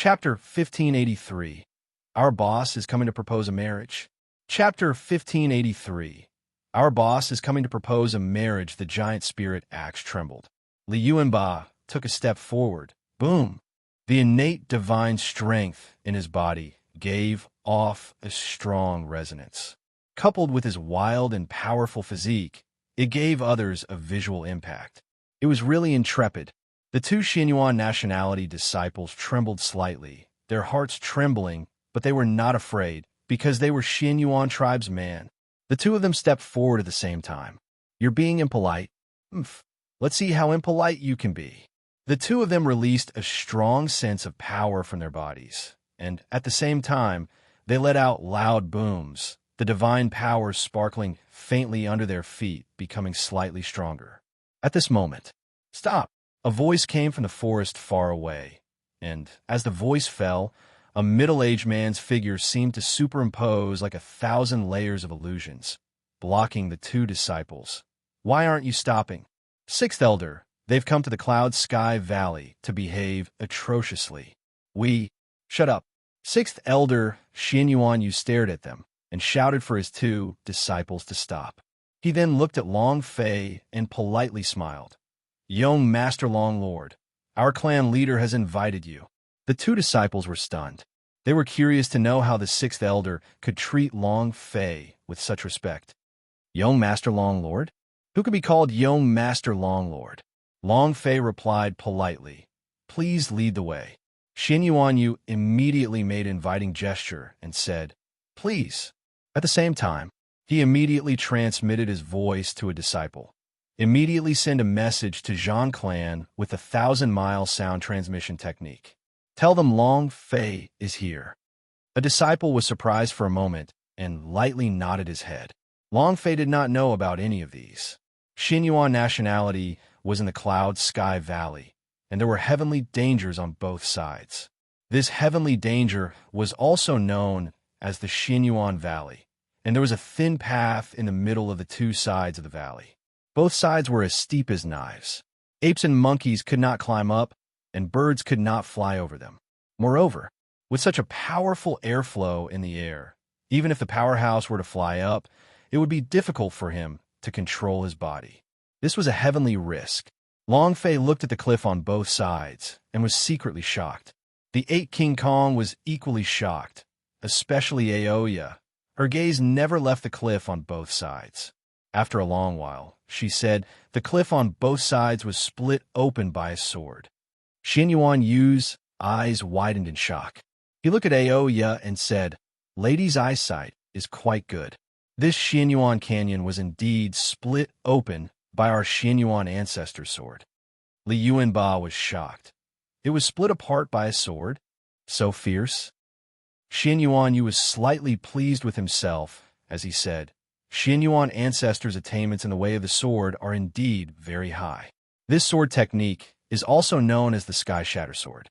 Chapter 1583. Our boss is coming to propose a marriage. Chapter 1583. Our boss is coming to propose a marriage. The giant spirit axe trembled. Liuanba took a step forward. Boom! The innate divine strength in his body gave off a strong resonance. Coupled with his wild and powerful physique, it gave others a visual impact. It was really intrepid. The two Xinyuan nationality disciples trembled slightly, their hearts trembling, but they were not afraid, because they were Xinyuan tribesmen. The two of them stepped forward at the same time. You're being impolite? Let's see how impolite you can be. The two of them released a strong sense of power from their bodies, and at the same time, they let out loud booms, the divine powers sparkling faintly under their feet, becoming slightly stronger. At this moment, stop! A voice came from the forest far away, and as the voice fell, a middle-aged man's figure seemed to superimpose like 1,000 layers of illusions, blocking the two disciples. Why aren't you stopping? Sixth Elder, they've come to the Cloud Sky Valley to behave atrociously. Shut up. Sixth Elder Xinyuan Yu stared at them and shouted for his two disciples to stop. He then looked at Long Fei and politely smiled. Young Master Long Lord, our clan leader has invited you. The two disciples were stunned. They were curious to know how the sixth elder could treat Long Fei with such respect. Young Master Long Lord? Who could be called Young Master Long Lord? Long Fei replied politely. Please lead the way. Xinyuan Yu immediately made an inviting gesture and said, Please. At the same time, he immediately transmitted his voice to a disciple. Immediately send a message to Zhang Clan with a 1,000-mile sound transmission technique. Tell them Long Fei is here. A disciple was surprised for a moment and lightly nodded his head. Long Fei did not know about any of these. Xinyuan nationality was in the Cloud Sky Valley, and there were heavenly dangers on both sides. This heavenly danger was also known as the Xinyuan Valley, and there was a thin path in the middle of the two sides of the valley. Both sides were as steep as knives. Apes and monkeys could not climb up, and birds could not fly over them. Moreover, with such a powerful airflow in the air, even if the powerhouse were to fly up, it would be difficult for him to control his body. This was a heavenly risk. Long Fei looked at the cliff on both sides and was secretly shocked. The 8 King Kong was equally shocked, especially Aoya. Her gaze never left the cliff on both sides. After a long while, she said, the cliff on both sides was split open by a sword. Xinyuan Yu's eyes widened in shock. He looked at Aoya and said, Lady's eyesight is quite good. This Xinyuan Canyon was indeed split open by our Xinyuan ancestor's sword. Liuanba was shocked. It was split apart by a sword? So fierce? Xinyuan Yu was slightly pleased with himself as he said, Xinyuan ancestors' attainments in the way of the sword are indeed very high. This sword technique is also known as the Sky Shatter Sword.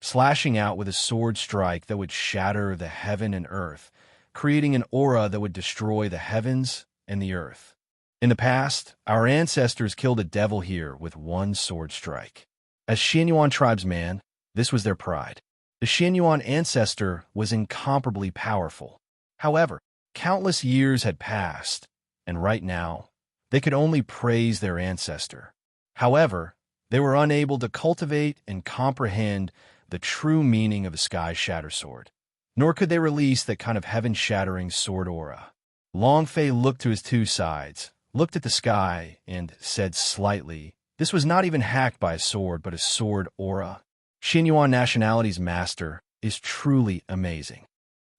Slashing out with a sword strike that would shatter the heaven and earth, creating an aura that would destroy the heavens and the earth. In the past, our ancestors killed a devil here with one sword strike. As Xinyuan tribesmen, this was their pride. The Xinyuan ancestor was incomparably powerful. However, countless years had passed, and right now, they could only praise their ancestor. However, they were unable to cultivate and comprehend the true meaning of a Sky Shatter Sword, nor could they release that kind of heaven-shattering sword aura. Long Fei looked to his two sides, looked at the sky, and said slightly, this was not even hacked by a sword, but a sword aura. Xinyuan nationality's master is truly amazing.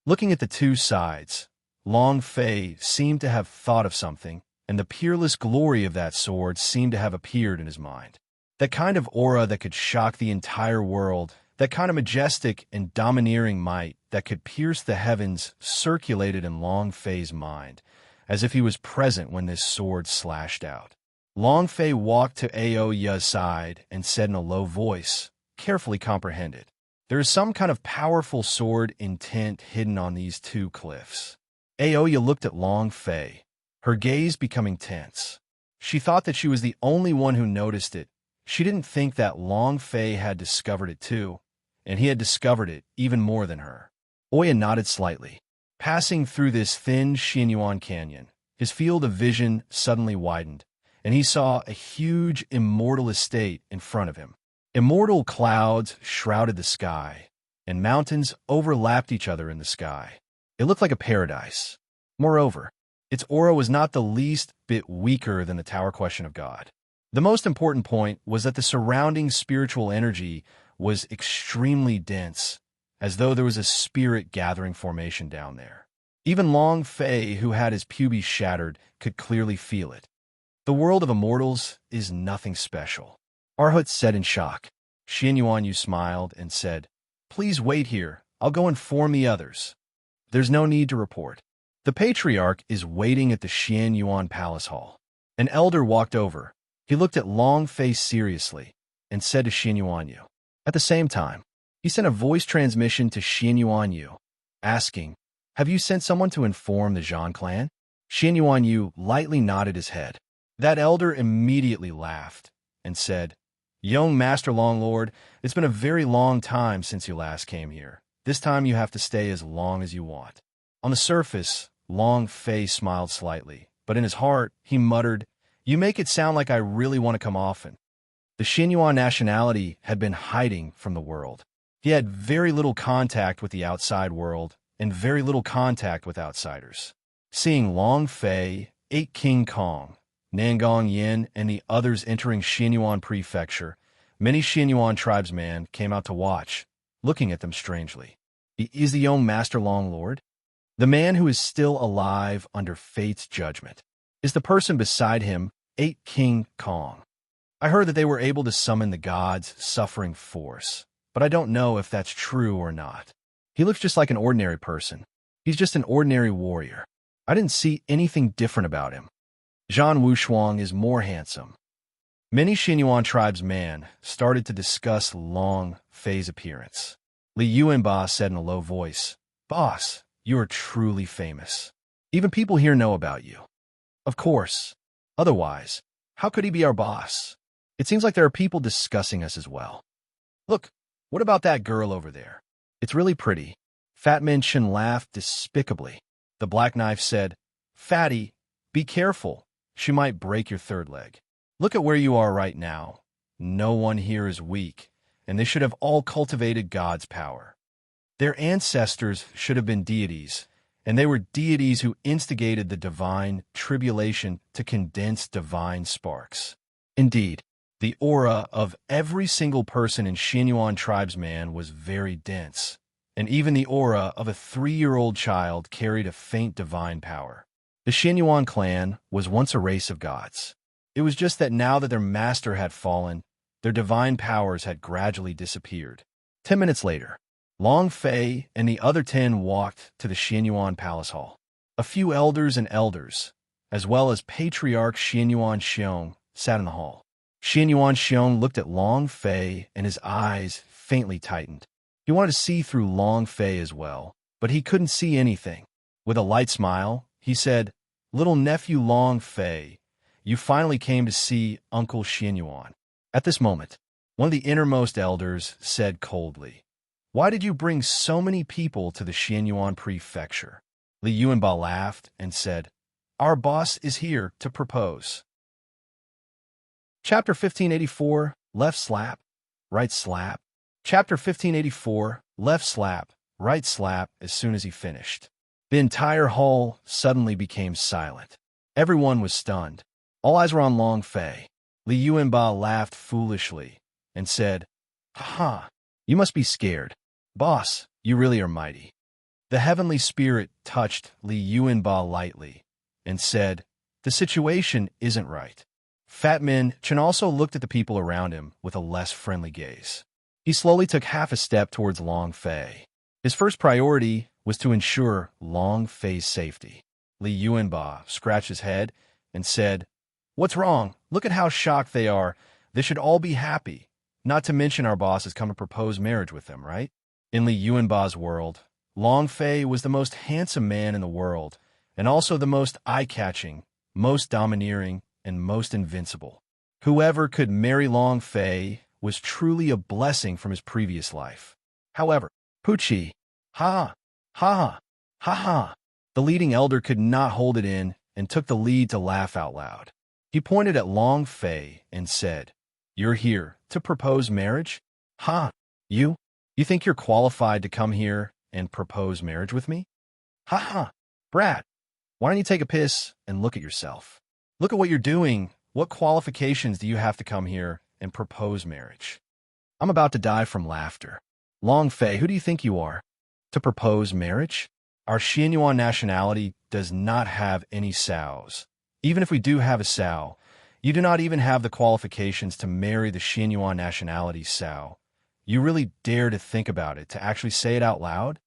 Looking at the two sides, Long Fei seemed to have thought of something, and the peerless glory of that sword seemed to have appeared in his mind. That kind of aura that could shock the entire world, that kind of majestic and domineering might that could pierce the heavens circulated in Long Fei's mind, as if he was present when this sword slashed out. Long Fei walked to Aoya's side and said in a low voice, carefully comprehended, there is some kind of powerful sword intent hidden on these two cliffs. Aoya looked at Long Fei, her gaze becoming tense. She thought that she was the only one who noticed it. She didn't think that Long Fei had discovered it too, and he had discovered it even more than her. Oya nodded slightly. Passing through this thin Xianyuan canyon, his field of vision suddenly widened, and he saw a huge immortal estate in front of him. Immortal clouds shrouded the sky, and mountains overlapped each other in the sky. It looked like a paradise. Moreover, its aura was not the least bit weaker than the Tower Question of God. The most important point was that the surrounding spiritual energy was extremely dense, as though there was a spirit gathering formation down there. Even Long Fei, who had his pubes shattered, could clearly feel it. The world of immortals is nothing special, Arhut said in shock. Xianyuan Yu smiled and said, "Please wait here. I'll go inform the others." "There's no need to report. The patriarch is waiting at the Xianyuan Palace Hall." An elder walked over. He looked at Long Fei seriously and said to Xianyuan Yu. At the same time, he sent a voice transmission to Xianyuan Yu, asking, "Have you sent someone to inform the Zhan clan?" Xianyuan Yu lightly nodded his head. That elder immediately laughed and said, "Young Master Longlord, it's been a very long time since you last came here. This time you have to stay as long as you want." On the surface, Long Fei smiled slightly, but in his heart, he muttered, "You make it sound like I really want to come often." The Xianyuan nationality had been hiding from the world. He had very little contact with the outside world and very little contact with outsiders. Seeing Long Fei, 8 King Kong, Nangong Yin, and the others entering Xianyuan Prefecture, many Xianyuan tribesmen came out to watch, looking at them strangely. Is the young Master Longlord? The man who is still alive under fate's judgment. Is the person beside him 8 King Kong? I heard that they were able to summon the gods' suffering force, but I don't know if that's true or not. He looks just like an ordinary person. He's just an ordinary warrior. I didn't see anything different about him. Zhan Wushuang is more handsome. Many Xianyuan tribesmen started to discuss Long Fei's appearance. Li Yuanba said in a low voice, "Boss, you are truly famous. Even people here know about you." "Of course. Otherwise, how could he be our boss? It seems like there are people discussing us as well. Look, what about that girl over there? It's really pretty." Fat Man Chen laughed despicably. The Black Knife said, "Fatty, be careful. She might break your third leg. Look at where you are right now. No one here is weak, and they should have all cultivated God's power. Their ancestors should have been deities, and they were deities who instigated the divine tribulation to condense divine sparks. Indeed, the aura of every single person in Xianyuan tribesman was very dense, and even the aura of a 3-year-old child carried a faint divine power. The Xianyuan clan was once a race of gods. It was just that now that their master had fallen, their divine powers had gradually disappeared. 10 minutes later, Long Fei and the other 10 walked to the Xianyuan Palace Hall. A few elders, as well as Patriarch Xianyuan Xiong, sat in the hall. Xianyuan Xiong looked at Long Fei and his eyes faintly tightened. He wanted to see through Long Fei as well, but he couldn't see anything. With a light smile, he said, "Little nephew Long Fei, you finally came to see Uncle Xianyuan." At this moment, one of the innermost elders said coldly, "Why did you bring so many people to the Xianyuan Prefecture?" Li Yuanba laughed and said, "Our boss is here to propose." Chapter 1584, Left Slap, Right Slap. Chapter 1584, Left Slap, Right Slap. As soon as he finished, the entire hall suddenly became silent. Everyone was stunned. All eyes were on Long Fei. Li Yuanba laughed foolishly and said, "Ha! You must be scared. Boss, you really are mighty." The heavenly spirit touched Li Yuanba lightly and said, "The situation isn't right." Fat Man Chen also looked at the people around him with a less friendly gaze. He slowly took half a step towards Long Fei. His first priority was to ensure Long Fei's safety. Li Yuanba scratched his head and said, "What's wrong? Look at how shocked they are. They should all be happy. Not to mention our boss has come to propose marriage with them, right?" In Li Yuanba's world, Long Fei was the most handsome man in the world, and also the most eye-catching, most domineering, and most invincible. Whoever could marry Long Fei was truly a blessing from his previous life. However, Pucci, ha, ha, ha, ha. The leading elder could not hold it in and took the lead to laugh out loud. He pointed at Long Fei and said, "You're here to propose marriage? Ha, you? You think you're qualified to come here and propose marriage with me? Ha ha, brat. Why don't you take a piss and look at yourself? Look at what you're doing. What qualifications do you have to come here and propose marriage?" I'm about to die from laughter. Long Fei, who do you think you are? To propose marriage? Our Xianyuan nationality does not have any sows. Even if we do have a sow, you do not even have the qualifications to marry the Xianyuan nationality sow. You really dare to think about it, to actually say it out loud?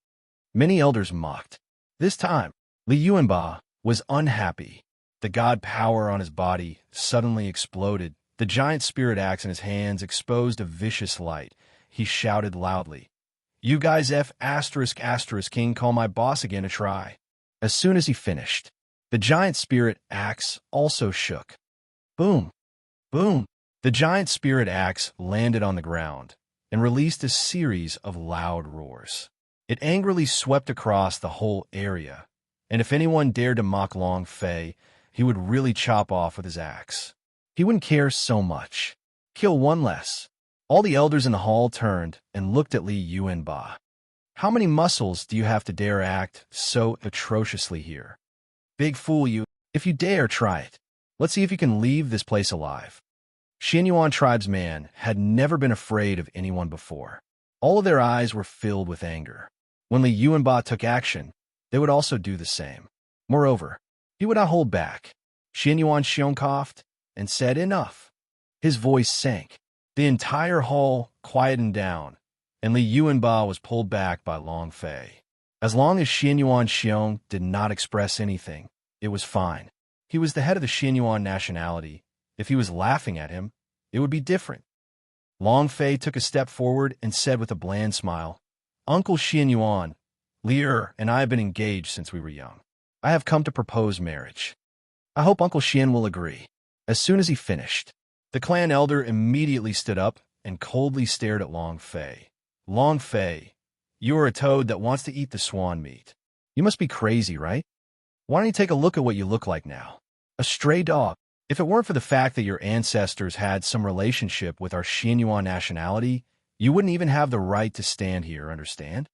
Many elders mocked. This time, Li Yuanba was unhappy. The god power on his body suddenly exploded. The giant spirit axe in his hands exposed a vicious light. He shouted loudly, "You guys King, call my boss again to try." As soon as he finished, the giant spirit axe also shook. Boom! Boom! The giant spirit axe landed on the ground and released a series of loud roars. It angrily swept across the whole area, and if anyone dared to mock Long Fei, he would really chop off with his axe. He wouldn't care so much. Kill one less. All the elders in the hall turned and looked at Li Yuanba. How many muscles do you have to dare act so atrociously here? Big fool you. If you dare, try it. Let's see if you can leave this place alive. Xianyuan tribesmen had never been afraid of anyone before. All of their eyes were filled with anger. When Li Yuanba took action, they would also do the same. Moreover, he would not hold back. Xianyuan Xiong coughed and said, "Enough." His voice sank. The entire hall quietened down, and Li Yuanba was pulled back by Long Fei. As long as Xianyuan Xiong did not express anything, it was fine. He was the head of the Xianyuan nationality. If he was laughing at him, it would be different. Long Fei took a step forward and said with a bland smile, "Uncle Xianyuan, Li'er and I have been engaged since we were young. I have come to propose marriage. I hope Uncle Xian will agree." As soon as he finished, the clan elder immediately stood up and coldly stared at Long Fei. "Long Fei, you are a toad that wants to eat the swan meat. You must be crazy, right? Why don't you take a look at what you look like now? A stray dog. If it weren't for the fact that your ancestors had some relationship with our Xianyuan nationality, you wouldn't even have the right to stand here, understand?"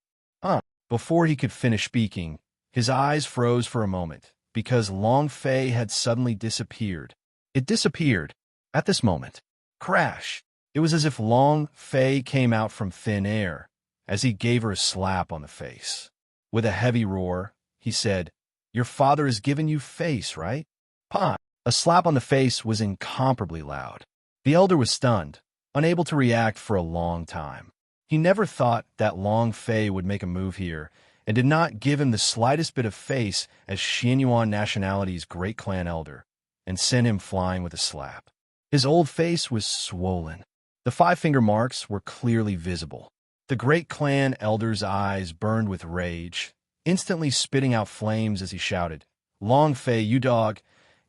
Before he could finish speaking, his eyes froze for a moment, because Long Fei had suddenly disappeared. It disappeared. At this moment, crash! It was as if Long Fei came out from thin air, as he gave her a slap on the face. With a heavy roar, he said, "Your father has given you face, right?" Pa! A slap on the face was incomparably loud. The elder was stunned, unable to react for a long time. He never thought that Long Fei would make a move here, and did not give him the slightest bit of face as Xianyuan nationality's great clan elder, and sent him flying with a slap. His old face was swollen. The 5-finger marks were clearly visible. The great clan elder's eyes burned with rage, instantly spitting out flames as he shouted, "Long Fei, you dog,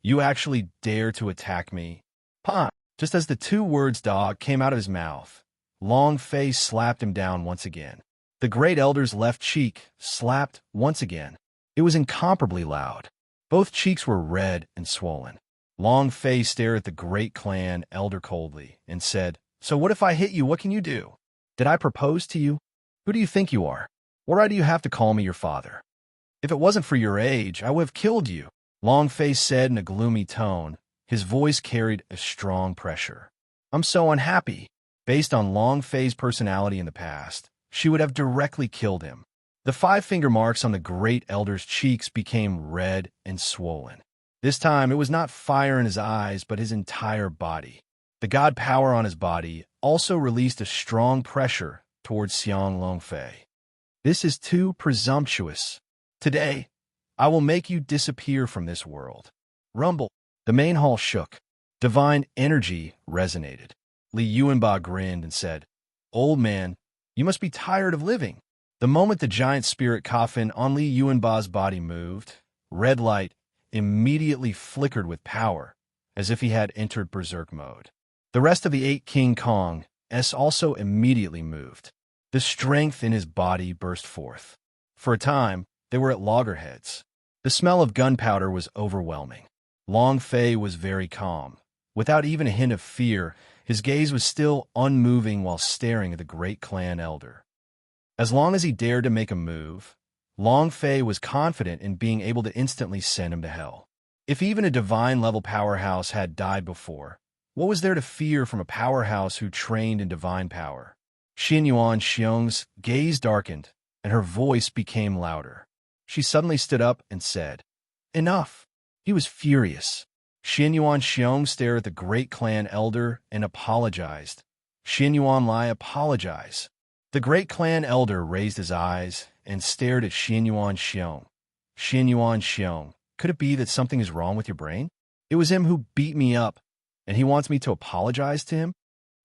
you actually dare to attack me?" Pa! Just as the 2 words dog came out of his mouth, Long Fei slapped him down once again. The great elder's left cheek slapped once again. It was incomparably loud. Both cheeks were red and swollen. Long Fei stared at the great clan elder coldly and said, "So what if I hit you? What can you do? Did I propose to you? Who do you think you are? What right do you have to call me your father? If it wasn't for your age, I would have killed you," Long Fei said in a gloomy tone. His voice carried a strong pressure. "I'm so unhappy." Based on Long Fei's personality in the past, she would have directly killed him. The 5-finger marks on the great elder's cheeks became red and swollen. This time, it was not fire in his eyes, but his entire body. The god power on his body also released a strong pressure towards Xiang Long Fei. "This is too presumptuous. Today, I will make you disappear from this world." Rumble. The main hall shook. Divine energy resonated. Li Yuanba grinned and said, "Old man, you must be tired of living." The moment the giant spirit coffin on Li Yuanba's body moved, red light immediately flickered with power, as if he had entered berserk mode. The rest of the 8 King Kong's also immediately moved. The strength in his body burst forth. For a time, they were at loggerheads. The smell of gunpowder was overwhelming. Long Fei was very calm. Without even a hint of fear, his gaze was still unmoving while staring at the great clan elder. As long as he dared to make a move, Long Fei was confident in being able to instantly send him to hell. If even a divine-level powerhouse had died before, what was there to fear from a powerhouse who trained in divine power? Xin Yuan Xiong's gaze darkened, and her voice became louder. She suddenly stood up and said, "Enough." He was furious. Xin Yuan Xiong stared at the great clan elder and apologized. Xin Yuan Lai apologized. The great clan elder raised his eyes and stared at Xin Yuan Xiong. Xin Yuan Xiong, could it be that something is wrong with your brain? It was him who beat me up, and he wants me to apologize to him?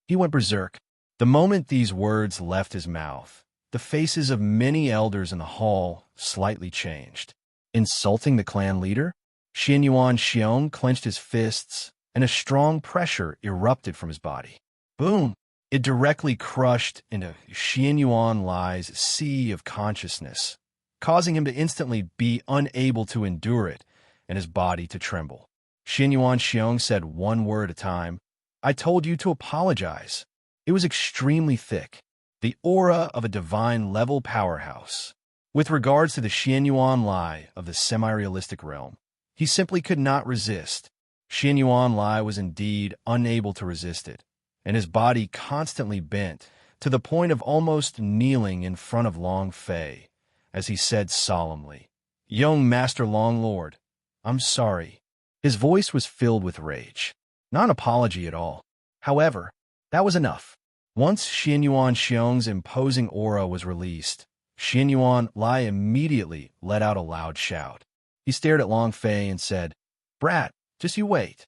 He went berserk. The moment these words left his mouth, the faces of many elders in the hall slightly changed. Insulting the clan leader? Xin Yuan Xiong clenched his fists, and a strong pressure erupted from his body. Boom! It directly crushed into Xin Yuan Lai's sea of consciousness, causing him to instantly be unable to endure it and his body to tremble. Xin Yuan Xiong said one word at a time, "I told you to apologize." It was extremely thick, the aura of a divine-level powerhouse. With regards to the Xin Yuan Lai of the semi-realistic realm, he simply could not resist. Xin Yuan Lai was indeed unable to resist it, and his body constantly bent to the point of almost kneeling in front of Long Fei, as he said solemnly, "Young Master Long Lord, I'm sorry." His voice was filled with rage, not an apology at all. However, that was enough. Once Xin Yuan Xiong's imposing aura was released, Xin Yuan Lai immediately let out a loud shout. He stared at Long Fei and said, "Brat, just you wait."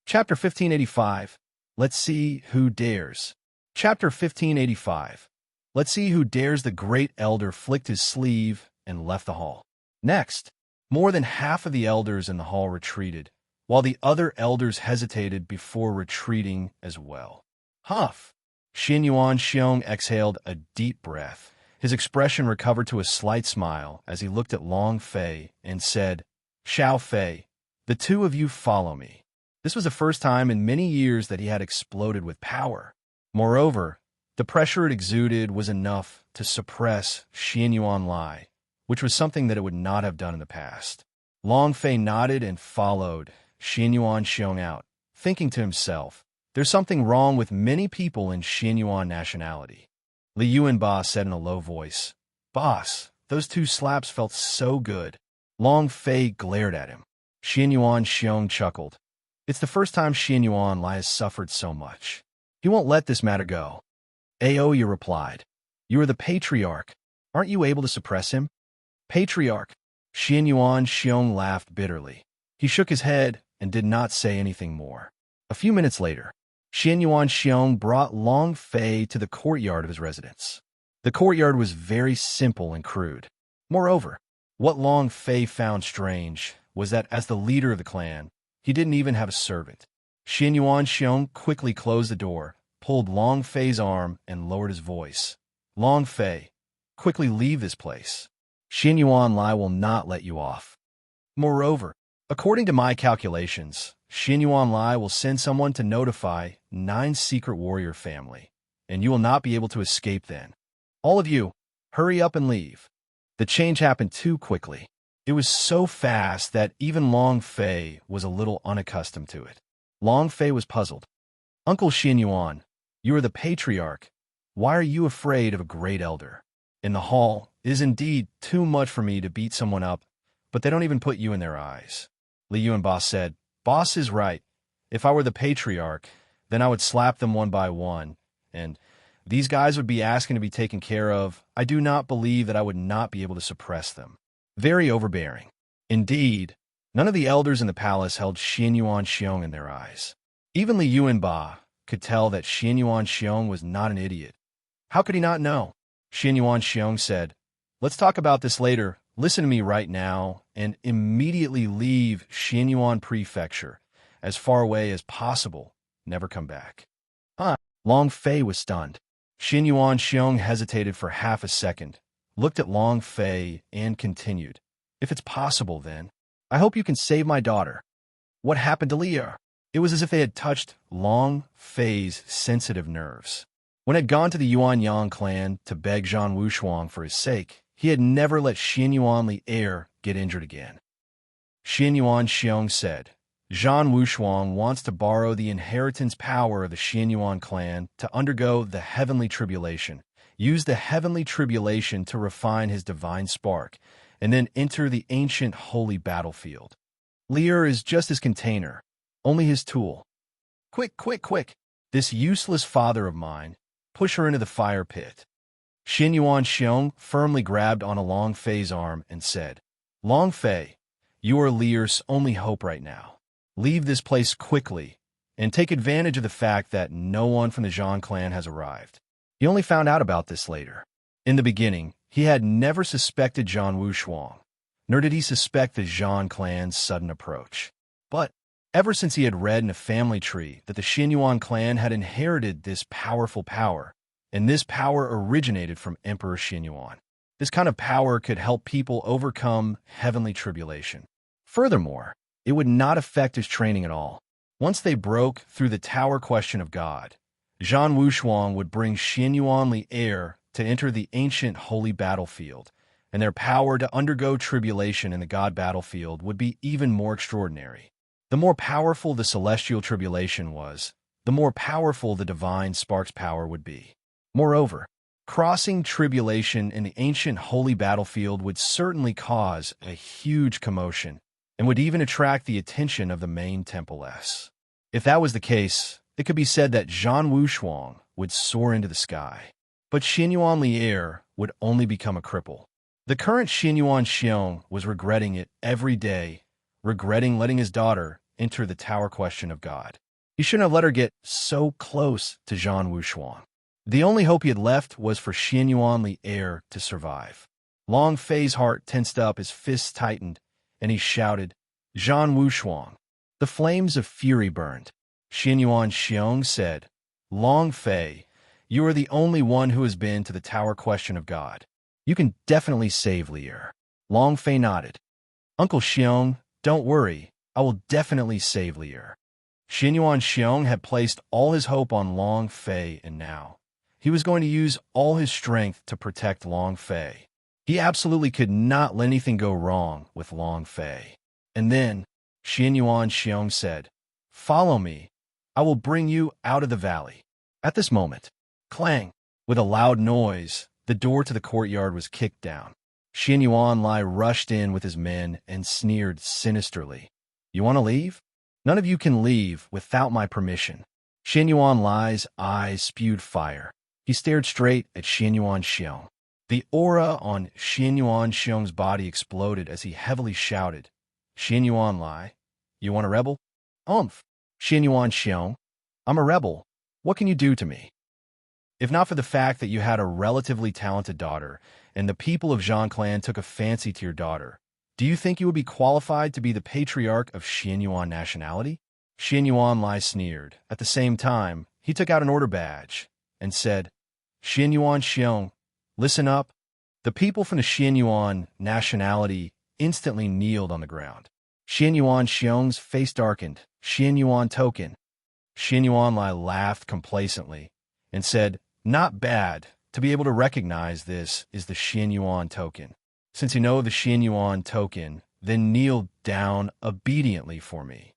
Chapter 1585. Let's see who dares. Chapter 1585. Let's see who dares. The great elder flicked his sleeve and left the hall. Next, more than half of the elders in the hall retreated, while the other elders hesitated before retreating as well. Huff! Xin Yuan Xiong exhaled a deep breath. His expression recovered to a slight smile as he looked at Long Fei and said, "Xiao Fei, the two of you follow me." This was the first time in many years that he had exploded with power. Moreover, the pressure it exuded was enough to suppress Xin Yuan Lai, which was something that it would not have done in the past. Long Fei nodded and followed Xin Yuan Xiong out, thinking to himself, there's something wrong with many people in Xin Yuan nationality. Li Yuanba said in a low voice, "Boss, those two slaps felt so good." Long Fei glared at him. Xin Yuan Xiong chuckled. It's the first time Xin Yuan Lai has suffered so much. He won't let this matter go. Aoya replied, "You are the patriarch. Aren't you able to suppress him?" Patriarch. Xin Yuan Xiong laughed bitterly. He shook his head and did not say anything more. A few minutes later, Xin Yuan Xiong brought Long Fei to the courtyard of his residence. The courtyard was very simple and crude. Moreover, what Long Fei found strange was that as the leader of the clan, he didn't even have a servant. Xin Yuan Xiong quickly closed the door, pulled Long Fei's arm, and lowered his voice. "Long Fei, quickly leave this place. Xin Yuan Lai will not let you off. Moreover, according to my calculations, Xin Yuan Lai will send someone to notify 9 secret warrior family, and you will not be able to escape then. All of you, hurry up and leave." The change happened too quickly. It was so fast that even Long Fei was a little unaccustomed to it. Long Fei was puzzled. "Uncle Xin Yuan, you are the patriarch. Why are you afraid of a great elder? In the hall, it is indeed too much for me to beat someone up, but they don't even put you in their eyes." Li Yuanba said, "Boss is right. If I were the patriarch, then I would slap them one by one, and these guys would be asking to be taken care of. I do not believe that I would not be able to suppress them." Very overbearing. Indeed, none of the elders in the palace held Xin Yuan Xiong in their eyes. Even Li Yuanba could tell that Xin Yuan Xiong was not an idiot. How could he not know? Xin Yuan Xiong said, "Let's talk about this later. Listen to me right now and immediately leave Xin Yuan Prefecture as far away as possible. Never come back." Long Fei was stunned. Xin Yuan Xiong hesitated for half a second, looked at Long Fei, and continued. If it's possible, then, I hope you can save my daughter. What happened to Leah? It was as if they had touched Long Fei's sensitive nerves. When he had gone to the Yuanyang clan to beg Zhan Wushuang for his sake, he had never let Xin Yuan Li heir get injured again. Xin Yuan Xiong said, Zhan Wushuang wants to borrow the inheritance power of the Xin Yuan clan to undergo the heavenly tribulation, use the heavenly tribulation to refine his divine spark, and then enter the ancient holy battlefield. Lear is just his container, only his tool. Quick, quick, quick! This useless father of mine, push her into the fire pit. Xin Yuan Xiong firmly grabbed on a Long Fei's arm and said, Long Fei, you are Lear's only hope right now. Leave this place quickly, and take advantage of the fact that no one from the Zhan clan has arrived. He only found out about this later. In the beginning, he had never suspected Zhan Wushuang, nor did he suspect the Zhan clan's sudden approach. But ever since he had read in a family tree that the Xin Yuan clan had inherited this powerful power, and this power originated from Emperor Xin Yuan. This kind of power could help people overcome heavenly tribulation. Furthermore, it would not affect his training at all. Once they broke through the tower question of God, Zhan Wushuang would bring Xin Yuan Li heir to enter the ancient holy battlefield, and their power to undergo tribulation in the God battlefield would be even more extraordinary. The more powerful the celestial tribulation was, the more powerful the divine spark's power would be. Moreover, crossing tribulation in the ancient holy battlefield would certainly cause a huge commotion, and would even attract the attention of the main temple-s. If that was the case, it could be said that Zhan Wushuang would soar into the sky. But Xin Yuan Li heir would only become a cripple. The current Xin Yuan Xiong was regretting it every day, regretting letting his daughter enter the tower question of God. He shouldn't have let her get so close to Zhan Wushuang. The only hope he had left was for Xin Yuan Li heir to survive. Long Fei's heart tensed up, his fists tightened, and he shouted, Zhan Wushuang. The flames of fury burned. Xin Yuan Xiong said, Long Fei, you are the only one who has been to the tower question of God. You can definitely save Lear. Long Fei nodded. Uncle Xiong, don't worry, I will definitely save Lear. Xin Yuan Xiong had placed all his hope on Long Fei, and now he was going to use all his strength to protect Long Fei. He absolutely could not let anything go wrong with Long Fei. And then, Xin Yuan Xiong said, Follow me. I will bring you out of the valley. At this moment, clang! With a loud noise, the door to the courtyard was kicked down. Xin Yuan Li rushed in with his men and sneered sinisterly. You want to leave? None of you can leave without my permission. Xin Yuan Li's eyes spewed fire. He stared straight at Xin Yuan Xiong. The aura on Xin Yuan Xiong's body exploded as he heavily shouted, Xin Yuan Li, you want a rebel? Xin Yuan Xiong, I'm a rebel. What can you do to me? If not for the fact that you had a relatively talented daughter, and the people of Zhan clan took a fancy to your daughter, do you think you would be qualified to be the patriarch of Xin Yuan nationality? Xin Yuan Li sneered. At the same time, he took out an order badge and said, Xin Yuan Xiong, listen up. The people from the Xin Yuan nationality instantly kneeled on the ground. Xin Yuan Xiong's face darkened. Xin Yuan token. Xin Yuan Li laughed complacently and said, Not bad. To be able to recognize this is the Xin Yuan token. Since you know the Xin Yuan token, then kneel down obediently for me.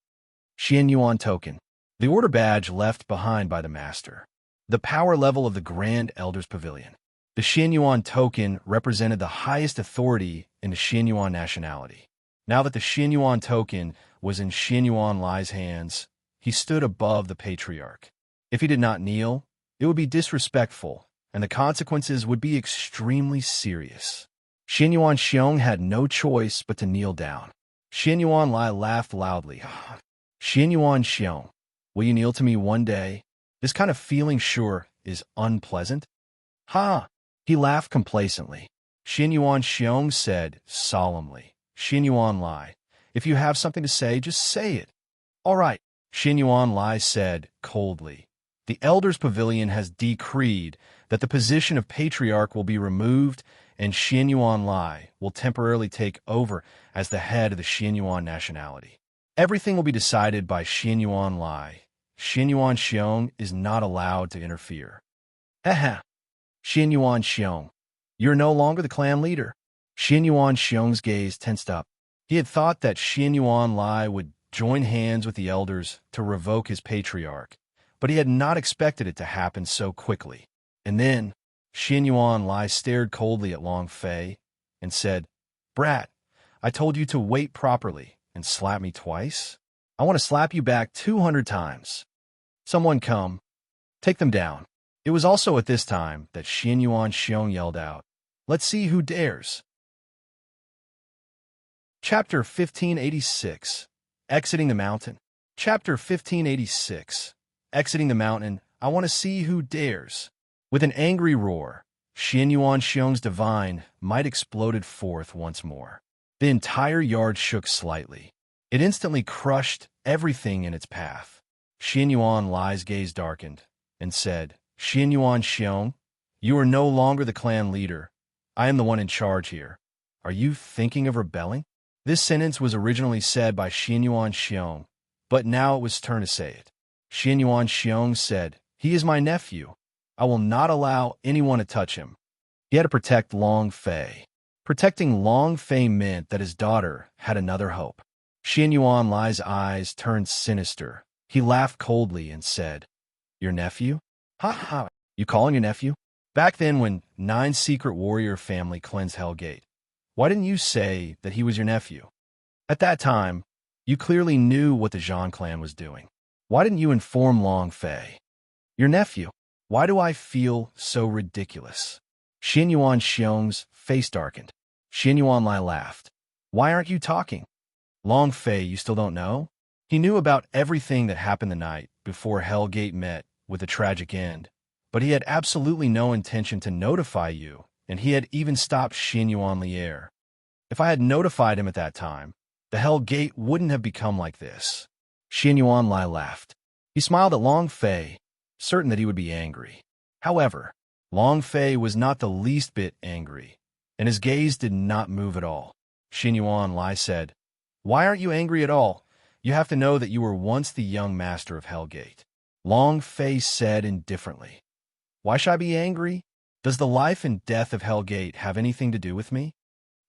Xin Yuan token. The order badge left behind by the master. The power level of the Grand Elder's Pavilion. The Xin Yuan token represented the highest authority in the Xin Yuan nationality. Now that the Xin Yuan token was in Xin Yuan Li's hands, he stood above the patriarch. If he did not kneel, it would be disrespectful, and the consequences would be extremely serious. Xin Yuan Xiong had no choice but to kneel down. Xin Yuan Li laughed loudly. Xin Yuan Xiong, will you kneel to me one day? This kind of feeling sure is unpleasant. Ha! He laughed complacently. Xin Yuan Xiong said solemnly, Xin Yuan Li, if you have something to say, just say it. All right, Xin Yuan Li said coldly. The Elder's Pavilion has decreed that the position of patriarch will be removed and Xianyuan Lai will temporarily take over as the head of the Xianyuan nationality. Everything will be decided by Xianyuan Lai. Xianyuan Xiong is not allowed to interfere. Haha. Xianyuan Xiong, you're no longer the clan leader. Xianyuan Xiong's gaze tensed up. He had thought that Xianyuan Lai would join hands with the elders to revoke his patriarch, but he had not expected it to happen so quickly. And then, Xianyuan Lai stared coldly at Long Fei and said, "Brat, I told you to wait properly and slap me twice? I want to slap you back 200 times. Someone come. Take them down." It was also at this time that Xianyuan Xiong yelled out, "Let's see who dares." Chapter 1586. Exiting the Mountain. Chapter 1586. Exiting the Mountain, I want to see who dares. With an angry roar, Xianyuan Xiong's divine might exploded forth once more. The entire yard shook slightly. It instantly crushed everything in its path. Xianyuan Lai's gaze darkened and said, "Xianyuan Xiong, you are no longer the clan leader. I am the one in charge here. Are you thinking of rebelling?" This sentence was originally said by Xianyuan Xiong, but now it was turn to say it. Xianyuan Xiong said, "He is my nephew. I will not allow anyone to touch him." He had to protect Long Fei. Protecting Long Fei meant that his daughter had another hope. Xianyuan Lai's eyes turned sinister. He laughed coldly and said, "Your nephew? Ha ha, you call him your nephew? Back then when 9 secret warrior family cleansed Hellgate, why didn't you say that he was your nephew? At that time, you clearly knew what the Zhang clan was doing. Why didn't you inform Long Fei? Your nephew? Why do I feel so ridiculous?" Xianyuan Xiong's face darkened. Xianyuan Lai laughed. "Why aren't you talking? Long Fei, you still don't know?" He knew about everything that happened the night before Hellgate met with a tragic end, but he had absolutely no intention to notify you, and he had even stopped Xianyuan Lier. If I had notified him at that time, the Hell Gate wouldn't have become like this. Xianyuan Lai laughed. He smiled at Long Fei, certain that he would be angry. However, Long Fei was not the least bit angry, and his gaze did not move at all. Xianyuan Lai said, "Why aren't you angry at all? You have to know that you were once the young master of Hellgate." Long Fei said indifferently, "Why should I be angry? Does the life and death of Hellgate have anything to do with me?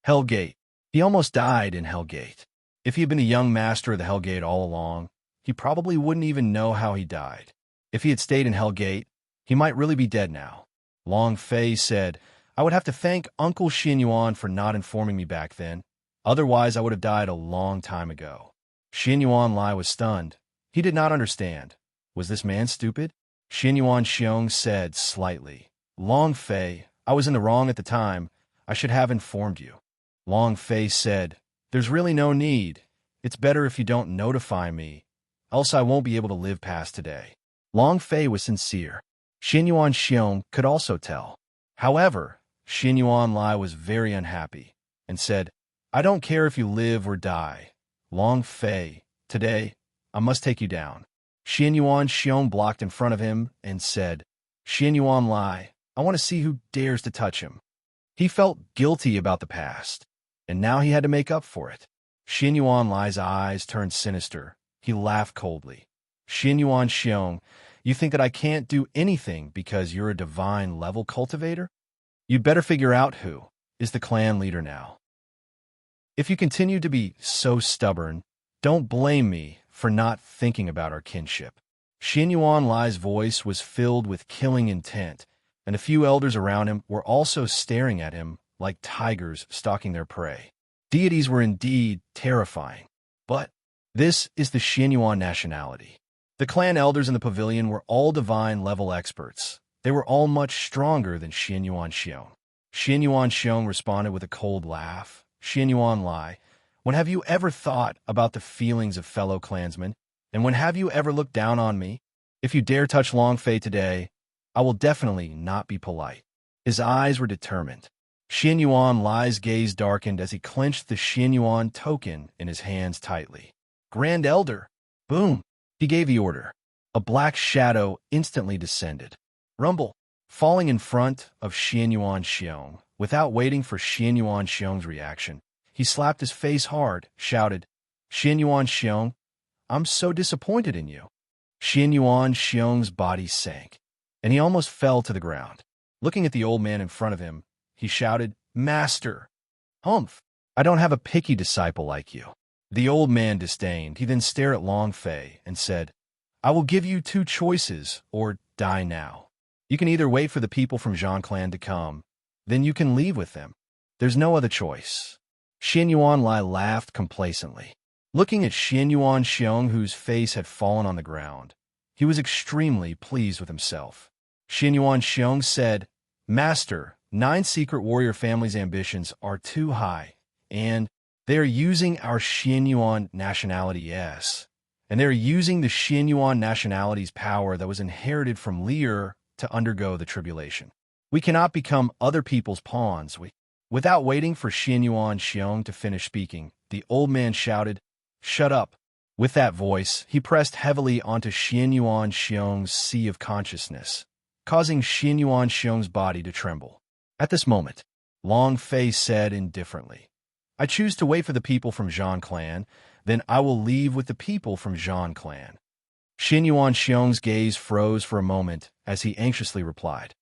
Hellgate. He almost died in Hellgate. If he had been the young master of the Hellgate all along, he probably wouldn't even know how he died. If he had stayed in Hellgate, he might really be dead now." Long Fei said, "I would have to thank Uncle Xianyuan for not informing me back then. Otherwise, I would have died a long time ago." Xianyuan Lai was stunned. He did not understand. Was this man stupid? Xianyuan Xiong said slightly, "Long Fei, I was in the wrong at the time. I should have informed you." Long Fei said, "There's really no need. It's better if you don't notify me, else I won't be able to live past today." Long Fei was sincere. Xianyuan Xiong could also tell. However, Xianyuan Lai was very unhappy and said, "I don't care if you live or die. Long Fei, today, I must take you down." Xianyuan Xiong blocked in front of him and said, "Xianyuan Lai, I want to see who dares to touch him." He felt guilty about the past, and now he had to make up for it. Xianyuan Lai's eyes turned sinister. He laughed coldly. "Xianyuan Xiong, you think that I can't do anything because you're a divine level cultivator? You'd better figure out who is the clan leader now. If you continue to be so stubborn, don't blame me for not thinking about our kinship." Xianyuan Lai's voice was filled with killing intent, and a few elders around him were also staring at him like tigers stalking their prey. Deities were indeed terrifying, but this is the Xianyuan nationality. The clan elders in the pavilion were all divine-level experts. They were all much stronger than Xianyuan Xiong. Xianyuan Xiong responded with a cold laugh. "Xianyuan Lai, when have you ever thought about the feelings of fellow clansmen? And when have you ever looked down on me? If you dare touch Long Fei today, I will definitely not be polite." His eyes were determined. Xianyuan Lai's gaze darkened as he clenched the Xianyuan token in his hands tightly. "Grand Elder!" Boom! He gave the order. A black shadow instantly descended. "Rumble!" falling in front of Xianyuan Xiong. Without waiting for Xianyuan Xiong's reaction, he slapped his face hard, shouted, "Xianyuan Xiong, I'm so disappointed in you." Xianyuan Xiong's body sank, and he almost fell to the ground. Looking at the old man in front of him, he shouted, "Master! Humph! I don't have a picky disciple like you." The old man disdained. He then stared at Long Fei and said, "I will give you two choices, or die now. You can either wait for the people from Zhang clan to come, then you can leave with them. There's no other choice." Xianyuan Lai laughed complacently. Looking at Xianyuan Xiong, whose face had fallen on the ground, he was extremely pleased with himself. Xianyuan Xiong said, "Master, 9 secret warrior families' ambitions are too high, and they are using our Xianyuan nationality, yes. And they are using the Xianyuan nationality's power that was inherited from Lier to undergo the tribulation. We cannot become other people's pawns." Without waiting for Xianyuan Xiong to finish speaking, the old man shouted, "Shut up." With that voice, he pressed heavily onto Xianyuan Xiong's sea of consciousness, causing Xianyuan Xiong's body to tremble. At this moment, Long Fei said indifferently, "I choose to wait for the people from Zhang clan, then I will leave with the people from Zhang clan." Xianyuan Xiong's gaze froze for a moment as he anxiously replied,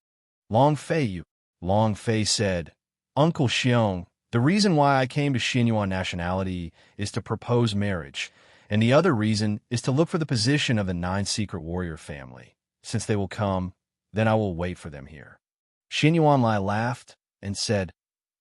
"Long Fei, you." Long Fei said, "Uncle Xiong, the reason why I came to Xianyuan nationality is to propose marriage, and the other reason is to look for the position of the 9 secret warrior family. Since they will come, then I will wait for them here." Xianyuan Lai laughed and said,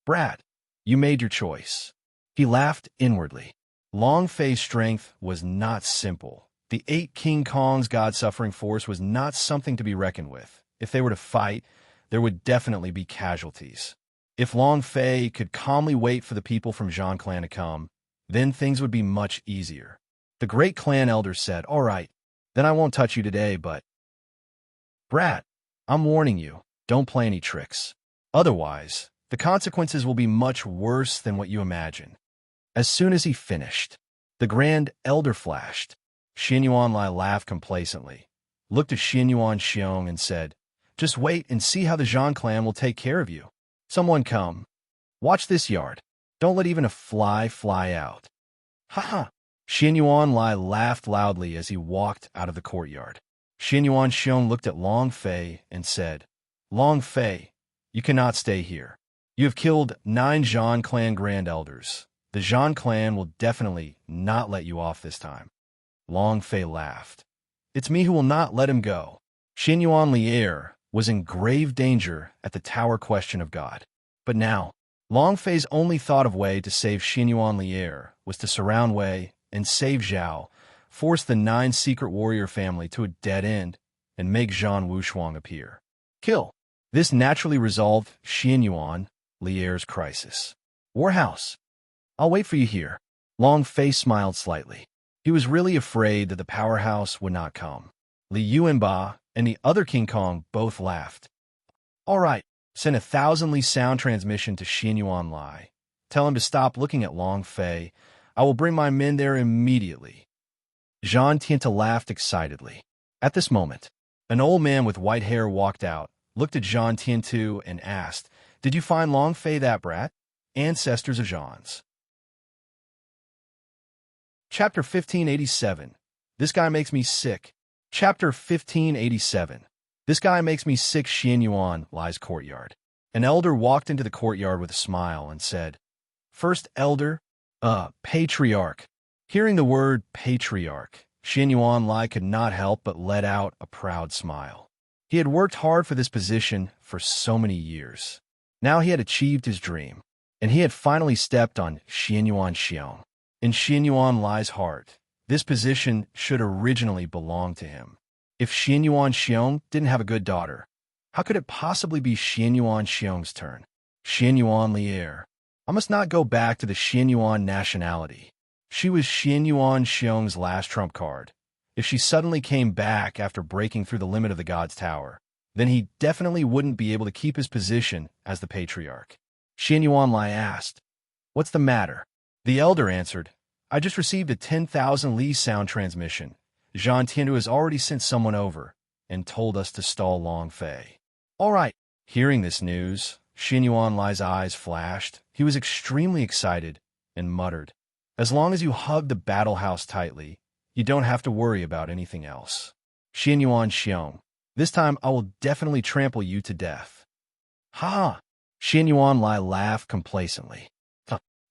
"Brat, you made your choice." He laughed inwardly. Long Fei's strength was not simple. The 8 King Kong's God-suffering force was not something to be reckoned with. If they were to fight, there would definitely be casualties. If Long Fei could calmly wait for the people from Zhang clan to come, then things would be much easier. The great clan elder said, "All right, then I won't touch you today, but Brat, I'm warning you, don't play any tricks. Otherwise, the consequences will be much worse than what you imagine." As soon as he finished, the grand elder flashed. Xianyuan Lai laughed complacently, looked at Xianyuan Xiong and said, "Just wait and see how the Zhang clan will take care of you. Someone come. Watch this yard. Don't let even a fly fly out." "Ha ha!" Xianyuan Lai laughed loudly as he walked out of the courtyard. Xianyuan Xiong looked at Long Fei and said, "Long Fei, you cannot stay here. You have killed 9 Zhang clan grand elders. The Zhang clan will definitely not let you off this time." Long Fei laughed. "It's me who will not let him go." Xianyuan Lier was in grave danger at the Tower Question of God. But now, Long Fei's only thought of way to save Xianyuan Lier was to surround Wei and save Zhao, force the 9 secret warrior family to a dead end, and make Zhan Wushuang appear. Kill. This naturally resolved Xianyuan Lier's crisis. "Warhouse, I'll wait for you here." Long Fei smiled slightly. He was really afraid that the powerhouse would not come. Li Yuanba and the other King Kong both laughed. "All right, send 1,000 Li sound transmission to Xianyuan Lai. Tell him to stop looking at Long Fei. I will bring my men there immediately." Zhan Tianta laughed excitedly. At this moment, an old man with white hair walked out, looked at Zhan Tiantu, and asked, "Did you find Long Fei that brat?" Ancestors of Zhan's. Chapter 1587. This guy makes me sick. Chapter 1587. This guy makes me sick. Xianyuan Lai's courtyard. An elder walked into the courtyard with a smile and said, "First elder, patriarch." Hearing the word patriarch, Xianyuan Lai could not help but let out a proud smile. He had worked hard for this position for so many years. Now he had achieved his dream, and he had finally stepped on Xianyuan Xiong. In Xianyuan Lai's heart, this position should originally belong to him. If Xianyuan Xiong didn't have a good daughter, how could it possibly be Xianyuan Xiong's turn? Xianyuan Lier. I must not go back to the Xianyuan nationality. She was Xianyuan Xiong's last trump card. If she suddenly came back after breaking through the limit of the God's Tower, then he definitely wouldn't be able to keep his position as the patriarch. Xianyuan Lai asked, "What's the matter?" The elder answered, "I just received a 10,000 Li sound transmission. Zhan Tiandu has already sent someone over and told us to stall Long Fei." All right. Hearing this news, Xin Yuanlai's eyes flashed. He was extremely excited and muttered, "As long as you hug the battle house tightly, you don't have to worry about anything else. Xin Yuan Xiong, this time I will definitely trample you to death." Ha! Xin Yuanlai laughed complacently.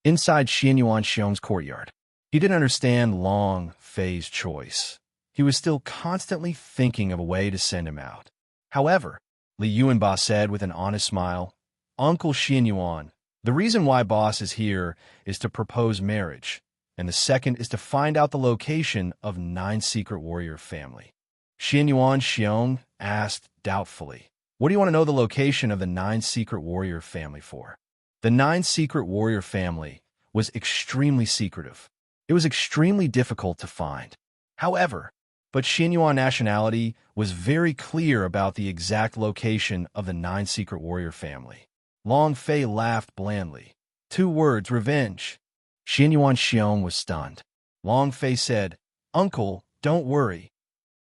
Inside Xin Yuan Xiong's courtyard, he didn't understand Long Fei's choice. He was still constantly thinking of a way to send him out. However, Li Yuanba said with an honest smile, "Uncle Xin Yuan, the reason why boss is here is to propose marriage, and the second is to find out the location of 9 secret warrior family." Xin Yuan Xiong asked doubtfully, "What do you want to know the location of the 9 secret warrior family for?" The 9 secret warrior family was extremely secretive. It was extremely difficult to find. However, but Xin Yuan nationality was very clear about the exact location of the 9 secret warrior family. Long Fei laughed blandly. 2 words, revenge. Xin Yuan Xiong was stunned. Long Fei said, "Uncle, don't worry."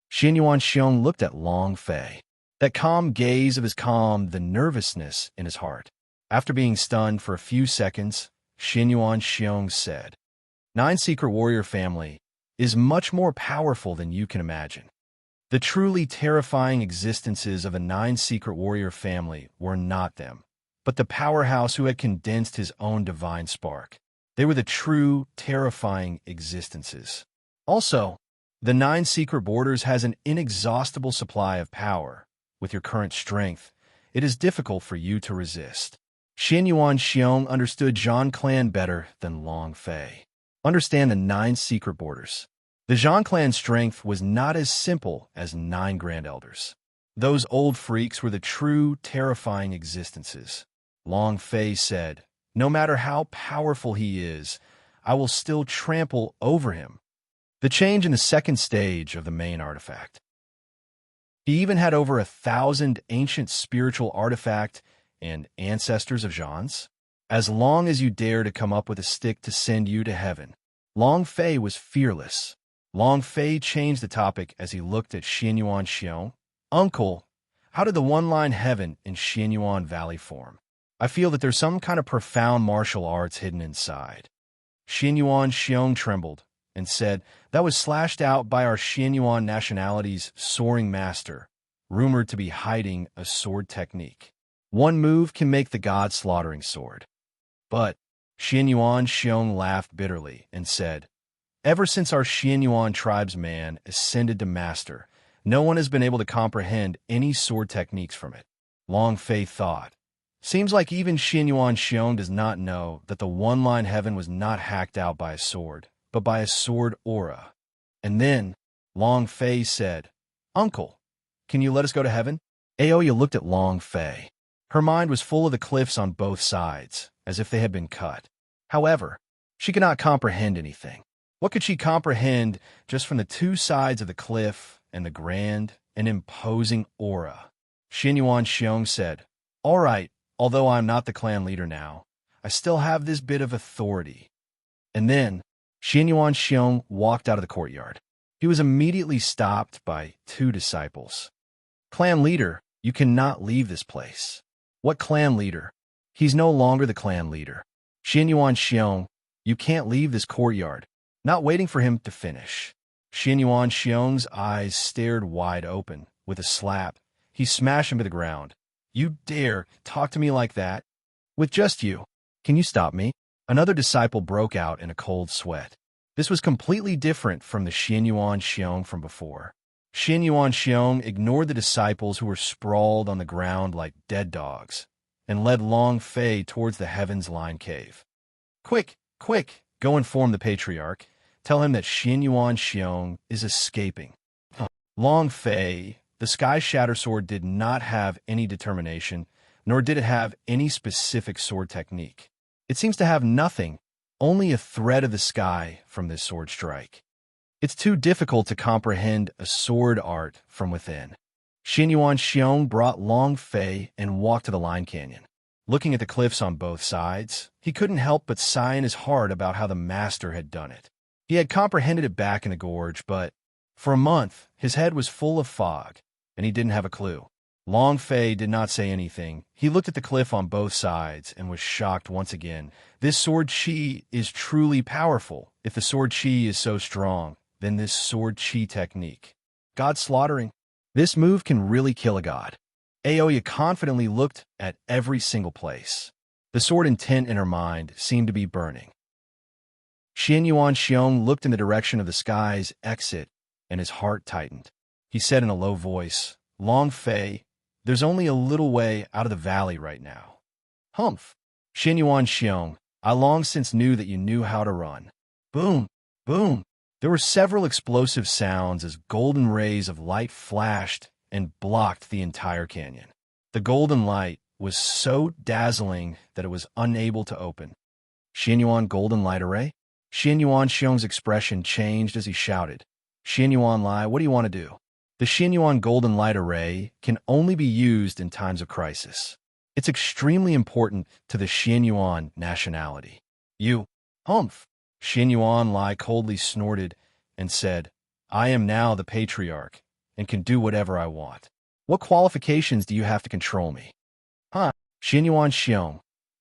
Xin Yuan Xiong looked at Long Fei. That calm gaze of his calmed the nervousness in his heart. After being stunned for a few seconds, Xin Yuan Xiong said, 9 secret warrior family is much more powerful than you can imagine. The truly terrifying existences of a 9 secret warrior family were not them, but the powerhouse who had condensed his own divine spark. They were the true, terrifying existences. Also, the 9 secret borders has an inexhaustible supply of power. With your current strength, it is difficult for you to resist. Xin Yuan Xiong understood Zhang clan better than Long Fei. Understand the 9 secret borders. The Zhang clan's strength was not as simple as 9 grand elders. Those old freaks were the true, terrifying existences. Long Fei said, "No matter how powerful he is, I will still trample over him." The change in the second stage of the main artifact. He even had over 1,000 ancient spiritual artifact and ancestors of Zhan's. As long as you dare to come up with a stick to send you to heaven. Long Fei was fearless. Long Fei changed the topic as he looked at Xin Yuan Xiong. "Uncle, how did the one-line heaven in Xin Yuan Valley form? I feel that there's some kind of profound martial arts hidden inside." Xin Yuan Xiong trembled and said, "That was slashed out by our Xin Yuan nationality's soaring master, rumored to be hiding a sword technique. One move can make the god-slaughtering sword." But Xin Yuan Xiong laughed bitterly and said, "Ever since our Xin Yuan tribesman ascended to master, no one has been able to comprehend any sword techniques from it." Long Fei thought, "Seems like even Xin Yuan Xiong does not know that the one-line heaven was not hacked out by a sword, but by a sword aura." And then Long Fei said, "Uncle, can you let us go to heaven?" Aoya looked at Long Fei. Her mind was full of the cliffs on both sides, as if they had been cut. However, she could not comprehend anything. What could she comprehend just from the 2 sides of the cliff and the grand and imposing aura? Xin Yuan Xiong said, "All right, although I'm not the clan leader now, I still have this bit of authority." And then Xin Yuan Xiong walked out of the courtyard. He was immediately stopped by 2 disciples. "Clan leader, you cannot leave this place." "What clan leader? He's no longer the clan leader." "Xin Yuan Xiong, you can't leave this courtyard." Not waiting for him to finish, Xin Yuan Xiong's eyes stared wide open. With a slap, he smashed him to the ground. "You dare talk to me like that? With just you? Can you stop me?" Another disciple broke out in a cold sweat. This was completely different from the Xin Yuan Xiong from before. Xin Yuan Xiong ignored the disciples who were sprawled on the ground like dead dogs, and led Long Fei towards the Heaven's Line cave. "Quick, quick, go inform the patriarch. Tell him that Xin Yuan Xiong is escaping." Long Fei, the Sky Shatter Sword, did not have any determination, nor did it have any specific sword technique. It seems to have nothing, only a thread of the sky from this sword strike. It's too difficult to comprehend a sword art from within. Xin Yuan Xiong brought Long Fei and walked to the Line Canyon. Looking at the cliffs on both sides, he couldn't help but sigh in his heart about how the master had done it. He had comprehended it back in the gorge, but for a month, his head was full of fog, and he didn't have a clue. Long Fei did not say anything. He looked at the cliff on both sides and was shocked once again. This sword chi is truly powerful. If the sword chi is so strong, then this sword chi technique. God slaughtering. This move can really kill a god. Aoya confidently looked at every single place. The sword intent in her mind seemed to be burning. Xianyuan Xiong looked in the direction of the sky's exit, and his heart tightened. He said in a low voice, Long Fei, there's only a little way out of the valley right now. Humph. Xianyuan Xiong, I long since knew that you knew how to run. Boom, boom. There were several explosive sounds as golden rays of light flashed and blocked the entire canyon. The golden light was so dazzling that it was unable to open. Xianyuan Golden Light Array? Xianyuan Xiong's expression changed as he shouted, Xianyuan Lai, what do you want to do? The Xianyuan Golden Light Array can only be used in times of crisis. It's extremely important to the Xianyuan nationality. You, humph! Xianyuan Lai coldly snorted and said, I am now the patriarch and can do whatever I want. What qualifications do you have to control me? Huh, Xianyuan Xiong,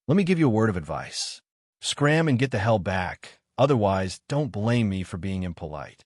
let me give you a word of advice. Scram and get the hell back, otherwise don't blame me for being impolite.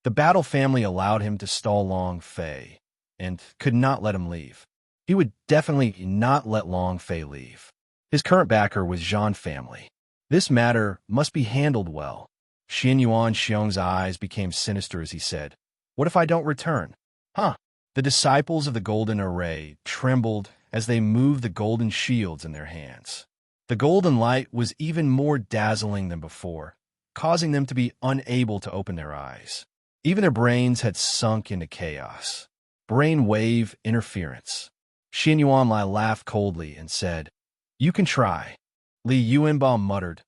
The battle family allowed him to stall Long Fei and could not let him leave. He would definitely not let Long Fei leave. His current backer was Zhan family. This matter must be handled well. Xianyuan Xiong's eyes became sinister as he said, What if I don't return? Huh. The disciples of the Golden Array trembled as they moved the golden shields in their hands. The golden light was even more dazzling than before, causing them to be unable to open their eyes. Even their brains had sunk into chaos. Brainwave interference. Xianyuan Lai laughed coldly and said, You can try. Li Yuanba muttered,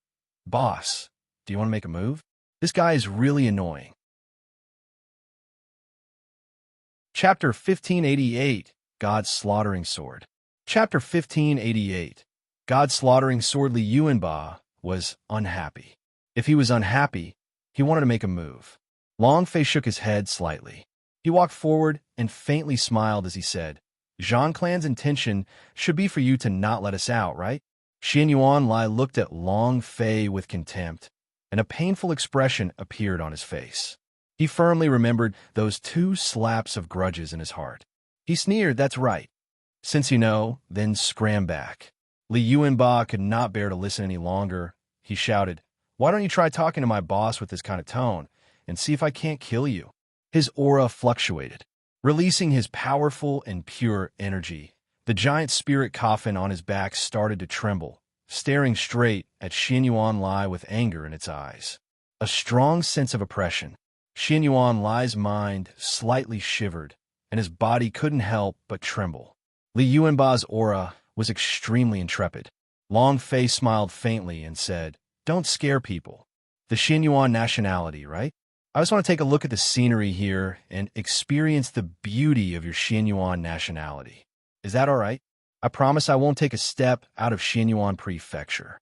Boss, do you want to make a move? This guy is really annoying. Chapter 1588, God's Slaughtering Sword. Chapter 1588, God's Slaughtering Sword. Li Yuanba was unhappy. If he was unhappy, he wanted to make a move. Long Fei shook his head slightly. He walked forward and faintly smiled as he said, Zhan Clan's intention should be for you to not let us out, right? Xianyuan Lai looked at Long Fei with contempt, and a painful expression appeared on his face. He firmly remembered those 2 slaps of grudges in his heart. He sneered, That's right. Since you know, then scram back. Li Yuanba could not bear to listen any longer. He shouted, Why don't you try talking to my boss with this kind of tone, and see if I can't kill you? His aura fluctuated. Releasing his powerful and pure energy, the giant spirit coffin on his back started to tremble, staring straight at Xianyuan Lai with anger in its eyes. A strong sense of oppression. Xianyuan Lai's mind slightly shivered, and his body couldn't help but tremble. Li Yuanba's aura was extremely intrepid. Long Fei smiled faintly and said, Don't scare people. The Xianyuan nationality, right? I just want to take a look at the scenery here and experience the beauty of your Xianyuan nationality. Is that all right? I promise I won't take a step out of Xianyuan Prefecture.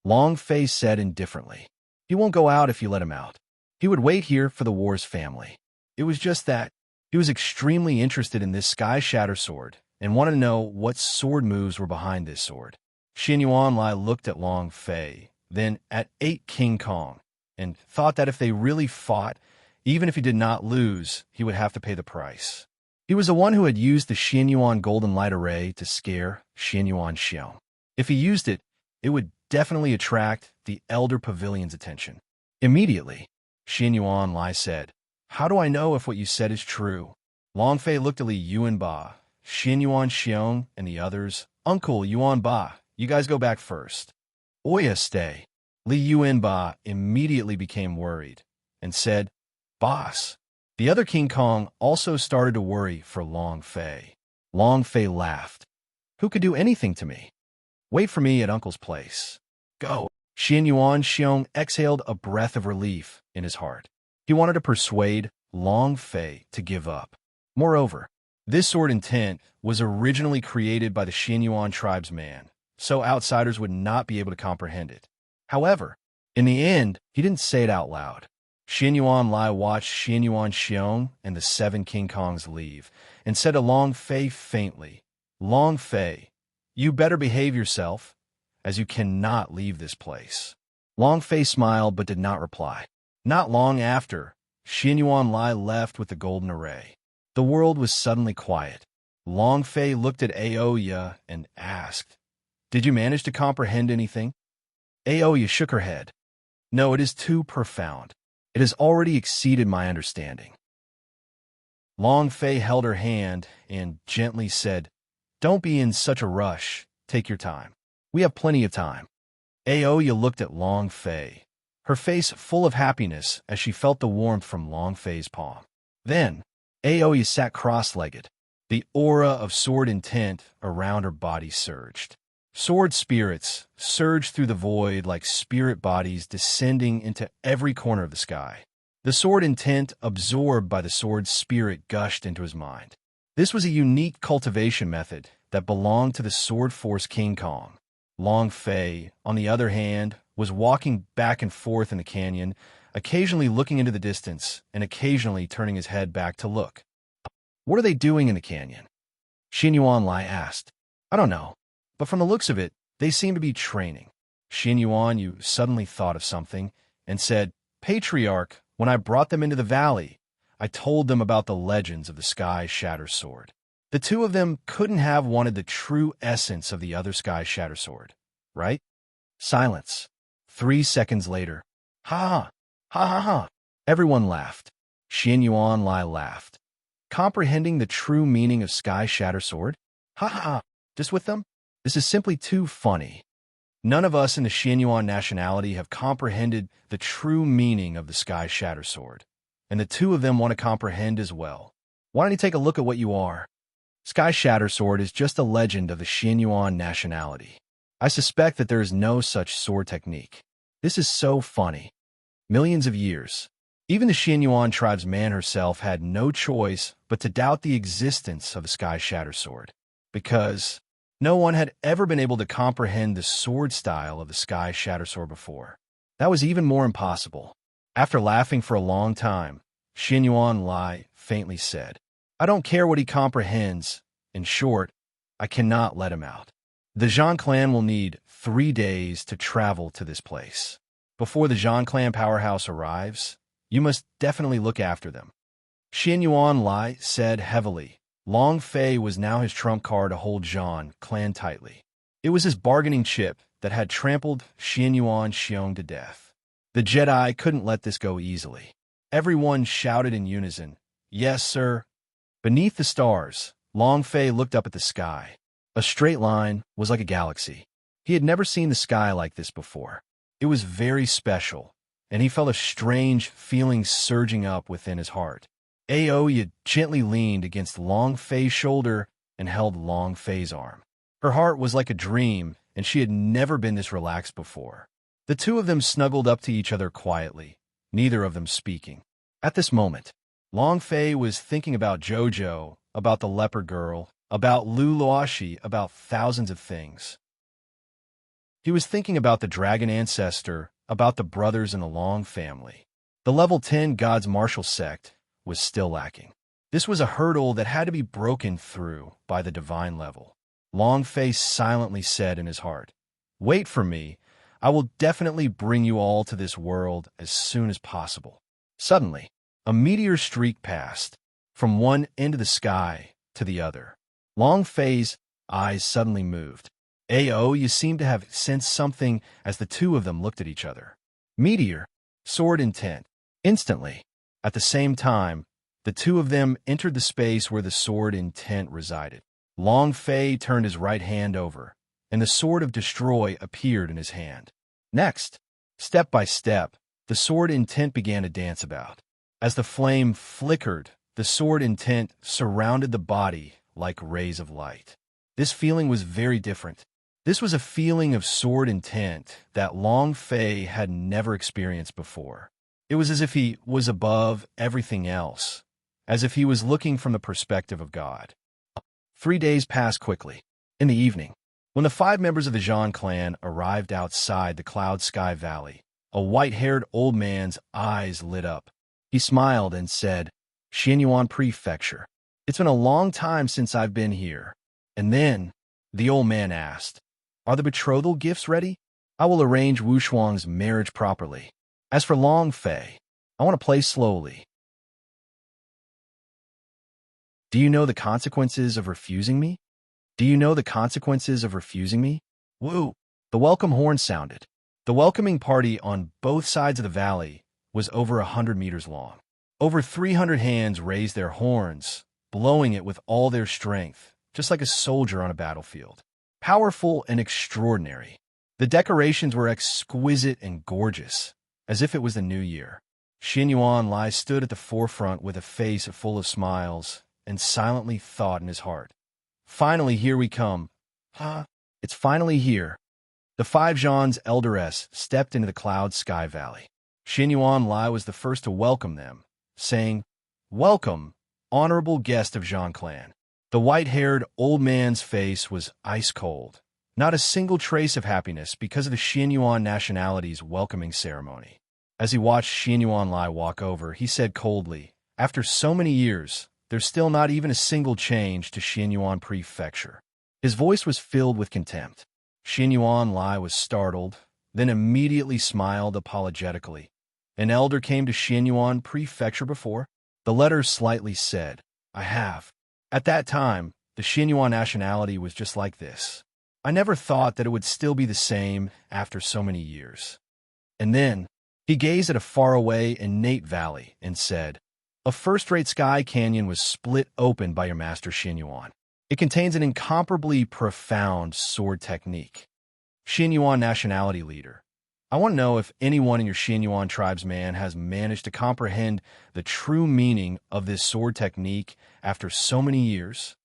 Long Fei said indifferently. He won't go out if you let him out. He would wait here for the war's family. It was just that he was extremely interested in this Sky Shatter sword and wanted to know what sword moves were behind this sword. Xianyuan Lai looked at Long Fei, then at 8 King Kong, and thought that if they really fought, even if he did not lose, he would have to pay the price. He was the one who had used the Xianyuan Golden Light Array to scare Xianyuan Xiong. If he used it, it would definitely attract the Elder Pavilion's attention. Immediately, Xianyuan Lai said, How do I know if what you said is true? Long Fei looked at Li Yuanba, Xianyuan Xiong, and the others. Uncle Yuanba, you guys go back first. Oya, stay. Li Yuanba immediately became worried and said, Boss. The other King Kong also started to worry for Long Fei. Long Fei laughed. Who could do anything to me? Wait for me at Uncle's place. Go. Xianyuan Xiong exhaled a breath of relief in his heart. He wanted to persuade Long Fei to give up. Moreover, this sword intent was originally created by the Xianyuan tribesman, so outsiders would not be able to comprehend it. However, in the end, he didn't say it out loud. Xian Yuan Lai watched Xian Yuan Xiong and the 7 King Kongs leave, and said to Long Fei faintly, "Long Fei, you better behave yourself, as you cannot leave this place." Long Fei smiled but did not reply. Not long after, Xian Yuan Lai left with the golden array. The world was suddenly quiet. Long Fei looked at Aoya and asked, "Did you manage to comprehend anything?" Aoya shook her head. "No, it is too profound. It has already exceeded my understanding." Long Fei held her hand and gently said, "Don't be in such a rush. Take your time. We have plenty of time." Aoya looked at Long Fei, her face full of happiness as she felt the warmth from Long Fei's palm. Then, Aoya sat cross-legged. The aura of sword intent around her body surged. Sword spirits surged through the void like spirit bodies descending into every corner of the sky. The sword intent absorbed by the sword spirit gushed into his mind. This was a unique cultivation method that belonged to the Sword Force King Kong. Long Fei, on the other hand, was walking back and forth in the canyon, occasionally looking into the distance and occasionally turning his head back to look. "What are they doing in the canyon?" Xian Yuan Lai asked. "I don't know, but from the looks of it, they seem to be training." Xian Yuan Yu suddenly thought of something and said, "Patriarch, when I brought them into the valley, I told them about the legends of the Sky Shatter Sword. The two of them couldn't have wanted the true essence of the other Sky Shatter Sword, right?" Silence. 3 seconds later. "Ha ha! Ha ha ha!" Everyone laughed. Xian Yuan Lai laughed. "Comprehending the true meaning of Sky Shatter Sword? Ha ha ha! Just with them? This is simply too funny. None of us in the Xian Yuan nationality have comprehended the true meaning of the Sky Shatter Sword, and the two of them want to comprehend as well. Why don't you take a look at what you are? Sky Shatter Sword is just a legend of the Xian Yuan nationality. I suspect that there is no such sword technique. This is so funny. Millions of years. Even the Xian Yuan tribesman herself had no choice but to doubt the existence of the Sky Shatter Sword, because no one had ever been able to comprehend the sword style of the Sky Shatter Sword before. That was even more impossible. After laughing for a long time, Xian Yuan Lai faintly said, "I don't care what he comprehends. In short, I cannot let him out. The Zhang clan will need 3 days to travel to this place. Before the Zhang clan powerhouse arrives, you must definitely look after them." Xian Yuan Lai said heavily. Long Fei was now his trump card to hold Zhang clan tightly. It was his bargaining chip that had trampled Xian Yuan Xiong to death. The Jedi couldn't let this go easily. Everyone shouted in unison, "Yes, sir." Beneath the stars, Long Fei looked up at the sky. A straight line was like a galaxy. He had never seen the sky like this before. It was very special, and he felt a strange feeling surging up within his heart. Aoya gently leaned against Long Fei's shoulder and held Long Fei's arm. Her heart was like a dream, and she had never been this relaxed before. The two of them snuggled up to each other quietly, neither of them speaking. At this moment, Long Fei was thinking about Jojo, about the leopard girl, about Lu Luoxi, about thousands of things. He was thinking about the dragon ancestor, about the brothers in the Long family. The level 10 God's martial sect was still lacking. This was a hurdle that had to be broken through by the divine level. Long Fei silently said in his heart, "Wait for me. I will definitely bring you all to this world as soon as possible." Suddenly, a meteor streak passed from one end of the sky to the other. Long Fei's eyes suddenly moved. You seemed to have sensed something as the two of them looked at each other. Meteor, sword intent. Instantly, at the same time, the two of them entered the space where the sword intent resided. Long Fei turned his right hand over, and the sword of destroy appeared in his hand. Next, step by step, the sword intent began to dance about. As the flame flickered, the sword intent surrounded the body like rays of light. This feeling was very different. This was a feeling of sword intent that Long Fei had never experienced before. It was as if he was above everything else, as if he was looking from the perspective of God. 3 days passed quickly. In the evening, when the 5 members of the Zhang clan arrived outside the Cloud Sky Valley, A white-haired old man's eyes lit up. He smiled and said, Xianyuan Prefecture. It's been a long time since I've been here. And then, the old man asked, Are the betrothal gifts ready? I will arrange Wu Shuang's marriage properly. As for Long Fei, I want to play slowly. Do you know the consequences of refusing me? Do you know the consequences of refusing me? Woo! The welcome horn sounded. The welcoming party on both sides of the valley was over 100 meters long. Over 300 hands raised their horns, blowing it with all their strength, just like a soldier on a battlefield. Powerful and extraordinary. The decorations were exquisite and gorgeous, as if it was the new year. Xianyuan Lai stood at the forefront with a face full of smiles and silently thought in his heart. Finally, here we come. It's finally here. The 5 Zhan's elderess stepped into the cloud sky valley. Xianyuan Lai was the first to welcome them, saying, Welcome, honorable guest of Zhan clan. The white-haired old man's face was ice-cold, not a single trace of happiness because of the Xianyuan nationality's welcoming ceremony. As he watched Xianyuan Lai walk over, he said coldly, After so many years, there's still not even a single change to Xianyuan Prefecture. His voice was filled with contempt. Xianyuan Lai was startled, then immediately smiled apologetically. An elder came to Xianyuan Prefecture before? The letter slightly said, I have. At that time, the Xianyuan nationality was just like this. I never thought that it would still be the same after so many years. And then, he gazed at a faraway innate valley and said, A first-rate sky canyon was split open by your master Xianyuan. It contains an incomparably profound sword technique. Xianyuan nationality leader. I want to know if anyone in your Xianyuan tribesman has managed to comprehend the true meaning of this sword technique after so many years.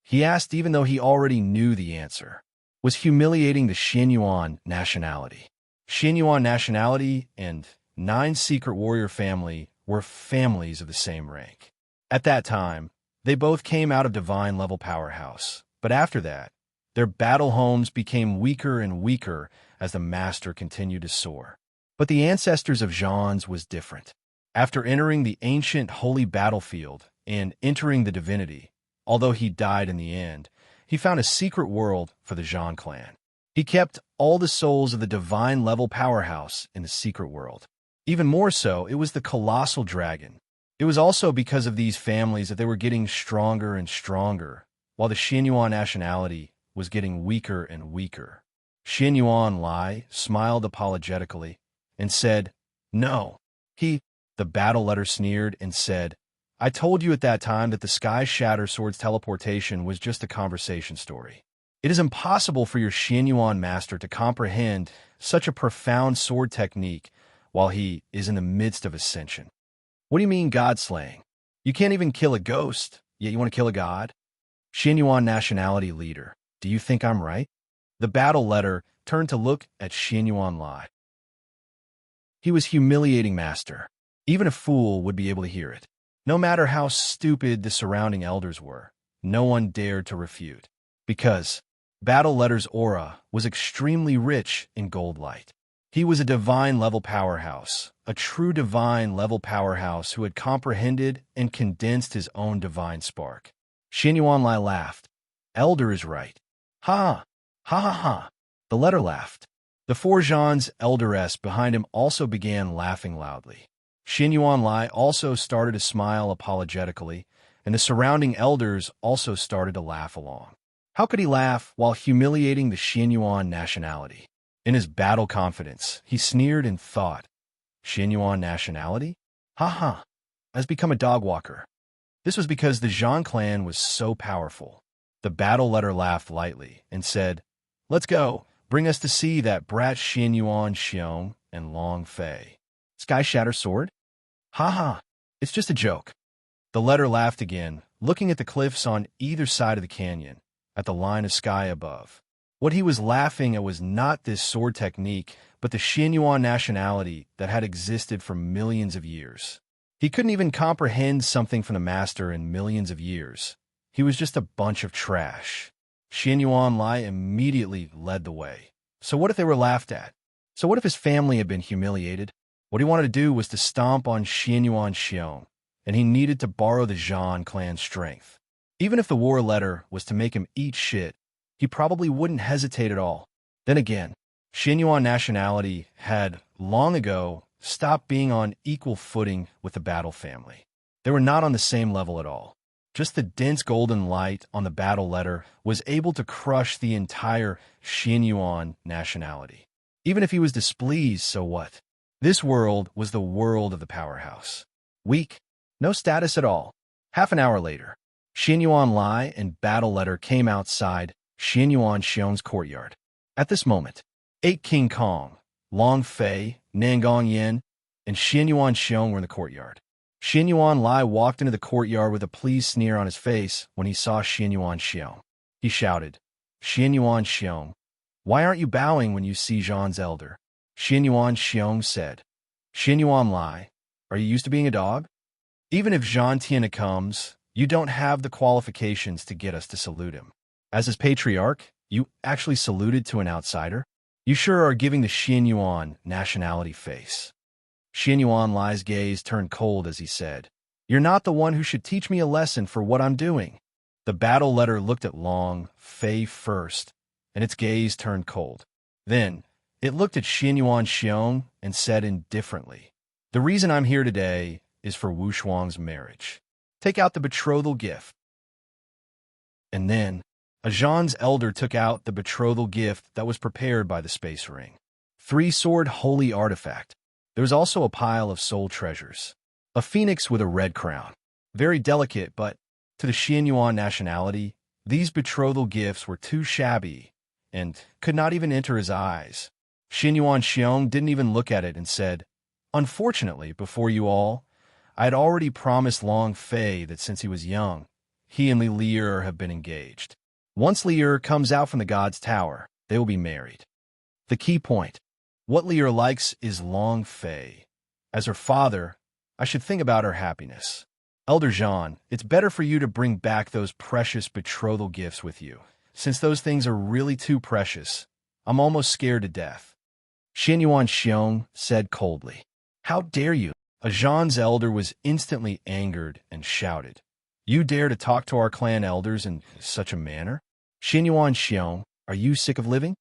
He asked even though he already knew the answer. Was humiliating the Xianyuan nationality. Xianyuan nationality and 9 secret warrior family were families of the same rank. At that time, they both came out of divine-level powerhouse, but after that, their battle homes became weaker and weaker as the master continued to soar. But the ancestors of Zhan's was different. After entering the ancient holy battlefield and entering the divinity, although he died in the end, he found a secret world for the Zhan clan. He kept all the souls of the divine-level powerhouse in the secret world. Even more so, it was the colossal dragon. It was also because of these families that they were getting stronger and stronger, while the Xianyuan nationality was getting weaker and weaker. Xianyuan Lai smiled apologetically and said, No. The battle letter sneered and said, I told you at that time that the Sky Shatter Sword's teleportation was just a conversation story. It is impossible for your Xianyuan master to comprehend such a profound sword technique while he is in the midst of ascension. What do you mean god-slaying? You can't even kill a ghost, yet you want to kill a god? Xianyuan nationality leader, do you think I'm right? The battle letter turned to look at Xianyuan Lai. He was humiliating master. Even a fool would be able to hear it. No matter how stupid the surrounding elders were, no one dared to refute. Because battle letter's aura was extremely rich in gold light. He was a divine-level powerhouse, a true divine-level powerhouse who had comprehended and condensed his own divine spark. Xianyuan Lai laughed. Elder is right. Ha! Ha ha ha! The letter laughed. The 4 Zhan's elderess behind him also began laughing loudly. Xianyuan Lai also started to smile apologetically, and the surrounding elders also started to laugh along. How could he laugh while humiliating the Xianyuan nationality? In his battle confidence, he sneered and thought, Xianyuan nationality? Ha ha! Has become a dog walker. This was because the Zhan clan was so powerful. The battle letter laughed lightly and said, Let's go. Bring us to see that brat Xianyuan Xiong and Long Fei. Sky Shatter Sword? Ha ha! It's just a joke. The letter laughed again, looking at the cliffs on either side of the canyon, at the line of sky above. What he was laughing at was not this sword technique, but the Xianyuan nationality that had existed for millions of years. He couldn't even comprehend something from the master in millions of years. He was just a bunch of trash. Xianyuan Lai immediately led the way. So what if they were laughed at? So what if his family had been humiliated? What he wanted to do was to stomp on Xianyuan Xiong, and he needed to borrow the Zhan clan's strength. Even if the war letter was to make him eat shit, he probably wouldn't hesitate at all. Then again, Xianyuan nationality had, long ago, stopped being on equal footing with the battle family. They were not on the same level at all. Just the dense golden light on the battle letter was able to crush the entire Xianyuan nationality. Even if he was displeased, so what? This world was the world of the powerhouse. Weak, no status at all. Half an hour later, Xianyuan Lai and battle letter came outside Xianyuan Xiong's courtyard. At this moment, 8 King Kong, Long Fei, Nangong Yen, and Xianyuan Xiong were in the courtyard. Xianyuan Lai walked into the courtyard with a pleased sneer on his face when he saw Xianyuan Xiong. He shouted, "Xianyuan Xiong, why aren't you bowing when you see Zhan's elder?" Xianyuan Xiong said, "Xianyuan Lai, are you used to being a dog? Even if Zhan Tiana comes, you don't have the qualifications to get us to salute him. As his patriarch, you actually saluted to an outsider? You sure are giving the Xianyuan nationality face." Xianyuan Lai's gaze turned cold as he said, "You're not the one who should teach me a lesson for what I'm doing." The battle letter looked at Long Fei first, and its gaze turned cold. Then, it looked at Xianyuan Xiong and said indifferently, "The reason I'm here today is for Wu Shuang's marriage. Take out the betrothal gift." And then, Zhan's elder took out the betrothal gift that was prepared by the space ring. 3-sword holy artifact. There was also a pile of soul treasures. A phoenix with a red crown. Very delicate, but to the Xianyuan nationality, these betrothal gifts were too shabby and could not even enter his eyes. Xianyuan Xiong didn't even look at it and said, "Unfortunately, before you all, I had already promised Long Fei that since he was young, he and Li Lier have been engaged. Once Lier comes out from the God's Tower, they will be married." The key point. What Lier likes is Long Fei. As her father, I should think about her happiness. Elder Zhan, it's better for you to bring back those precious betrothal gifts with you, since those things are really too precious. I'm almost scared to death. Xianyuan Xiong said coldly, "How dare you?" Zhan's elder was instantly angered and shouted, "You dare to talk to our clan elders in such a manner? Xianyuan Xiong, are you sick of living?"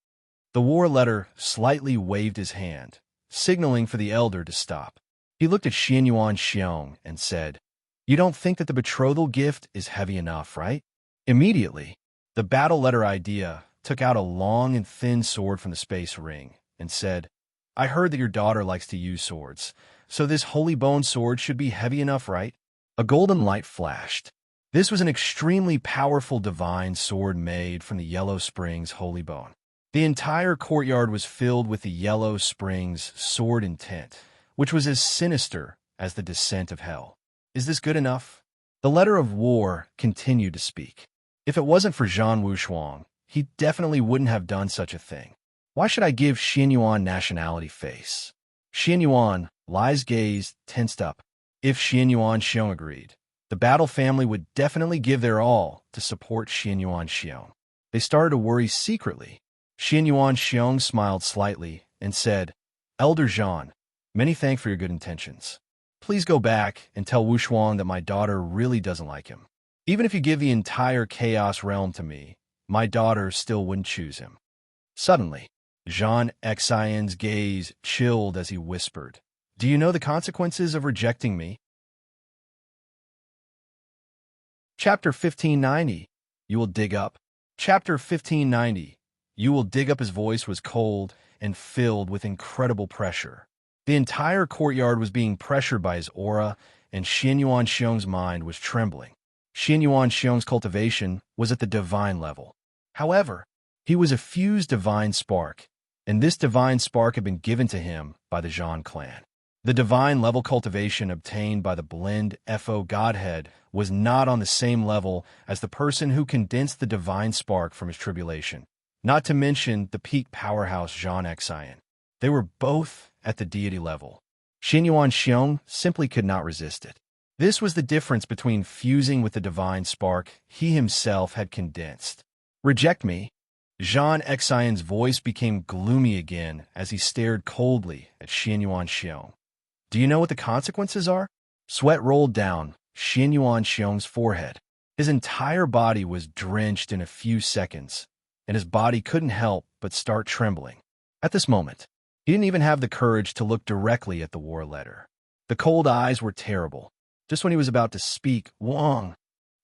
The war letter slightly waved his hand, signaling for the elder to stop. He looked at Xianyuan Xiong and said, "You don't think that the betrothal gift is heavy enough, right?" Immediately, the battle letter idea took out a long and thin sword from the space ring and said, "I heard that your daughter likes to use swords, so this holy bone sword should be heavy enough, right?" A golden light flashed. This was an extremely powerful divine sword made from the Yellow Springs holy bone. The entire courtyard was filled with the Yellow Springs sword intent, which was as sinister as the descent of hell. Is this good enough? The letter of war continued to speak. If it wasn't for Zhan Wushuang, he definitely wouldn't have done such a thing. Why should I give Xianyuan nationality face? Xianyuan, Lai's gaze tensed up. If Xianyuan Xiong agreed, the battle family would definitely give their all to support Xianyuan Xiong. They started to worry secretly. Xianyuan Xiong smiled slightly and said, "Elder Zhan, many thanks for your good intentions. Please go back and tell Wushuang that my daughter really doesn't like him. Even if you give the entire Chaos Realm to me, my daughter still wouldn't choose him." Suddenly, Zhan Xian's gaze chilled as he whispered, "Do you know the consequences of rejecting me?" Chapter 1590, You Will Dig Up. Chapter 1590, You Will Dig Up. His voice was cold and filled with incredible pressure. The entire courtyard was being pressured by his aura, and Xianyuan Xiong's mind was trembling. Xianyuan Xiong's cultivation was at the divine level. However, he was a fused divine spark, and this divine spark had been given to him by the Zhan clan. The divine level cultivation obtained by the blend FO Godhead was not on the same level as the person who condensed the divine spark from his tribulation, not to mention the peak powerhouse Zhan Xian. They were both at the deity level. Xianyuan Xiong simply could not resist it. This was the difference between fusing with the divine spark he himself had condensed. "Reject me? Zhang Xian's voice became gloomy again as he stared coldly at Xianyuan Xiong. Do you know what the consequences are? Sweat rolled down Xianyuan Xiong's forehead. His entire body was drenched in a few seconds, and his body couldn't help but start trembling. At this moment, he didn't even have the courage to look directly at the war letter. The cold eyes were terrible. Just when he was about to speak, Wong!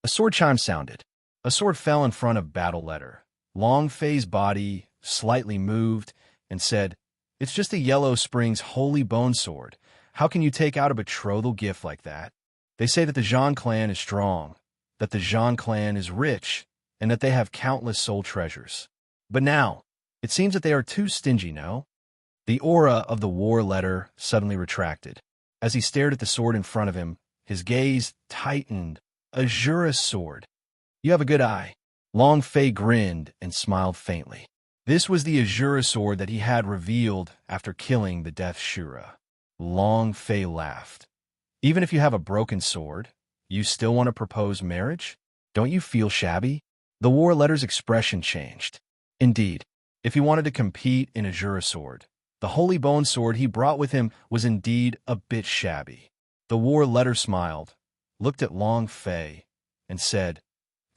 A sword chime sounded. A sword fell in front of battle letter. Long Fei's body slightly moved and said, "It's just a Yellow Springs holy bone sword. How can you take out a betrothal gift like that? They say that the Zhang clan is strong, that the Zhang clan is rich, and that they have countless soul treasures. But now, it seems that they are too stingy, no?" The aura of the war letter suddenly retracted. As he stared at the sword in front of him, his gaze tightened. Azura's sword. You have a good eye. Long Fei grinned and smiled faintly. This was the Azura sword that he had revealed after killing the Death Shura. Long Fei laughed. Even if you have a broken sword, you still want to propose marriage? Don't you feel shabby? The war letter's expression changed. Indeed, if he wanted to compete in Azura sword, the holy bone sword he brought with him was indeed a bit shabby. The war letter smiled, looked at Long Fei, and said,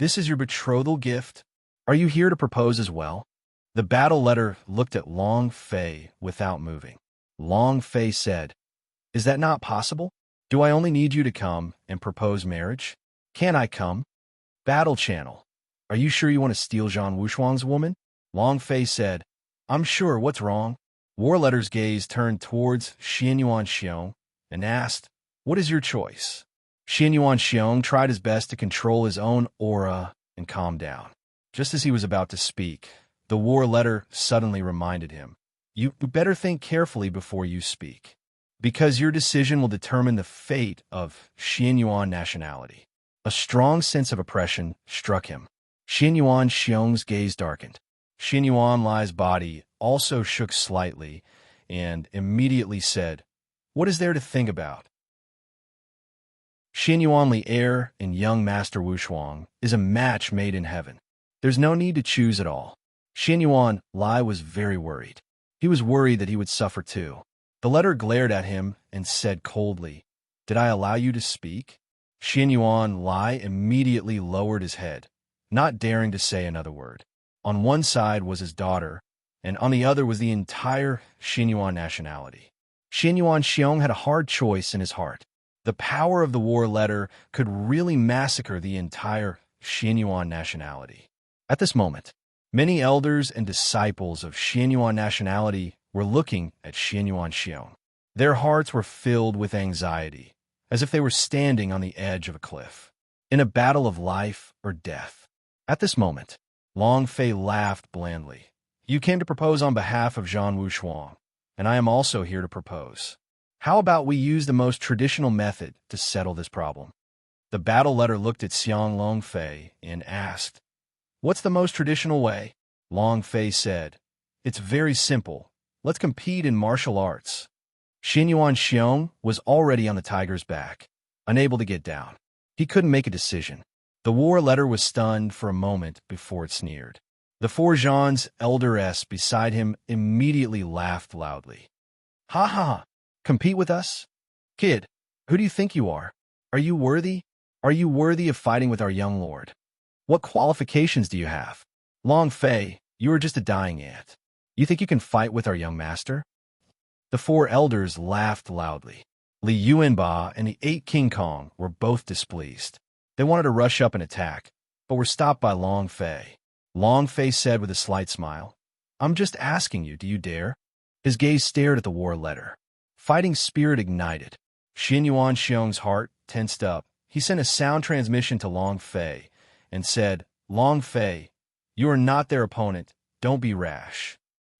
"This is your betrothal gift? Are you here to propose as well?" The battle letter looked at Long Fei without moving. Long Fei said, "Is that not possible? Do I only need you to come and propose marriage? Can I come?" Battle channel. Are you sure you want to steal Zhang Wushuang's woman? Long Fei said, "I'm sure, what's wrong?" War letter's gaze turned towards Xianyuan Xiong and asked, "What is your choice?" Xianyuan Xiong tried his best to control his own aura and calm down. Just as he was about to speak, the war letter suddenly reminded him, "You better think carefully before you speak, because your decision will determine the fate of Xianyuan nationality." A strong sense of oppression struck him. Xianyuan Xiong's gaze darkened. Xianyuan Lai's body also shook slightly and immediately said, "What is there to think about?" Xianyuan Li heir and young Master Wushuang is a match made in heaven. There's no need to choose at all. Xianyuan Lai was very worried. He was worried that he would suffer too. The letter glared at him and said coldly, "Did I allow you to speak?" Xianyuan Lai immediately lowered his head, not daring to say another word. On one side was his daughter, and on the other was the entire Xianyuan nationality. Xianyuan Xiong had a hard choice in his heart. The power of the war letter could really massacre the entire Xianyuan nationality. At this moment, many elders and disciples of Xianyuan nationality were looking at Xianyuan Xiong. Their hearts were filled with anxiety, as if they were standing on the edge of a cliff, in a battle of life or death. At this moment, Long Fei laughed blandly. "You came to propose on behalf of Zhang Wushuang, and I am also here to propose. How about we use the most traditional method to settle this problem?" The battle letter looked at Xiang Long Fei and asked, "What's the most traditional way?" Long Fei said, "It's very simple. Let's compete in martial arts." Xianyuan Xiong was already on the tiger's back, unable to get down. He couldn't make a decision. The war letter was stunned for a moment before it sneered. The four Zhan's elderess beside him immediately laughed loudly. "Ha ha! Compete with us? Kid, who do you think you are? Are you worthy? Are you worthy of fighting with our young lord? What qualifications do you have? Long Fei, you are just a dying ant. You think you can fight with our young master?" The four elders laughed loudly. Li Yuanba and the 8 King Kong were both displeased. They wanted to rush up and attack, but were stopped by Long Fei. Long Fei said with a slight smile, "I'm just asking you, do you dare?" His gaze stared at the war letter. Fighting spirit ignited. Xianyuan Xiong's heart tensed up. He sent a sound transmission to Long Fei and said, "Long Fei, you are not their opponent. Don't be rash."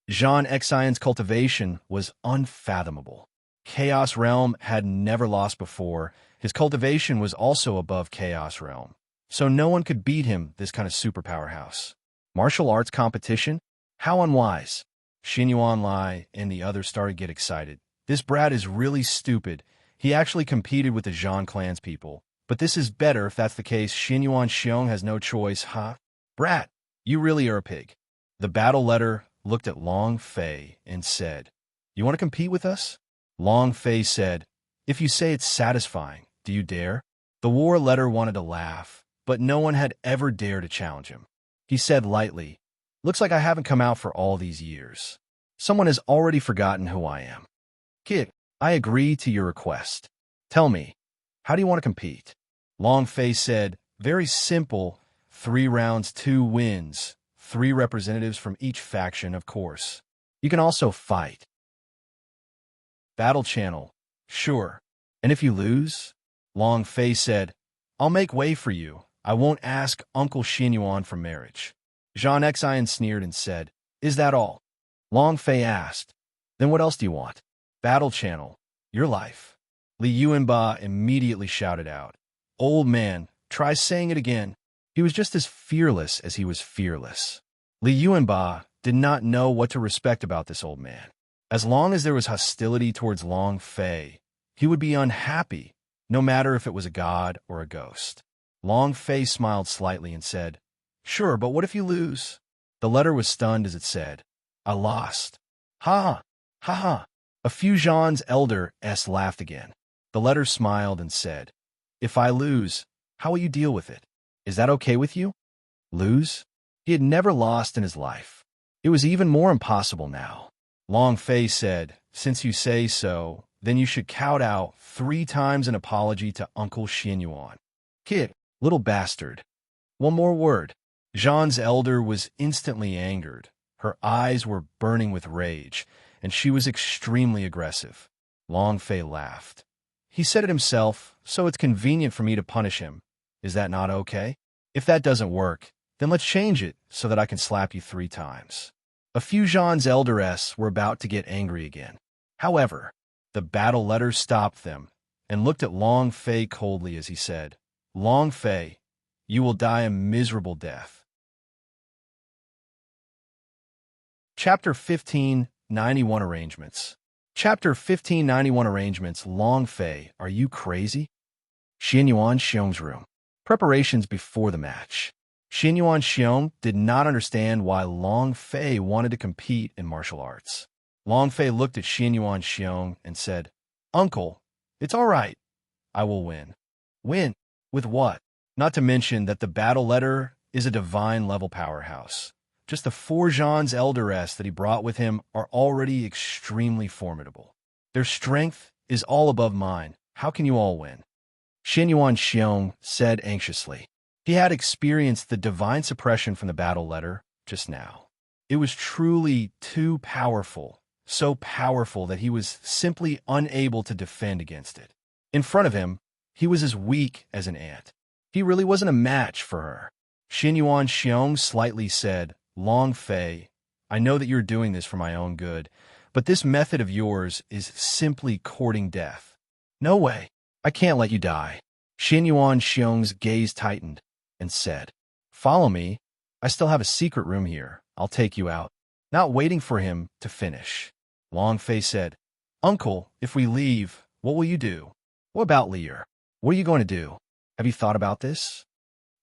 Zhang Xian's cultivation was unfathomable. Chaos Realm had never lost before. His cultivation was also above Chaos Realm, so no one could beat him, this kind of superpower house. Martial arts competition? How unwise. Xianyuan Lai and the others started to get excited. This brat is really stupid. He actually competed with the Zhang clan's people. But this is better if that's the case. Xianyuan Xiong has no choice, huh? Brat, you really are a pig. The battle letter looked at Long Fei and said, "You want to compete with us?" Long Fei said, "If you say it's satisfying, do you dare?" The war letter wanted to laugh, but no one had ever dared to challenge him. He said lightly, "Looks like I haven't come out for all these years. Someone has already forgotten who I am. Kid, I agree to your request. Tell me, how do you want to compete?" Long Fei said, "Very simple, 3 rounds, 2 wins, 3 representatives from each faction, of course. You can also fight." Battle channel, "Sure. And if you lose?" Long Fei said, "I'll make way for you. I won't ask Uncle Xinyuan for marriage." Zhang Xian sneered and said, "Is that all?" Long Fei asked, "Then what else do you want?" Battle channel, "Your life." Li Yuanba immediately shouted out, "Old man, try saying it again." He was just as fearless as he was fearless. Li Yuanba did not know what to respect about this old man. As long as there was hostility towards Long Fei, he would be unhappy, no matter if it was a god or a ghost. Long Fei smiled slightly and said, "Sure, but what if you lose?" The letter was stunned as it said, "I lost." "Ha ha ha." A few Zhan's elders laughed again. The letter smiled and said, "If I lose, how will you deal with it? Is that okay with you?" Lose? He had never lost in his life. It was even more impossible now. Long Fei said, "Since you say so, then you should kowtow 3 times an apology to Uncle Xinyuan." "Kid, little bastard. One more word." Zhan's elder was instantly angered. Her eyes were burning with rage, and she was extremely aggressive. Long Fei laughed. He said it himself, so it's convenient for me to punish him. Is that not okay? If that doesn't work, then let's change it so that I can slap you 3 times. A few Zhan's elders were about to get angry again. However, the battle letter stopped them and looked at Long Fei coldly as he said, "Long Fei, you will die a miserable death." Chapter 15, 91 Arrangements. Chapter 1591 Arrangements. Long Fei, are you crazy? Xinyuan Xiong's room. Preparations before the match. Xinyuan Xiong did not understand why Long Fei wanted to compete in martial arts. Long Fei looked at Xinyuan Xiong and said, "Uncle, it's all right. I will win." "Win? With what?" Not to mention that the battle letter is a divine level powerhouse. Just the 4 Zhan's elders that he brought with him are already extremely formidable. Their strength is all above mine. How can you all win? Xinyuan Xiong said anxiously. He had experienced the divine suppression from the battle letter just now. It was truly too powerful, so powerful that he was simply unable to defend against it. In front of him, he was as weak as an ant. He really wasn't a match for her. Xinyuan Xiong slightly said, "Long Fei, I know that you're doing this for my own good, but this method of yours is simply courting death. No way. I can't let you die." Xinyuan Xiong's gaze tightened and said, "Follow me. I still have a secret room here. I'll take you out." Not waiting for him to finish, Long Fei said, "Uncle, if we leave, what will you do? What about Lear? What are you going to do? Have you thought about this?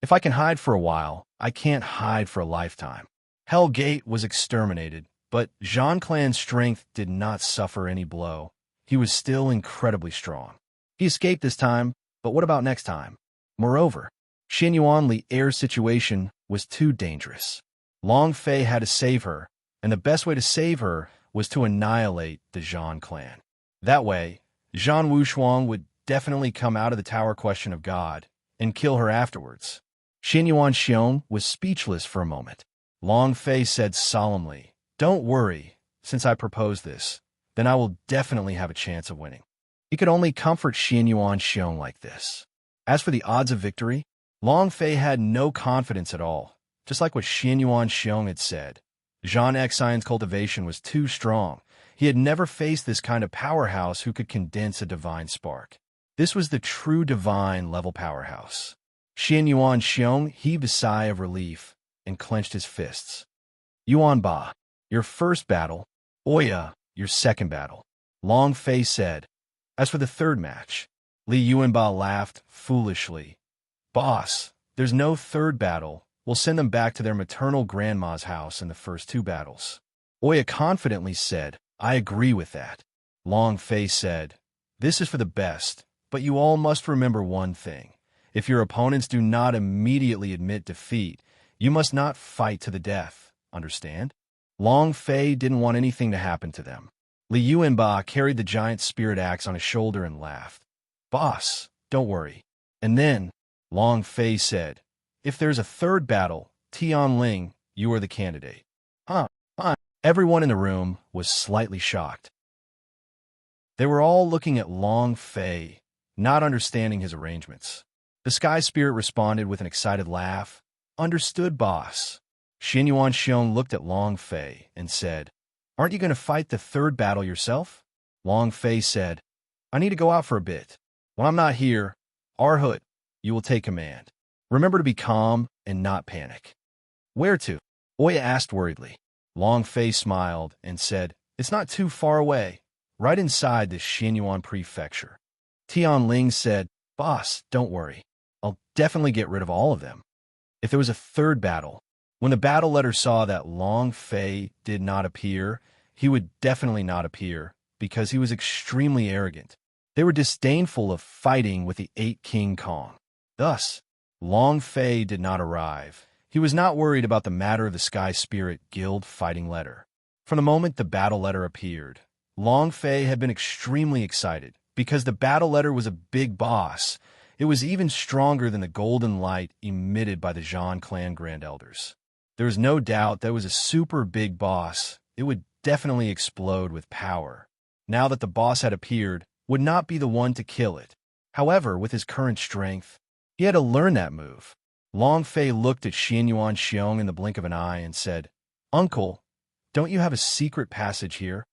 If I can hide for a while, I can't hide for a lifetime." Hell Gate was exterminated, but Zhan Clan's strength did not suffer any blow. He was still incredibly strong. He escaped this time, but what about next time? Moreover, Xinyuan Li Er's situation was too dangerous. Long Fei had to save her, and the best way to save her was to annihilate the Zhan clan. That way, Zhan Wushuang would definitely come out of the Tower Question of God and kill her afterwards. Xinyuan Xiong was speechless for a moment. Long Fei said solemnly, "Don't worry, since I proposed this, then I will definitely have a chance of winning." He could only comfort Xinyuan Xiong like this. As for the odds of victory, Long Fei had no confidence at all, just like what Xinyuan Xiong had said. Zhan Xian's cultivation was too strong. He had never faced this kind of powerhouse who could condense a divine spark. This was the true divine level powerhouse. Xinyuan Xiong heaved a sigh of relief and clenched his fists. "Yuanba, your first battle. Oya, your second battle." Long Fei said. As for the third match, Li Yuanba laughed foolishly. "Boss, there's no third battle. will send them back to their maternal grandma's house in the first two battles. Oya confidently said, I agree with that. Long Fei said, this is for the best, but you all must remember one thing. If your opponents do not immediately admit defeat, you must not fight to the death, understand? Long Fei didn't want anything to happen to them. Li Yuanba carried the giant spirit axe on his shoulder and laughed. Boss, don't worry. And then, Long Fei said, if there's a third battle, Tianling, you are the candidate. Huh? Everyone in the room was slightly shocked. They were all looking at Long Fei, not understanding his arrangements. The sky spirit responded with an excited laugh. Understood, boss. Xinyuan Xiong looked at Long Fei and said, aren't you going to fight the third battle yourself? Long Fei said, I need to go out for a bit. When I'm not here, Arhut, you will take command. Remember to be calm and not panic. Where to? Oya asked worriedly. Long Fei smiled and said, it's not too far away, right inside the Xinyuan prefecture. Tianling said, boss, don't worry. I'll definitely get rid of all of them. If there was a third battle, when the battle letter saw that Long Fei did not appear, he would definitely not appear because he was extremely arrogant. They were disdainful of fighting with the 8 King Kong. Thus, Long Fei did not arrive. He was not worried about the matter of the Sky Spirit Guild fighting letter. From the moment the battle letter appeared, Long Fei had been extremely excited because the battle letter was a big boss. It was even stronger than the golden light emitted by the Zhan clan Grand Elders. There was no doubt that it was a super big boss. It would definitely explode with power. Now that the boss had appeared, would not be the one to kill it. However, with his current strength, he had to learn that move. Long Fei looked at Xinyuan Xiong in the blink of an eye and said, Uncle, don't you have a secret passage here?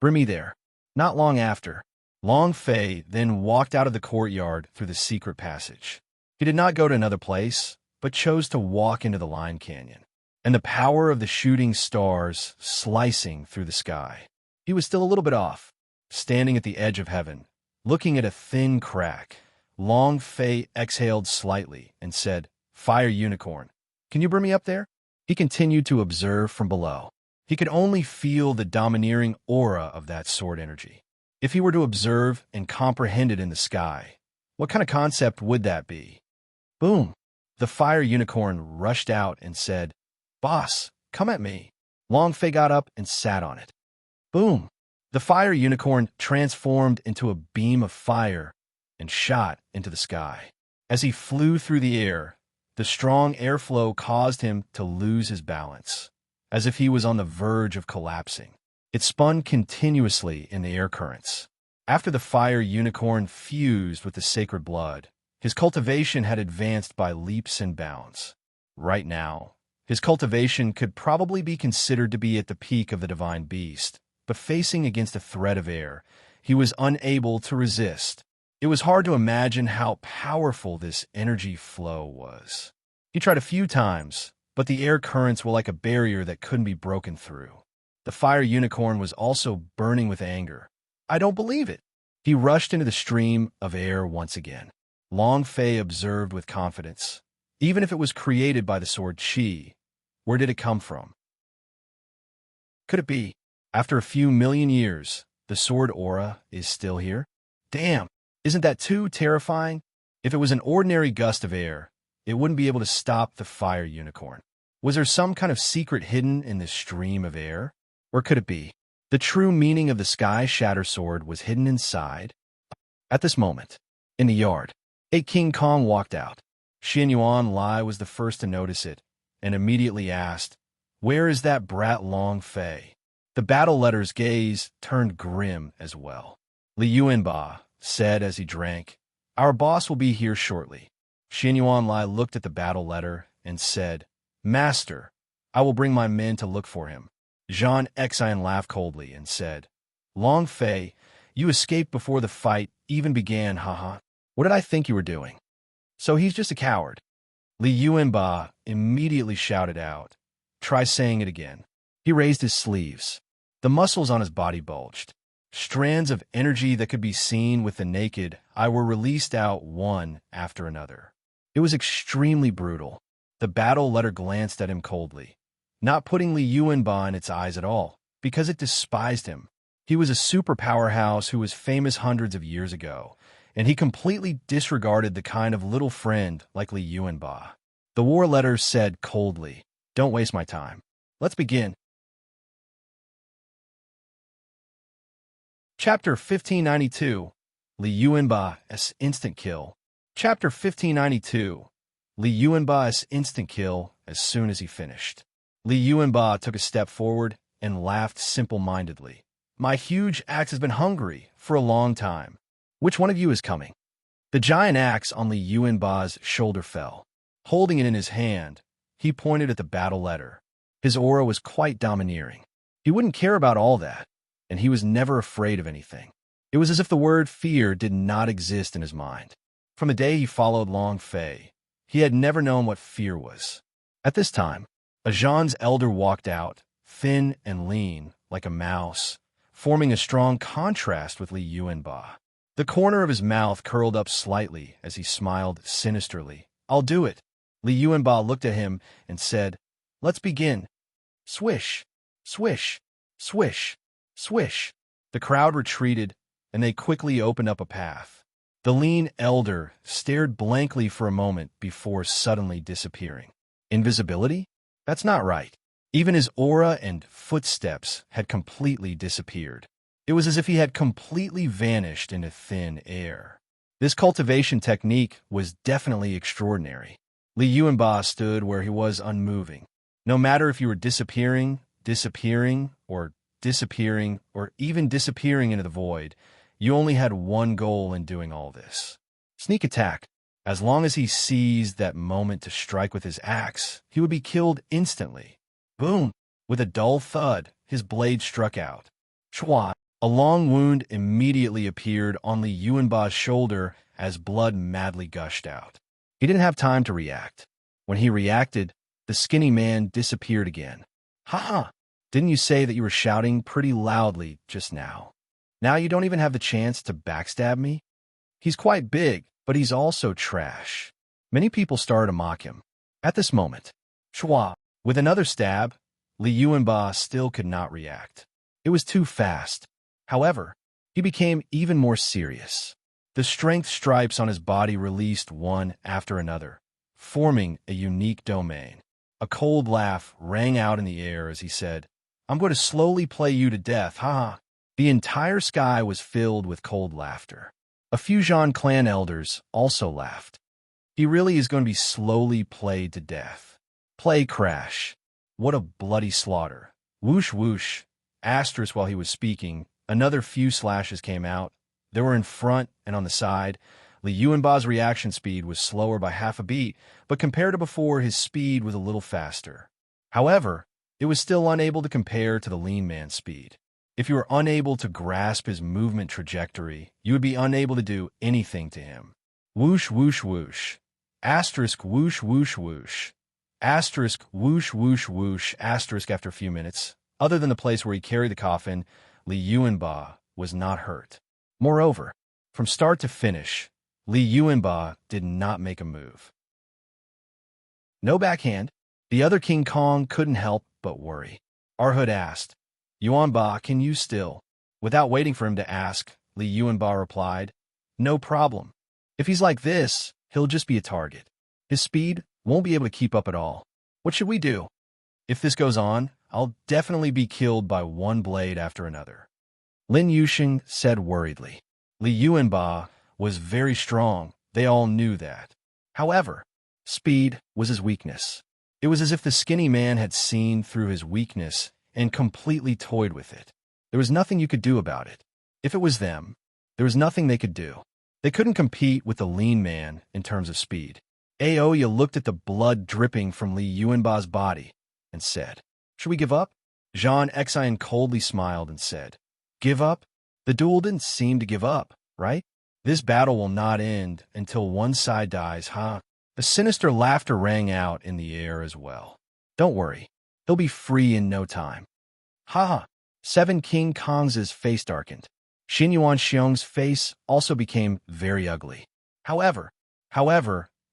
Bring me there. Not long after, Long Fei then walked out of the courtyard through the secret passage. He did not go to another place, but chose to walk into the Lime Canyon, and the power of the shooting stars slicing through the sky. He was still a little bit off, standing at the edge of heaven, looking at a thin crack. Long Fei exhaled slightly and said, Fire Unicorn, can you bring me up there? He continued to observe from below. He could only feel the domineering aura of that sword energy. If he were to observe and comprehend it in the sky, what kind of concept would that be? Boom! The Fire Unicorn rushed out and said, Boss, come at me. Long Fei got up and sat on it. Boom! The Fire Unicorn transformed into a beam of fire and shot into the sky. As he flew through the air, the strong airflow caused him to lose his balance, as if he was on the verge of collapsing. It spun continuously in the air currents. After the Fire Unicorn fused with the sacred blood, his cultivation had advanced by leaps and bounds. Right now, his cultivation could probably be considered to be at the peak of the divine beast, but facing against a threat of air, he was unable to resist. It was hard to imagine how powerful this energy flow was. He tried a few times, but the air currents were like a barrier that couldn't be broken through. The Fire Unicorn was also burning with anger. I don't believe it. He rushed into the stream of air once again. Long Fei observed with confidence. Even if it was created by the sword Qi, where did it come from? Could it be, after a few million years, the sword aura is still here? Damn! Isn't that too terrifying? If it was an ordinary gust of air, it wouldn't be able to stop the Fire Unicorn. Was there some kind of secret hidden in this stream of air? Or could it be the true meaning of the Sky Shatter Sword was hidden inside? At this moment, in the yard, a King Kong walked out. Xinyuan Lai was the first to notice it, and immediately asked, Where is that brat Long Fei? The battle letter's gaze turned grim as well. Li Yuanba said as he drank, Our boss will be here shortly. Xinyuan Lai looked at the battle letter and said, Master, I will bring my men to look for him. Zhan Xian laughed coldly and said, Long Fei, you escaped before the fight even began, haha. What did I think you were doing? So he's just a coward. Li Yuanba immediately shouted out, Try saying it again. He raised his sleeves. The muscles on his body bulged. Strands of energy that could be seen with the naked eye were released out one after another. It was extremely brutal. The battle letter glanced at him coldly, not putting Li Yuanba in its eyes at all, because it despised him. He was a super powerhouse who was famous hundreds of years ago, and he completely disregarded the kind of little friend like Li Yuanba. The war letter said coldly, "Don't waste my time. Let's begin." Chapter 1592, Li Yuanba's Instant Kill. Chapter 1592, Li Yuanba's instant kill as soon as he finished. Li Yuanba took a step forward and laughed simple-mindedly. "My huge axe has been hungry for a long time. Which one of you is coming?" The giant axe on Li Yuanba's shoulder fell. Holding it in his hand, he pointed at the battle letter. His aura was quite domineering. He wouldn't care about all that, and he was never afraid of anything. It was as if the word fear did not exist in his mind. From the day he followed Long Fei, he had never known what fear was. At this time, a Zhan's elder walked out, thin and lean, like a mouse, forming a strong contrast with Li Yuanba. The corner of his mouth curled up slightly as he smiled sinisterly. "I'll do it." Li Yuanba looked at him and said, "Let's begin." Swish, swish, swish, swish. The crowd retreated, and they quickly opened up a path. The lean elder stared blankly for a moment before suddenly disappearing. Invisibility? That's not right. Even his aura and footsteps had completely disappeared. It was as if he had completely vanished into thin air. This cultivation technique was definitely extraordinary. Li Yuanba stood where he was unmoving. No matter if you were disappearing, or even disappearing into the void, you only had one goal in doing all this. Sneak attack. As long as he seized that moment to strike with his axe, he would be killed instantly. Boom! With a dull thud, his blade struck out. Chua! A long wound immediately appeared on Li Yuanba's shoulder as blood madly gushed out. He didn't have time to react. When he reacted, the skinny man disappeared again. "Ha! Didn't you say that you were shouting pretty loudly just now? Now you don't even have the chance to backstab me?" He's quite big, but he's also trash. Many people started to mock him. At this moment, Chua, with another stab, Li Yuanba still could not react. It was too fast. However, he became even more serious. The strength stripes on his body released one after another, forming a unique domain. A cold laugh rang out in the air as he said, "I'm going to slowly play you to death, ha!" The entire sky was filled with cold laughter. A few Zhan clan elders also laughed. He really is going to be slowly played to death. Play crash. What a bloody slaughter. Whoosh whoosh. Asterisk while he was speaking, another few slashes came out. They were in front and on the side. Li Yuanba's reaction speed was slower by half a beat, but compared to before, his speed was a little faster. However, it was still unable to compare to the lean man's speed. If you were unable to grasp his movement trajectory, you would be unable to do anything to him. Whoosh, whoosh, whoosh. Asterisk, whoosh, whoosh, whoosh. Asterisk, whoosh, whoosh, whoosh. Asterisk after a few minutes. Other than the place where he carried the coffin, Li Yuanba was not hurt. Moreover, from start to finish, Li Yuanba did not make a move. No backhand. The other King Kong couldn't help but worry. Arhud asked, "Yuanba, can you still?" Without waiting for him to ask, Li Yuanba replied, "No problem. If he's like this, he'll just be a target. His speed won't be able to keep up at all. What should we do? If this goes on, I'll definitely be killed by one blade after another." Lin Yuxing said worriedly. Li Yuanba was very strong. They all knew that. However, speed was his weakness. It was as if the skinny man had seen through his weakness and completely toyed with it. There was nothing you could do about it. If it was them, there was nothing they could do. They couldn't compete with the lean man in terms of speed. Aoya looked at the blood dripping from Li Yuanba's body and said, "Should we give up?" Zhan Xian coldly smiled and said, "Give up? The duel didn't seem to give up, right? This battle will not end until one side dies, huh?" A sinister laughter rang out in the air as well. "Don't worry. He'll be free in no time." Ha ha! Seven King Kong's face darkened. Xin Yuan Xiong's face also became very ugly. However,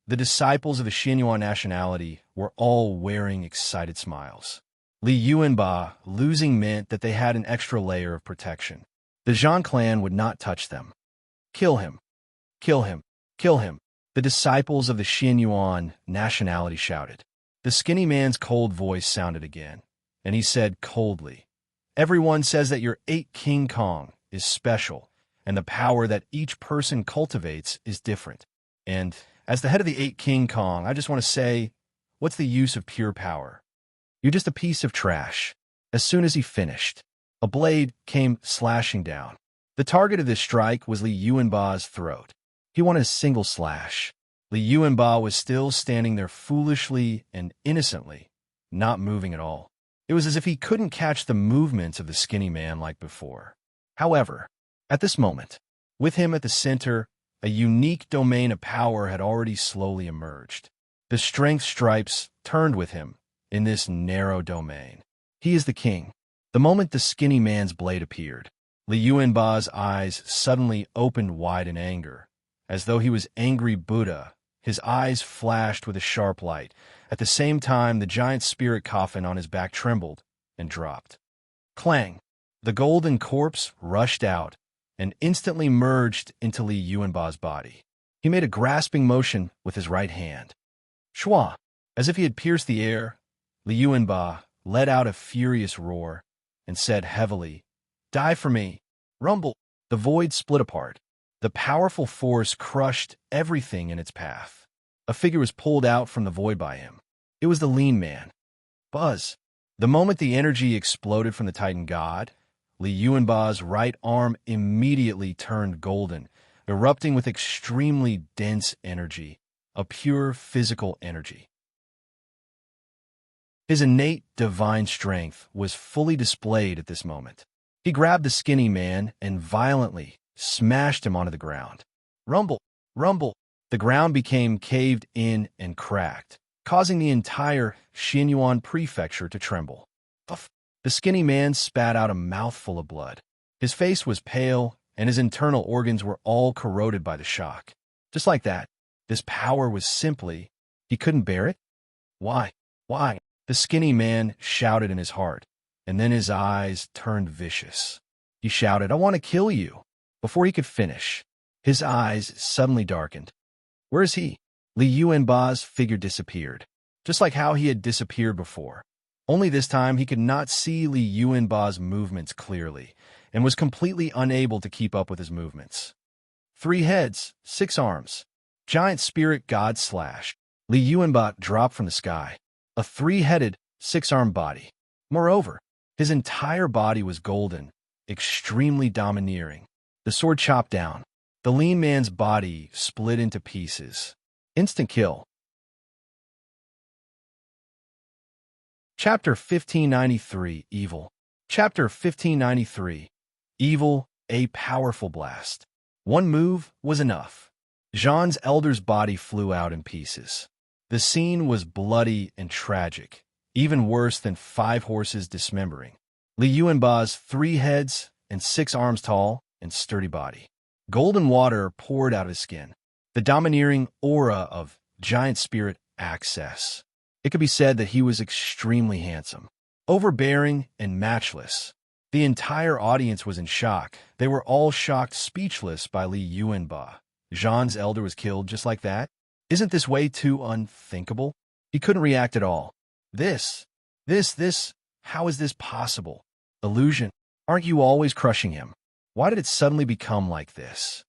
The disciples of the Xianyuan nationality were all wearing excited smiles. Li Yuanba losing meant that they had an extra layer of protection. The Zhang clan would not touch them. Kill him! Kill him! Kill him! The disciples of the Xianyuan nationality shouted. The skinny man's cold voice sounded again, and he said coldly, "Everyone says that your 8 King Kong is special, and the power that each person cultivates is different. And as the head of the 8 King Kong, I just want to say, what's the use of pure power? You're just a piece of trash." As soon as he finished, a blade came slashing down. The target of this strike was Li Yuanba's throat. He wanted a single slash. Li Yuanba was still standing there foolishly and innocently, not moving at all. It was as if he couldn't catch the movements of the skinny man like before. However, at this moment, with him at the center, a unique domain of power had already slowly emerged. The strength stripes turned with him in this narrow domain. He is the king. The moment the skinny man's blade appeared, Li Yuanba's eyes suddenly opened wide in anger. As though he was angry Buddha, his eyes flashed with a sharp light. At the same time, the giant spirit coffin on his back trembled and dropped. Clang! The golden corpse rushed out and instantly merged into Li Yuanba's body. He made a grasping motion with his right hand. Shua! As if he had pierced the air, Li Yuanba let out a furious roar and said heavily, "Die for me!" Rumble! The void split apart. The powerful force crushed everything in its path. A figure was pulled out from the void by him. It was the lean man. Buzz! The moment the energy exploded from the Titan god, Li Yuanba's right arm immediately turned golden, erupting with extremely dense energy, a pure physical energy. His innate divine strength was fully displayed at this moment. He grabbed the skinny man and violently smashed him onto the ground. Rumble! Rumble! The ground became caved in and cracked, causing the entire Xianyuan prefecture to tremble. Puff! The skinny man spat out a mouthful of blood. His face was pale, and his internal organs were all corroded by the shock. Just like that, this power was simply, he couldn't bear it? Why? Why? The skinny man shouted in his heart, and then his eyes turned vicious. He shouted, "I want to kill you." Before he could finish, his eyes suddenly darkened. Where is he? Li Yuanba's figure disappeared, just like how he had disappeared before. Only this time he could not see Li Yuanba's movements clearly, and was completely unable to keep up with his movements. 3 heads, 6 arms. Giant spirit god slash. Li Yuanba dropped from the sky. A 3-headed, 6-armed body. Moreover, his entire body was golden, extremely domineering. The sword chopped down. The lean man's body split into pieces. Instant kill. Chapter 1593, Evil. Chapter 1593, Evil, a powerful blast. One move was enough. Zhan's elder's body flew out in pieces. The scene was bloody and tragic, even worse than 5 horses dismembering. Li Yuanba's 3 heads and 6 arms tall and sturdy body. Golden water poured out of his skin. The domineering aura of giant spirit access. It could be said that he was extremely handsome, overbearing and matchless. The entire audience was in shock. They were all shocked speechless by Li Yuanba. Zhan's elder was killed just like that? Isn't this way too unthinkable? He couldn't react at all. This, how is this possible? Illusion, aren't you always crushing him? Why did it suddenly become like this?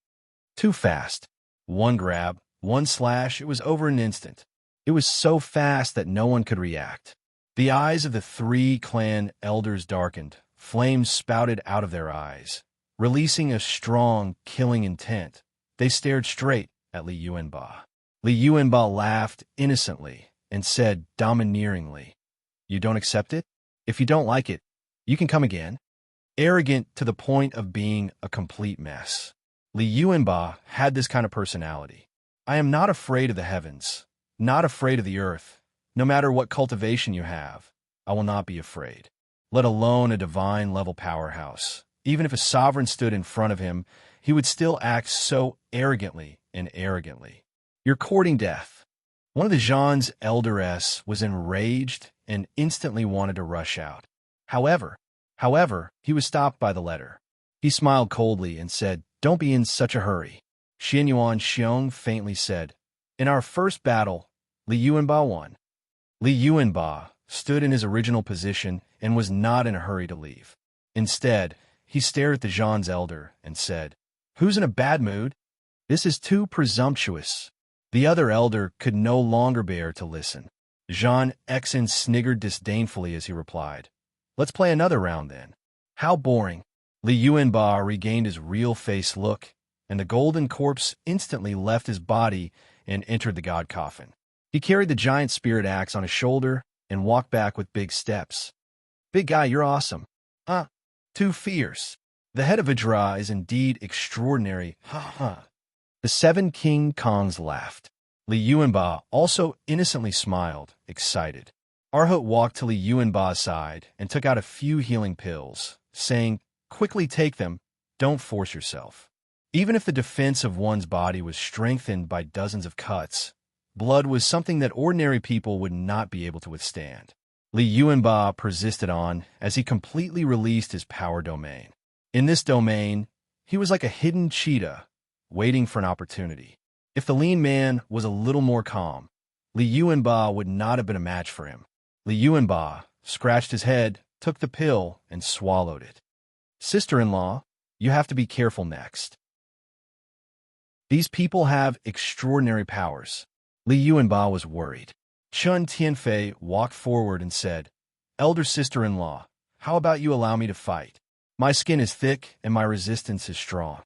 Too fast. One grab, one slash, it was over in an instant. It was so fast that no one could react. The eyes of the 3 clan elders darkened. Flames spouted out of their eyes, releasing a strong, killing intent. They stared straight at Li Yuanba. Li Yuanba laughed innocently and said domineeringly, "You don't accept it? If you don't like it, you can come again." Arrogant to the point of being a complete mess. Li Yuanba had this kind of personality. "I am not afraid of the heavens, not afraid of the earth. No matter what cultivation you have, I will not be afraid. Let alone a divine-level powerhouse. Even if a sovereign stood in front of him, he would still act so arrogantly and arrogantly. You're courting death. One of the Zhan's elderess was enraged and instantly wanted to rush out. However, he was stopped by the letter. He smiled coldly and said, "Don't be in such a hurry." Xian Yuan Xiong faintly said, "In our first battle, Li Yuanba won." Li Yuanba stood in his original position and was not in a hurry to leave. Instead, he stared at the Zhan's elder and said, "Who's in a bad mood? This is too presumptuous." The other elder could no longer bear to listen. Zhan Exin sniggered disdainfully as he replied, "Let's play another round then." "How boring." Li Yuanba regained his real face look, and the golden corpse instantly left his body and entered the god coffin. He carried the giant spirit axe on his shoulder and walked back with big steps. "Big guy, you're awesome." Too fierce." "The head of Vajra is indeed extraordinary." Ha ha. The 7 King Kongs laughed. Li Yuanba also innocently smiled, excited. Arhut walked to Li Yuanba's side and took out a few healing pills, saying, "Quickly take them, don't force yourself." Even if the defense of one's body was strengthened by dozens of cuts, blood was something that ordinary people would not be able to withstand. Li Yuanba persisted on as he completely released his power domain. In this domain, he was like a hidden cheetah, waiting for an opportunity. If the lean man was a little more calm, Li Yuanba would not have been a match for him. Li Yuanba scratched his head, took the pill, and swallowed it. "Sister-in-law, you have to be careful next. These people have extraordinary powers." Li Yuanba was worried. Chun Tianfei walked forward and said, "Elder sister-in-law, how about you allow me to fight? My skin is thick and my resistance is strong."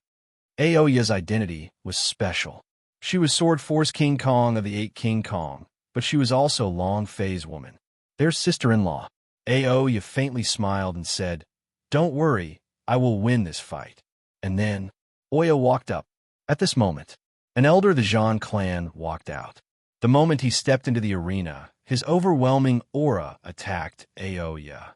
Aoya's identity was special. She was Sword Force King Kong of the 8 King Kong, but she was also Long Fei's woman. "Their sister-in-law." Aoya faintly smiled and said, "Don't worry, I will win this fight." And then Oya walked up. At this moment, an elder of the Zhan clan walked out. The moment he stepped into the arena, his overwhelming aura attacked Aoya.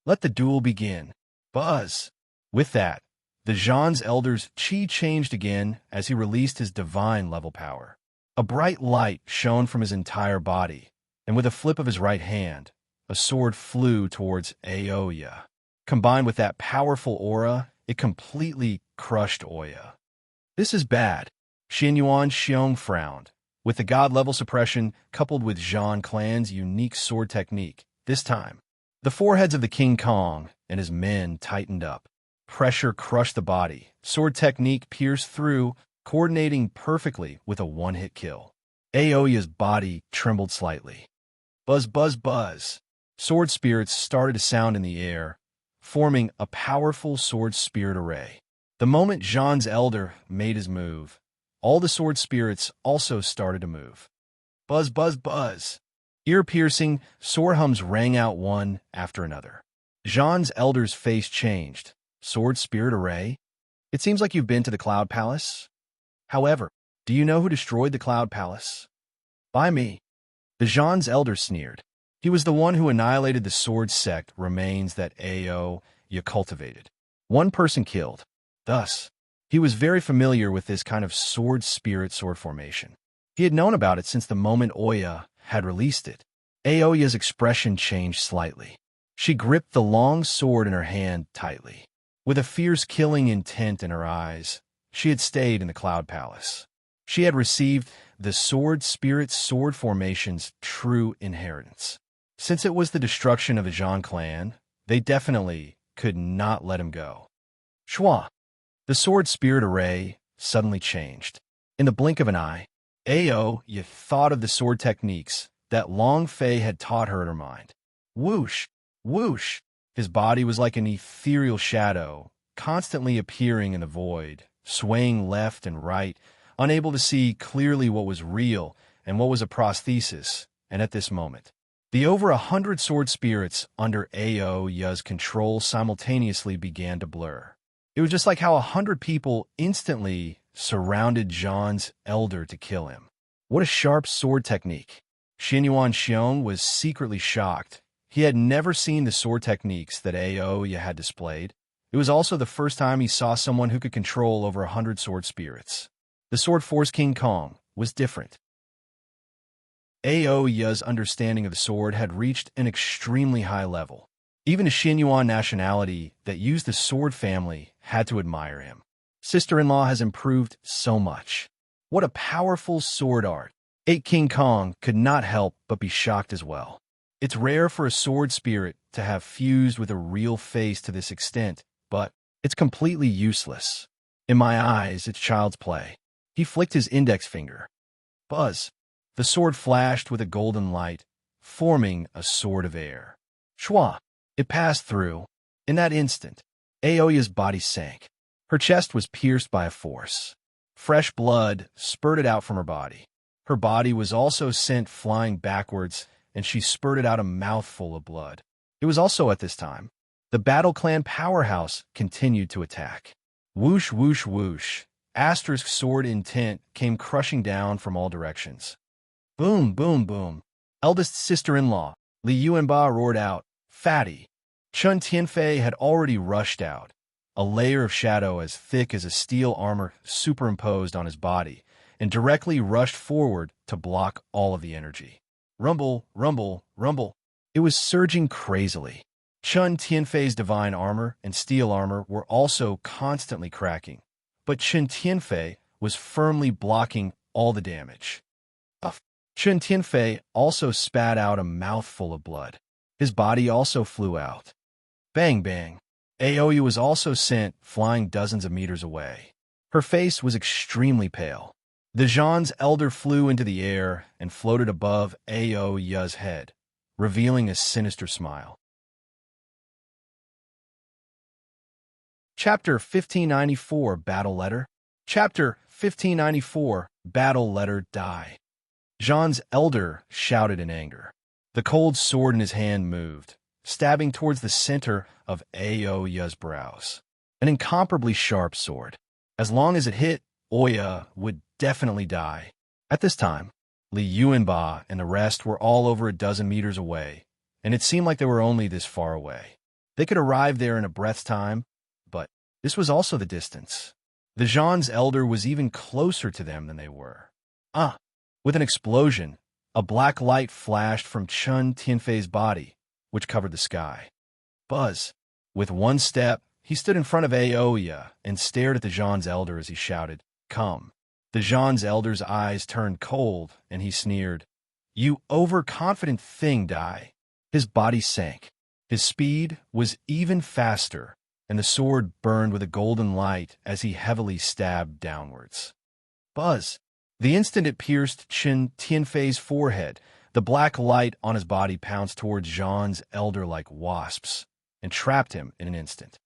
"Let the duel begin." Buzz! With that, the Zhan's elder's chi changed again as he released his divine level power. A bright light shone from his entire body, and with a flip of his right hand, a sword flew towards Aoya. Combined with that powerful aura, it completely crushed Oya. "This is bad." Xian Yuan Xiong frowned. With the god-level suppression coupled with Zhan clan's unique sword technique, this time, the foreheads of the King Kong and his men tightened up. Pressure crushed the body. Sword technique pierced through, coordinating perfectly with a one-hit kill. Aoya's body trembled slightly. Buzz, buzz, buzz. Sword spirits started to sound in the air, forming a powerful sword spirit array. The moment Zhan's elder made his move, all the sword spirits also started to move. Buzz, buzz, buzz. Ear-piercing sword hums rang out one after another. Zhan's elder's face changed. "Sword spirit array? It seems like you've been to the Cloud Palace. However, do you know who destroyed the Cloud Palace?" "By me." The Zhan's elder sneered. He was the one who annihilated the sword sect remains that Aoya cultivated. One person killed. Thus, he was very familiar with this kind of sword spirit sword formation. He had known about it since the moment Oya had released it. Aoya's expression changed slightly. She gripped the long sword in her hand tightly. With a fierce killing intent in her eyes, she had stayed in the Cloud Palace. She had received the sword spirit sword formation's true inheritance. Since it was the destruction of the Zhan clan, they definitely could not let him go. Shwa! The sword spirit array suddenly changed. In the blink of an eye, Aoya thought of the sword techniques that Long Fei had taught her in her mind. Whoosh! Whoosh! His body was like an ethereal shadow, constantly appearing in the void, swaying left and right, unable to see clearly what was real and what was a prosthesis. And at this moment, the over 100 sword spirits under Aoya's control simultaneously began to blur. It was just like how 100 people instantly surrounded Zhan's elder to kill him. What a sharp sword technique. Xian Yuan Xiong was secretly shocked. He had never seen the sword techniques that Aoya had displayed. It was also the first time he saw someone who could control over 100 sword spirits. The Sword Force King Kong was different. Aoya's understanding of the sword had reached an extremely high level. Even a Xinyuan nationality that used the sword family had to admire him. Sister-in-law has improved so much. What a powerful sword art. 8 King Kong could not help but be shocked as well. It's rare for a sword spirit to have fused with a real face to this extent, but it's completely useless. In my eyes, it's child's play. He flicked his index finger. Buzz. The sword flashed with a golden light, forming a sword of air. Shwa. It passed through. In that instant, Aoya's body sank. Her chest was pierced by a force. Fresh blood spurted out from her body. Her body was also sent flying backwards, and she spurted out a mouthful of blood. It was also at this time. The Battle Clan powerhouse continued to attack. Whoosh, whoosh, whoosh. Asterisk sword intent came crushing down from all directions. Boom, boom, boom. Eldest sister-in-law, Li Yuanba roared out, Fatty. Chun Tianfei had already rushed out, a layer of shadow as thick as a steel armor superimposed on his body, and directly rushed forward to block all of the energy. Rumble, rumble, rumble. It was surging crazily. Chun Tianfei's divine armor and steel armor were also constantly cracking, but Chun Tianfei was firmly blocking all the damage. Chun Tianfei also spat out a mouthful of blood. His body also flew out. Bang, bang. Aoya was also sent flying dozens of meters away. Her face was extremely pale. The Zhan's elder flew into the air and floated above Aoya's head, revealing a sinister smile. Chapter 1594, Battle Letter. Chapter 1594, Battle Letter Die. Zhan's elder shouted in anger. The cold sword in his hand moved, stabbing towards the center of Aoya's brows. An incomparably sharp sword. As long as it hit, Oya would definitely die. At this time, Li Yuanba and the rest were all over a dozen meters away, and it seemed like they were only this far away. They could arrive there in a breath's time, but this was also the distance. The Zhan's elder was even closer to them than they were. With an explosion, a black light flashed from Chun Tianfei's body, which covered the sky. Buzz. With one step, he stood in front of Aoya and stared at the Zhan's elder as he shouted, Come. The Zhan's elder's eyes turned cold, and he sneered, You overconfident thing, Dai. His body sank. His speed was even faster, and the sword burned with a golden light as he heavily stabbed downwards. Buzz. The instant it pierced Chun Tianfei's forehead, the black light on his body pounced towards Zhan's elder like wasps and trapped him in an instant.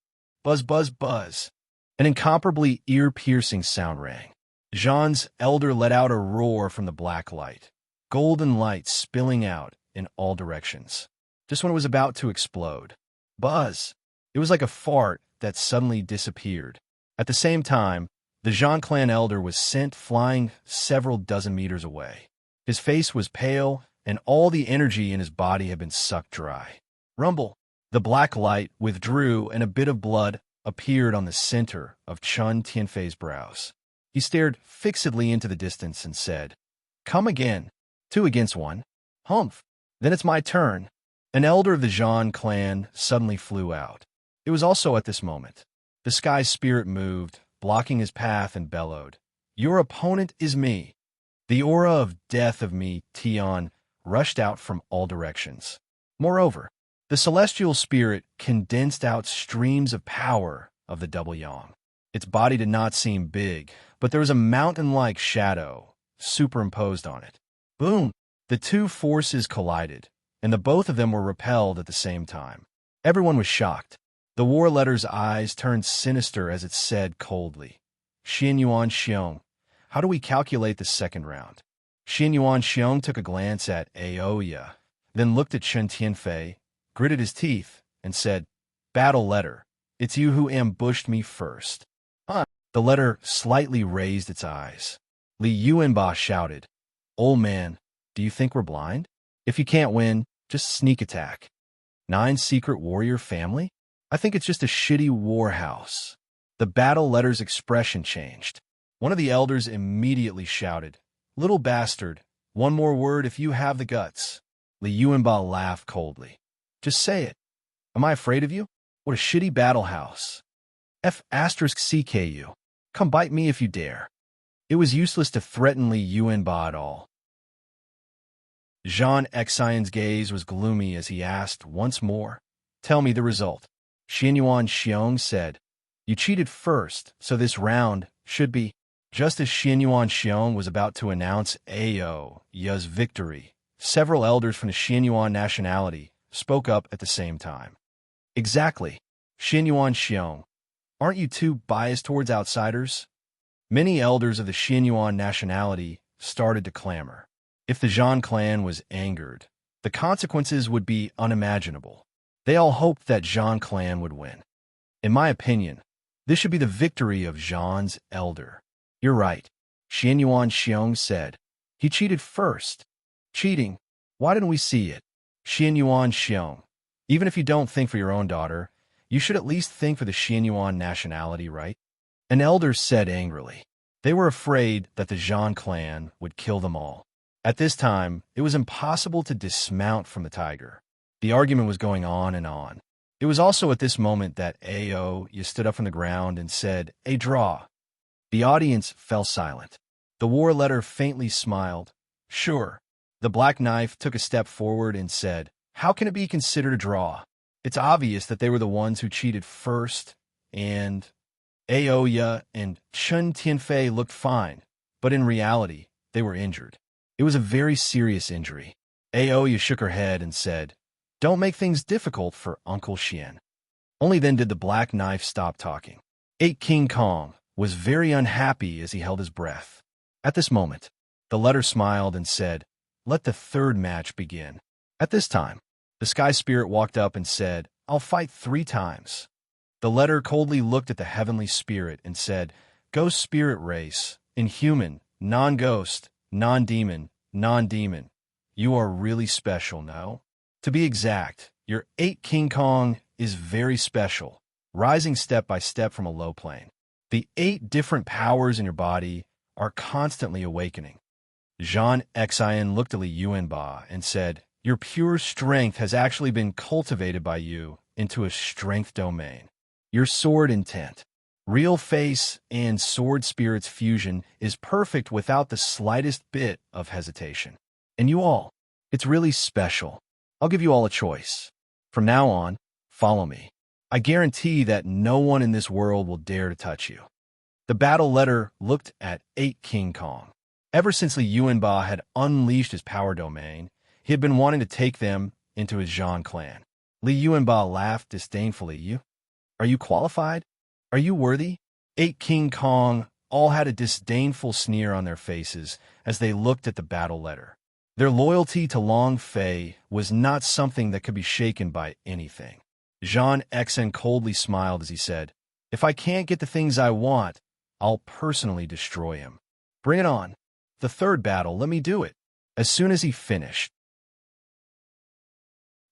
Buzz, buzz, buzz. An incomparably ear-piercing sound rang. Zhan's elder let out a roar from the black light, golden light spilling out in all directions. Just when it was about to explode. Buzz. It was like a fart that suddenly disappeared. At the same time, the Zhan clan elder was sent flying several dozen meters away. His face was pale, and all the energy in his body had been sucked dry. Rumble. The black light withdrew, and a bit of blood appeared on the center of Chun Tianfei's brows. He stared fixedly into the distance and said, Come again. 2 against 1. Humph. Then it's my turn. An elder of the Zhan clan suddenly flew out. It was also at this moment. The sky spirit moved, blocking his path, and bellowed, Your opponent is me. The aura of death of me, Tian, rushed out from all directions. Moreover, the celestial spirit condensed out streams of power of the double yang. Its body did not seem big, but there was a mountain-like shadow superimposed on it. Boom! The two forces collided, and the both of them were repelled at the same time. Everyone was shocked. The war letter's eyes turned sinister as it said coldly, Xin Yuan Xiong, how do we calculate the second round? Xin Yuan Xiong took a glance at Aoya, then looked at Chun Tianfei, gritted his teeth, and said, Battle letter, it's you who ambushed me first. The letter slightly raised its eyes. Li Yuanba shouted, Old man, do you think we're blind? If you can't win, just sneak attack. 9 secret warrior family? I think it's just a shitty war house. The battle letter's expression changed. One of the elders immediately shouted, Little bastard, One more word if you have the guts. Li Yuanba laughed coldly. Just say it. Am I afraid of you? What a shitty battle house. CKU. Come bite me if you dare. It was useless to threaten Li Yuanba at all. Zhang Xian's gaze was gloomy as he asked once more, "Tell me the result." Xianyuan Xiong said, "You cheated first, so this round should be." Just as Xianyuan Xiong was about to announce Ao Ya's victory, several elders from the Xianyuan nationality spoke up at the same time. Exactly. Xianyuan Xiong, aren't you too biased towards outsiders? Many elders of the Xianyuan nationality started to clamor. If the Zhang clan was angered, the consequences would be unimaginable. They all hoped that Zhang clan would win. In my opinion, this should be the victory of Zhang's elder. You're right, Xianyuan Xiong said. He cheated first. Cheating? Why didn't we see it? Xianyuan Xiong, even if you don't think for your own daughter, you should at least think for the Xianyuan nationality, right? An elder said angrily. They were afraid that the Zhang clan would kill them all. At this time, it was impossible to dismount from the tiger. The argument was going on and on. It was also at this moment that Ao Ya stood up from the ground and said, "A draw." The audience fell silent. The war letter faintly smiled. "Sure." The black knife took a step forward and said, "How can it be considered a draw? It's obvious that they were the ones who cheated first, and Ao Ya and Chen Tianfei looked fine, but in reality, they were injured. It was a very serious injury." Ao Ya shook her head and said, "Don't make things difficult for Uncle Xian." Only then did the black knife stop talking. 8 King Kong was very unhappy as he held his breath. At this moment, the letter smiled and said, "Let the third match begin." At this time, the sky spirit walked up and said, "I'll fight 3 times." The letter coldly looked at the heavenly spirit and said, "Ghost spirit race, inhuman, non-ghost, non-demon, non-demon. You are really special, no? To be exact, your 8 King Kong is very special, rising step by step from a low plane. The 8 different powers in your body are constantly awakening." Zhang Xian looked at Li Yuanba and said, "Your pure strength has actually been cultivated by you into a strength domain. Your sword intent, real face and sword spirit's fusion is perfect without the slightest bit of hesitation. And you all, it's really special. I'll give you all a choice. From now on, follow me. I guarantee that no one in this world will dare to touch you." The battle letter looked at 8 King Kong. Ever since Li Yuanba had unleashed his power domain, he had been wanting to take them into his Zhang clan. Li Yuanba laughed disdainfully. Are you qualified? Are you worthy?" 8 King Kong all had a disdainful sneer on their faces as they looked at the battle letter. Their loyalty to Long Fei was not something that could be shaken by anything. Zhang Xian coldly smiled as he said, "If I can't get the things I want, I'll personally destroy him. Bring it on. The third battle, let me do it." As soon as he finished,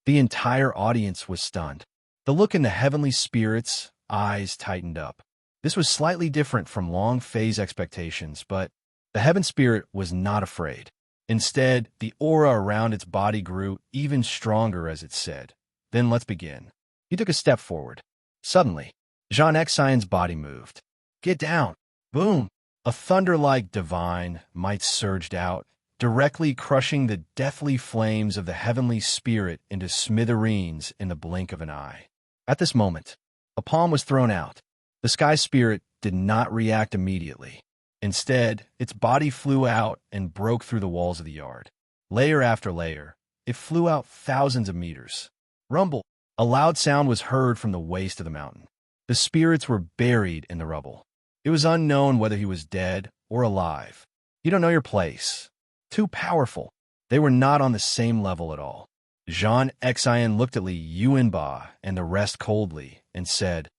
the entire audience was stunned. The look in the heavenly spirit's eyes tightened up. This was slightly different from Long Fei's expectations, but the heaven spirit was not afraid. Instead, the aura around its body grew even stronger as it said, "Then let's begin." He took a step forward. Suddenly, Zhang Xian's body moved. "Get down!" Boom! A thunder-like divine might surged out, directly crushing the deathly flames of the heavenly spirit into smithereens in the blink of an eye. At this moment, a palm was thrown out. The sky spirit did not react immediately. Instead, its body flew out and broke through the walls of the yard. Layer after layer, it flew out thousands of meters. Rumble! A loud sound was heard from the waist of the mountain. The spirits were buried in the rubble. It was unknown whether he was dead or alive. You don't know your place. Too powerful. They were not on the same level at all. Zhang Xian looked at Li Yuanba and the rest coldly and said,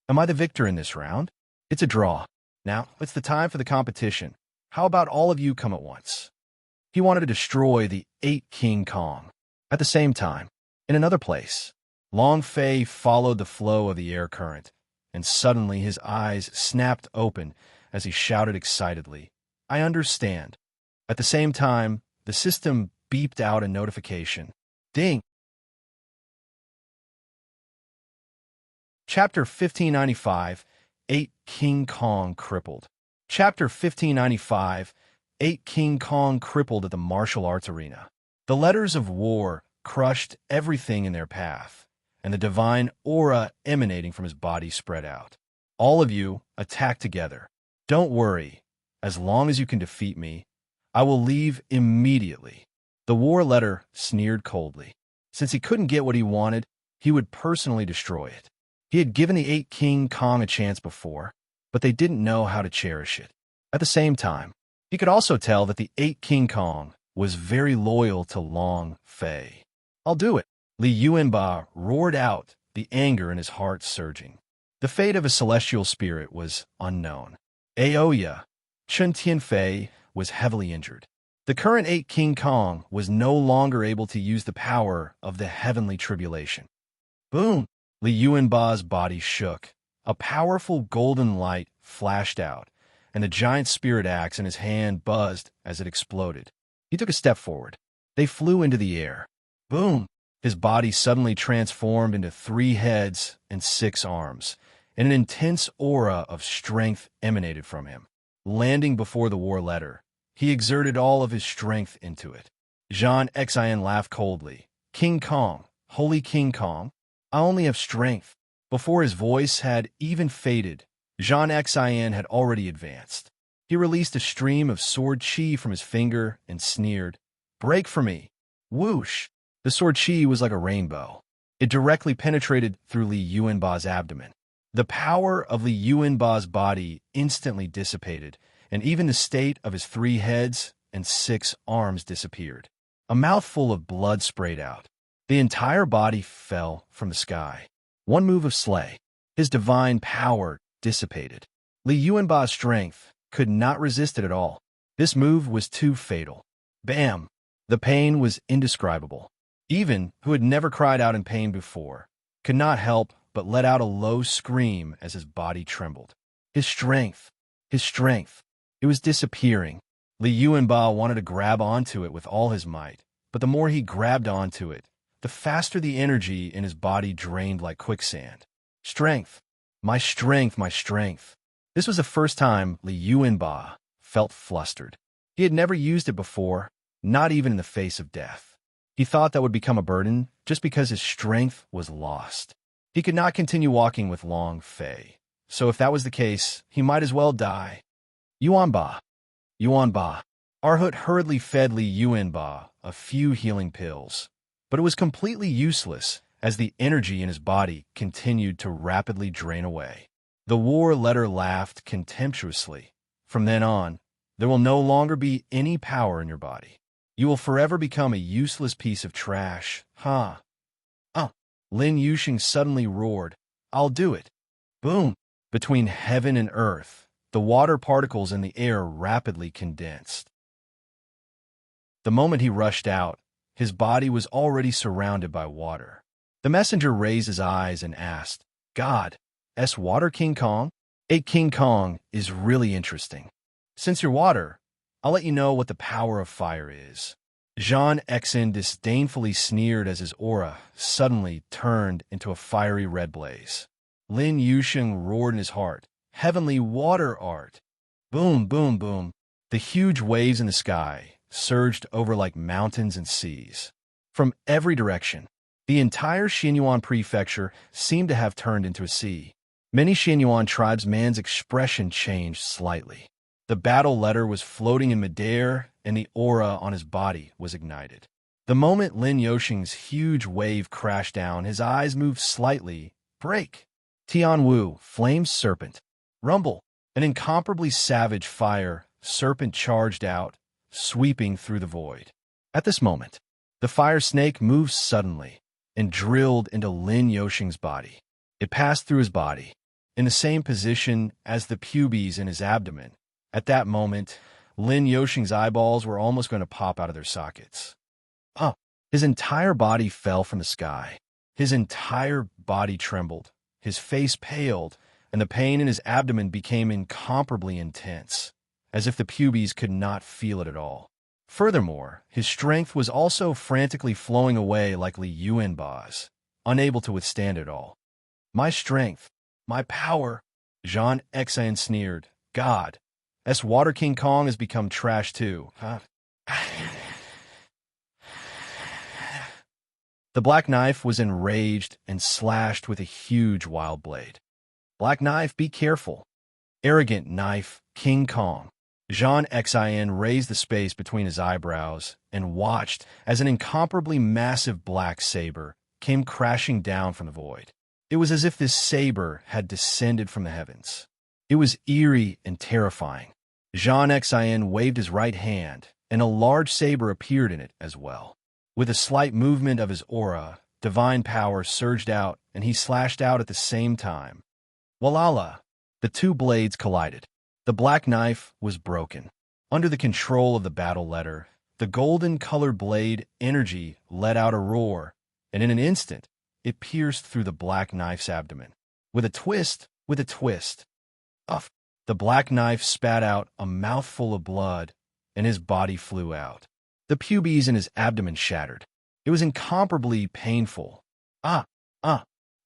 "Am I the victor in this round? It's a draw. Now, it's the time for the competition. How about all of you come at once?" He wanted to destroy the 8 King Kong. At the same time, in another place, Long Fei followed the flow of the air current, and suddenly his eyes snapped open as he shouted excitedly, "I understand." At the same time, the system beeped out a notification. Ding! Chapter 1595, 8 King Kong Crippled. Chapter 1595, 8 King Kong Crippled at the Martial Arts Arena. The letters of war crushed everything in their path, and the divine aura emanating from his body spread out. All of you, attack together. Don't worry. As long as you can defeat me, I will leave immediately. The war letter sneered coldly. Since he couldn't get what he wanted, he would personally destroy it. He had given the 8 King Kong a chance before, but they didn't know how to cherish it. At the same time, he could also tell that the 8 King Kong was very loyal to Long Fei. I'll do it. Li Yuanba roared out, the anger in his heart surging. The fate of a celestial spirit was unknown. Aoya, Chun Tianfei, was heavily injured. The current 8 King Kong was no longer able to use the power of the heavenly tribulation. Boom! Li Yuanba's body shook. A powerful golden light flashed out, and the giant spirit axe in his hand buzzed as it exploded. He took a step forward. They flew into the air. Boom! His body suddenly transformed into 3 heads and 6 arms, and an intense aura of strength emanated from him. Landing before the war letter, he exerted all of his strength into it. Jean Xin laughed coldly. King Kong, holy King Kong, I only have strength. Before his voice had even faded, Jean Xin had already advanced. He released a stream of sword chi from his finger and sneered, Break for me. Whoosh! The sword chi was like a rainbow. It directly penetrated through Li Yuanba's abdomen. The power of Li Yuanba's body instantly dissipated, and even the state of his 3 heads and 6 arms disappeared. A mouthful of blood sprayed out. The entire body fell from the sky. One move of Slay. His divine power dissipated. Li Yuanba's strength could not resist it at all. This move was too fatal. Bam! The pain was indescribable. Even, who had never cried out in pain before, could not help but let out a low scream as his body trembled. His strength, it was disappearing. Li Yuanba wanted to grab onto it with all his might, but the more he grabbed onto it, the faster the energy in his body drained like quicksand. Strength, my strength, my strength. This was the first time Li Yuanba felt flustered. He had never used it before, not even in the face of death. He thought that would become a burden just because his strength was lost. He could not continue walking with Long Fei, so if that was the case, he might as well die. Yuanba. Arhut hurriedly fed Li Yuanba a few healing pills, but it was completely useless as the energy in his body continued to rapidly drain away. The war letter laughed contemptuously. From then on, there will no longer be any power in your body. You will forever become a useless piece of trash, huh? Lin Yuxing suddenly roared, I'll do it. Boom! Between heaven and earth, the water particles in the air rapidly condensed. The moment he rushed out, his body was already surrounded by water. The messenger raised his eyes and asked, God, water King Kong? 8 King Kong is really interesting. Since you're water, I'll let you know what the power of fire is. Jean Xin disdainfully sneered as his aura suddenly turned into a fiery red blaze. Lin Yuxing roared in his heart, Heavenly water art! Boom, boom, boom. The huge waves in the sky surged over like mountains and seas. From every direction, the entire Xinyuan prefecture seemed to have turned into a sea. Many Xinyuan tribesmen's expression changed slightly. The battle letter was floating in midair, and the aura on his body was ignited. The moment Lin Yuxing's huge wave crashed down, his eyes moved slightly. Break! Tianwu, flame serpent. Rumble! An incomparably savage fire serpent charged out, sweeping through the void. At this moment, the fire snake moved suddenly and drilled into Lin Yuxing's body. It passed through his body, in the same position as the pubes in his abdomen. At that moment, Lin Yuxing's eyeballs were almost going to pop out of their sockets. His entire body fell from the sky. His entire body trembled. His face paled, and the pain in his abdomen became incomparably intense, as if the pubes could not feel it at all. Furthermore, his strength was also frantically flowing away like Li Yuanba's, unable to withstand it all. My strength, my power, Jean Xian sneered. God, S Water King Kong has become trash too, huh? The Black Knife was enraged and slashed with a huge wild blade. Black Knife, be careful. Arrogant knife, King Kong. Jean Xian raised the space between his eyebrows and watched as an incomparably massive black saber came crashing down from the void. It was as if this saber had descended from the heavens. It was eerie and terrifying. Jean Xian waved his right hand, and a large saber appeared in it as well. With a slight movement of his aura, divine power surged out, and he slashed out at the same time. Walala! The two blades collided. The Black Knife was broken. Under the control of the battle letter, the golden-colored blade energy let out a roar, and in an instant, it pierced through the Black Knife's abdomen. With a twist, uff! The Black Knife spat out a mouthful of blood, and his body flew out. The pubes in his abdomen shattered. It was incomparably painful.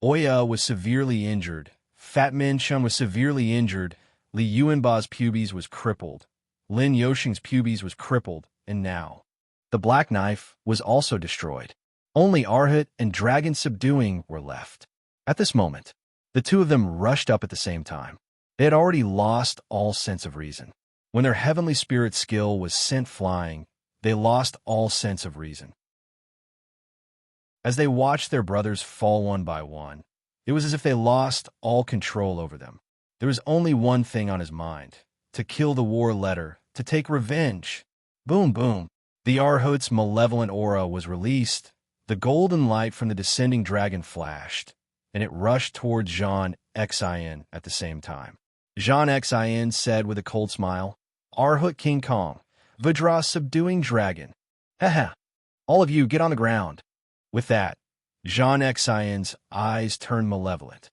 Oya was severely injured. Fat Min Chun was severely injured. Li Yuanba's pubes was crippled. Lin Yoxing's pubes was crippled, and now the Black Knife was also destroyed. Only Arhat and Dragon Subduing were left. At this moment, the two of them rushed up at the same time. They had already lost all sense of reason. When their heavenly spirit skill was sent flying, they lost all sense of reason. As they watched their brothers fall one by one, it was as if they lost all control over them. There was only one thing on his mind: to kill the war letter, to take revenge. Boom, boom. The Arhot's malevolent aura was released. The golden light from the descending dragon flashed, and it rushed towards Jean Xian at the same time. Jean Xian said with a cold smile, Arhot King Kong, Vajra Subduing Dragon. Haha, all of you get on the ground. With that, Jean Xian's eyes turned malevolent.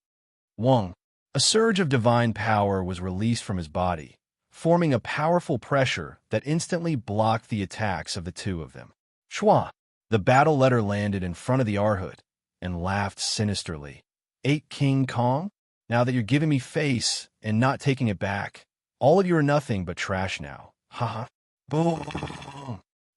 Wong. A surge of divine power was released from his body, forming a powerful pressure that instantly blocked the attacks of the two of them. Shwa. The battle letter landed in front of the Arhot and laughed sinisterly. 8 King Kong? Now that you're giving me face and not taking it back, all of you are nothing but trash now. Haha. Boom.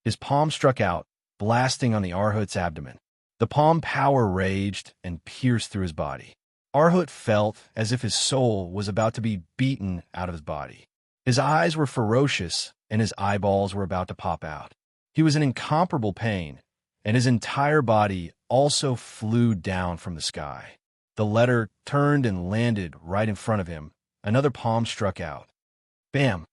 His palm struck out, blasting on the Arhot's abdomen. The palm power raged and pierced through his body. Arhot felt as if his soul was about to be beaten out of his body. His eyes were ferocious, and his eyeballs were about to pop out. He was in incomparable pain, and his entire body also flew down from the sky. The letter turned and landed right in front of him. Another palm struck out. Bam!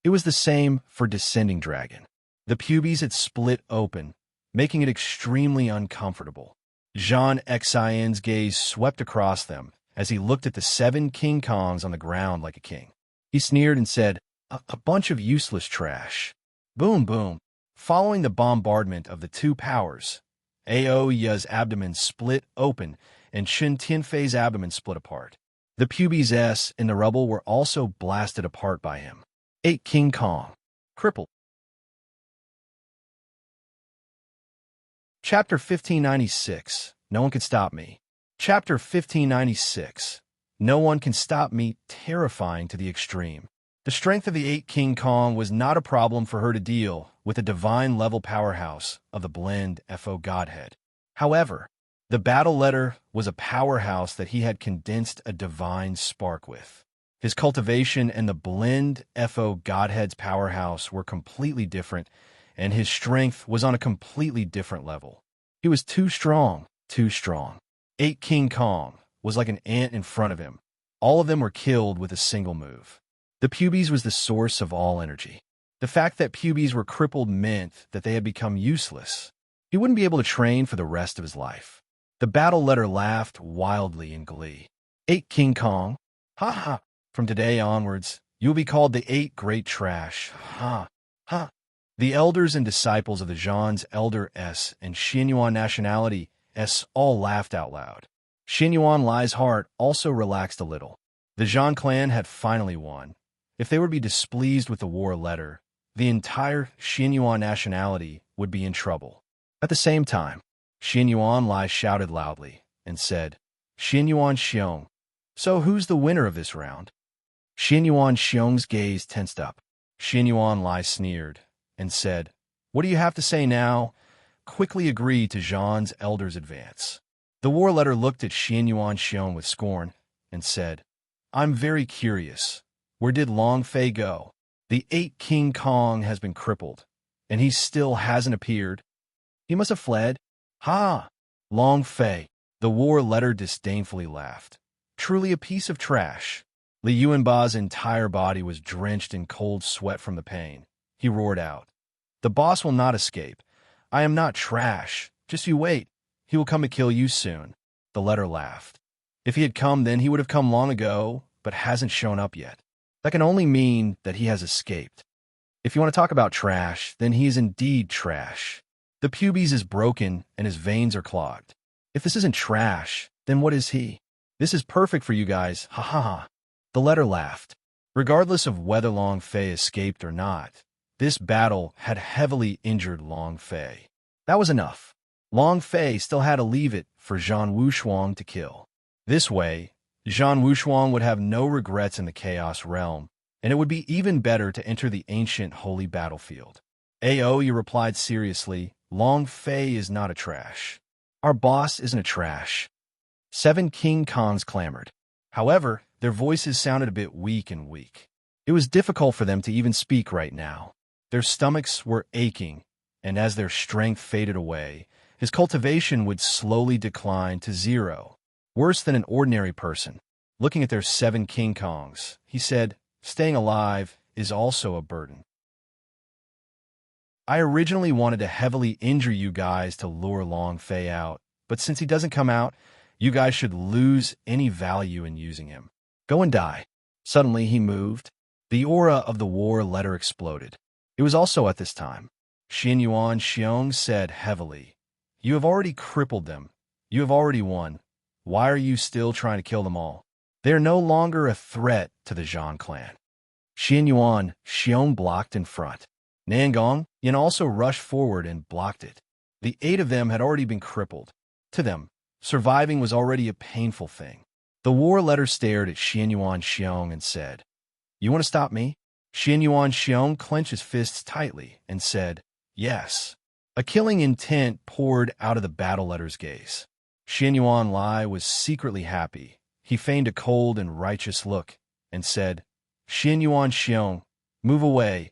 It was the same for Descending Dragon. The pubes had split open, making it extremely uncomfortable. Jean Xian's gaze swept across them as he looked at the 7 King Kongs on the ground like a king. He sneered and said, a bunch of useless trash. Boom, boom. Following the bombardment of the two powers, Aoya's abdomen split open and Shin Tianfei's abdomen split apart. The pubes S in the rubble were also blasted apart by him. 8 King Kong. Crippled. Chapter 1596. No one can stop me. Chapter 1596. No one can stop me, terrifying to the extreme. The strength of the 8 King Kong was not a problem for her to deal with the divine-level powerhouse of the Blend FO Godhead. However, the battle letter was a powerhouse that he had condensed a divine spark with. His cultivation and the Blend FO Godhead's powerhouse were completely different, and his strength was on a completely different level. He was too strong, too strong. 8 King Kong was like an ant in front of him. All of them were killed with a single move. The pubes was the source of all energy. The fact that pubes were crippled meant that they had become useless. He wouldn't be able to train for the rest of his life. The battle letter laughed wildly in glee. 8 King Kong? Ha ha! From today onwards, you will be called the 8 Great Trash. Ha ha! The elders and disciples of the Zhan's Elder S and Xinyuan nationality S all laughed out loud. Xinyuan Lai's heart also relaxed a little. The Zhan clan had finally won. If they would be displeased with the war letter, the entire Xianyuan nationality would be in trouble. At the same time, Xianyuan Lai shouted loudly and said, Xianyuan Xiong, so who's the winner of this round? Xianyuan Xiong's gaze tensed up. Xianyuan Lai sneered and said, what do you have to say now? Quickly agreed to Zhan's elder's advance. The war letter looked at Xianyuan Xiong with scorn and said, I'm very curious. Where did Long Fei go? The 8 King Kong has been crippled, and he still hasn't appeared. He must have fled. Ha! Long Fei. The war letter disdainfully laughed. Truly a piece of trash. Li Yuanba's entire body was drenched in cold sweat from the pain. He roared out, the boss will not escape. I am not trash. Just you wait. He will come to kill you soon. The letter laughed. If he had come, then he would have come long ago, but hasn't shown up yet. That can only mean that he has escaped. If you want to talk about trash, then he is indeed trash. The pubes is broken and his veins are clogged. If this isn't trash, then what is he? This is perfect for you guys, ha ha ha. The letter laughed. Regardless of whether Long Fei escaped or not, this battle had heavily injured Long Fei. That was enough. Long Fei still had to leave it for Zhan Wushuang to kill. This way, Zhan Wushuang would have no regrets in the Chaos Realm, and it would be even better to enter the ancient holy battlefield. Aoyu replied seriously, Long Fei is not a trash. Our boss isn't a trash. 7 King Kongs clamored. However, their voices sounded a bit weak. It was difficult for them to even speak right now. Their stomachs were aching, and as their strength faded away, his cultivation would slowly decline to 0. Worse than an ordinary person. Looking at their 7 King Kongs, he said, staying alive is also a burden. I originally wanted to heavily injure you guys to lure Long Fei out, but since he doesn't come out, you guys should lose any value in using him. Go and die. Suddenly he moved. The aura of the war letter exploded. It was also at this time. Xianyuan Xiong said heavily, you have already crippled them. You have already won. Why are you still trying to kill them all? They are no longer a threat to the Zhan clan. Xianyuan Xiong blocked in front. Nangong Yin also rushed forward and blocked it. The 8 of them had already been crippled. To them, surviving was already a painful thing. The war letter stared at Xianyuan Xiong and said, you want to stop me? Xianyuan Xiong clenched his fists tightly and said, yes. A killing intent poured out of the battle letter's gaze. Xianyuan Lai was secretly happy. He feigned a cold and righteous look and said, Xianyuan Xiong, move away.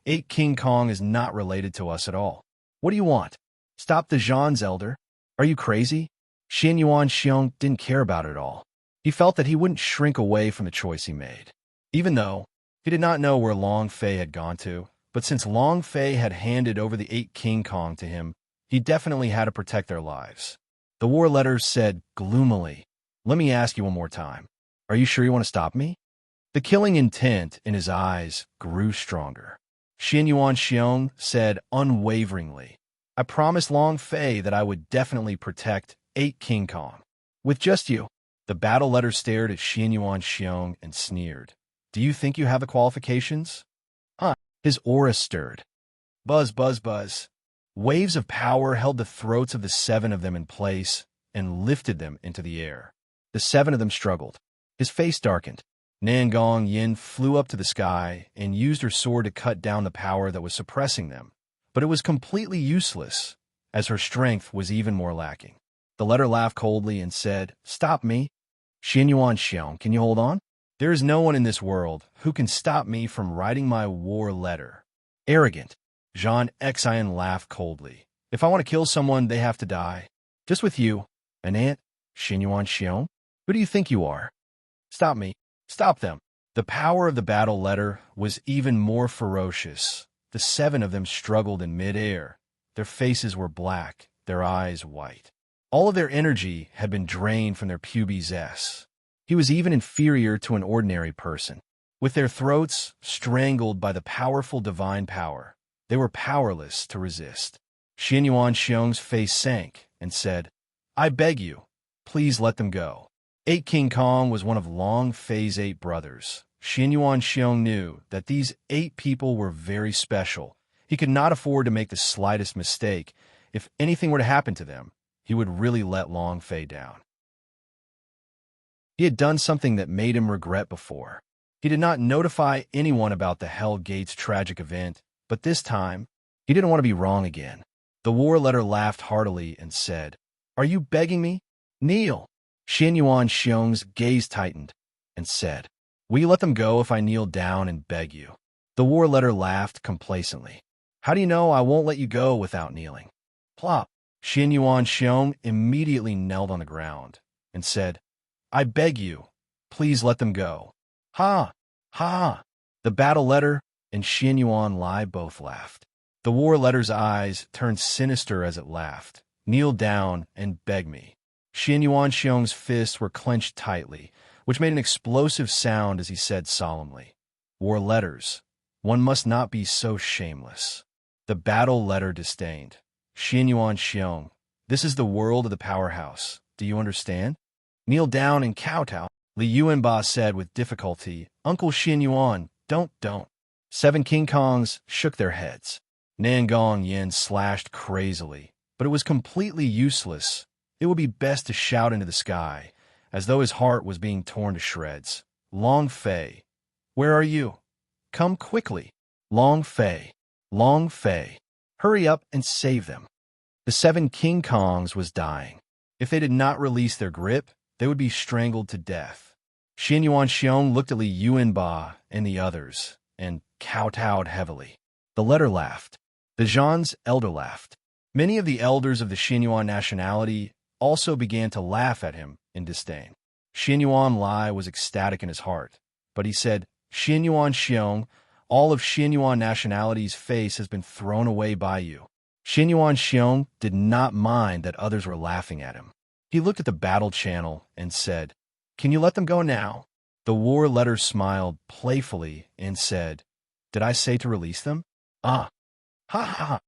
8 King Kong is not related to us at all. What do you want? Stop the Zhan's elder? Are you crazy? Xianyuan Xiong didn't care about it at all. He felt that he wouldn't shrink away from the choice he made. Even though he did not know where Long Fei had gone to, but since Long Fei had handed over the 8 King Kong to him, he definitely had to protect their lives. The war letter said gloomily, let me ask you one more time. Are you sure you want to stop me? The killing intent in his eyes grew stronger. Xianyuan Xiong said unwaveringly, I promised Long Fei that I would definitely protect 8 King Kong. With just you. The battle letter stared at Xianyuan Xiong and sneered. Do you think you have the qualifications? Huh. His aura stirred. Buzz, buzz, buzz. Waves of power held the throats of the 7 of them in place and lifted them into the air. The 7 of them struggled. His face darkened. Nangong Yin flew up to the sky and used her sword to cut down the power that was suppressing them. But it was completely useless, as her strength was even more lacking. The letter laughed coldly and said, stop me. Xianyuan Xiong, can you hold on? There is no one in this world who can stop me from writing my war letter. Arrogant. Zhan Xian laughed coldly. If I want to kill someone, they have to die. Just with you, an ant, Xianyuan Xiong? Who do you think you are? Stop me. Stop them. The power of the battle letter was even more ferocious. The 7 of them struggled in midair. Their faces were black, their eyes white. All of their energy had been drained from their pubes. He was even inferior to an ordinary person. With their throats strangled by the powerful divine power, they were powerless to resist. Xianyuan Xiong's face sank and said, I beg you, please let them go. 8 King Kong was one of Long Fei's 8 brothers. Xianyuan Xiong knew that these 8 people were very special. He could not afford to make the slightest mistake. If anything were to happen to them, he would really let Long Fei down. He had done something that made him regret before. He did not notify anyone about the Hell Gates tragic event, but this time, he didn't want to be wrong again. The war letter laughed heartily and said, "Are you begging me? Kneel." Xianyuan Xiong's gaze tightened and said, "Will you let them go if I kneel down and beg you?" The war letter laughed complacently. "How do you know I won't let you go without kneeling?" Plop! Xianyuan Xiong immediately knelt on the ground and said, "I beg you, please let them go." Ha! Ha! The battle letter and Xianyuan Lai both laughed. The war letter's eyes turned sinister as it laughed. "Kneel down and beg me." Xianyuan Xiong's fists were clenched tightly, which made an explosive sound as he said solemnly, "War letters, one must not be so shameless." The battle letter disdained. "Xianyuan Xiong, this is the world of the powerhouse. Do you understand? Kneel down and kowtow." Li Yuanba said with difficulty, "Uncle Xianyuan, don't. 7 King Kongs shook their heads. Nangong Yin slashed crazily, but it was completely useless. It would be best to shout into the sky, as though his heart was being torn to shreds. "Long Fei, where are you? Come quickly. Long Fei, Long Fei, hurry up and save them." The 7 King Kongs was dying. If they did not release their grip, they would be strangled to death. Xianyuan Xiong looked at Li Yuanba and the others, and kowtowed heavily. The letter laughed. The Zhan's elder laughed. Many of the elders of the Xianyuan nationality also began to laugh at him in disdain. Xianyuan Lai was ecstatic in his heart, but he said, "Xianyuan Xiong, all of Xianyuan nationality's face has been thrown away by you." Xianyuan Xiong did not mind that others were laughing at him. He looked at the battle channel and said, "Can you let them go now?" The war letter smiled playfully and said, "Did I say to release them? Ah, ha ha."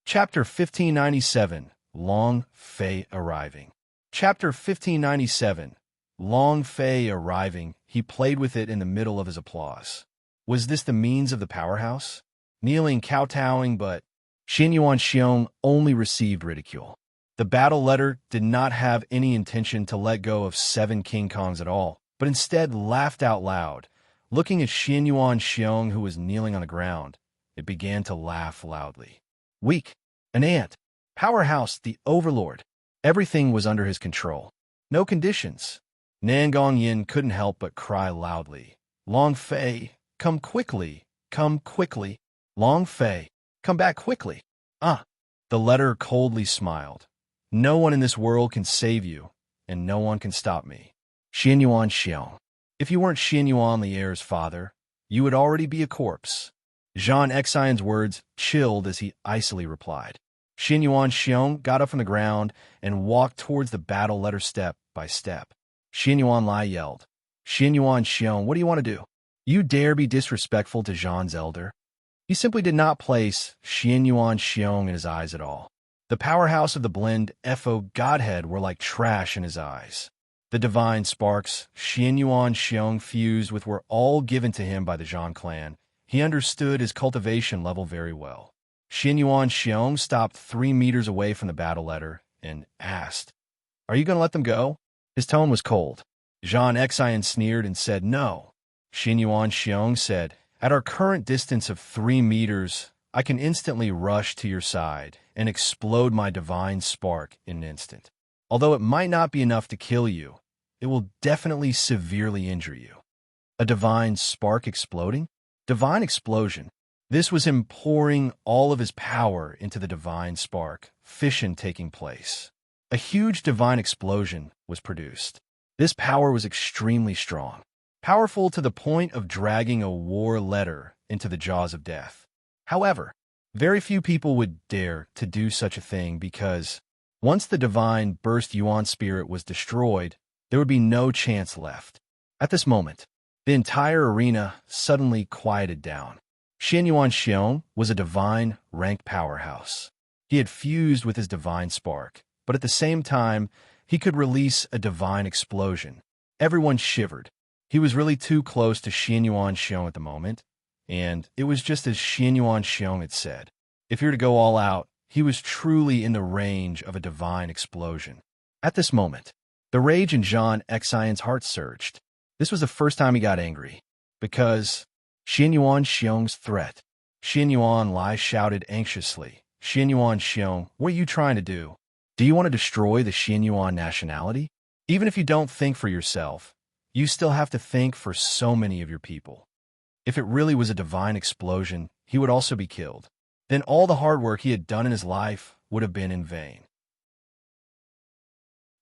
Chapter 1597, Long Fei Arriving. Chapter 1597, Long Fei Arriving. He played with it in the middle of his applause. Was this the means of the powerhouse? Kneeling, kowtowing, but Xianyuan Xiong only received ridicule. The battle letter did not have any intention to let go of 7 King Kongs at all, but instead laughed out loud. Looking at Xianyuan Xiong, who was kneeling on the ground, it began to laugh loudly. Weak, an ant, powerhouse, the overlord. Everything was under his control. No conditions. Nangong Yin couldn't help but cry loudly. "Long Fei, come quickly, come quickly. Long Fei, come back quickly." Ah! The letter coldly smiled. "No one in this world can save you, and no one can stop me." Xianyuan Xiong. If you weren't Xianyuan Liere's father, you would already be a corpse. Zhan Xian's words chilled as he icily replied. Xianyuan Xiong got up from the ground and walked towards the battle letter step by step. Xianyuan Lai yelled, "Xianyuan Xiong, what do you want to do? You dare be disrespectful to Zhan's elder?" He simply did not place Xianyuan Xiong in his eyes at all. The powerhouse of the blend FO Godhead were like trash in his eyes. The divine sparks Xianyuan Xiong fused with were all given to him by the Zhan clan. He understood his cultivation level very well. Xianyuan Xiong stopped 3 meters away from the battle letter and asked, "Are you going to let them go?" His tone was cold. Zhan Xian sneered and said, "No." Xianyuan Xiong said, "At our current distance of 3 meters, I can instantly rush to your side and explode my divine spark in an instant. Although it might not be enough to kill you, it will definitely severely injure you." A divine spark exploding? Divine explosion. This was him pouring all of his power into the divine spark, fission taking place. A huge divine explosion was produced. This power was extremely strong, powerful to the point of dragging a war letter into the jaws of death. However, very few people would dare to do such a thing because once the divine burst Yuan spirit was destroyed, there would be no chance left. At this moment, the entire arena suddenly quieted down. Xianyuan Xiong was a divine rank powerhouse. He had fused with his divine spark, but at the same time, He could release a divine explosion. Everyone shivered. He was really too close to Xianyuan Xiong at the moment, and it was just as Xianyuan Xiong had said. If you're to go all out, he was truly in the range of a divine explosion. At this moment, the rage in Zhang Xian's heart surged. This was the first time he got angry, because Xianyuan Xiong's threat. Xianyuan Lai shouted anxiously, Xianyuan Xiong, what are you trying to do? Do you want to destroy the Xianyuan nationality? Even if you don't think for yourself, you still have to think for so many of your people. If it really was a divine explosion, he would also be killed. Then all the hard work he had done in his life would have been in vain.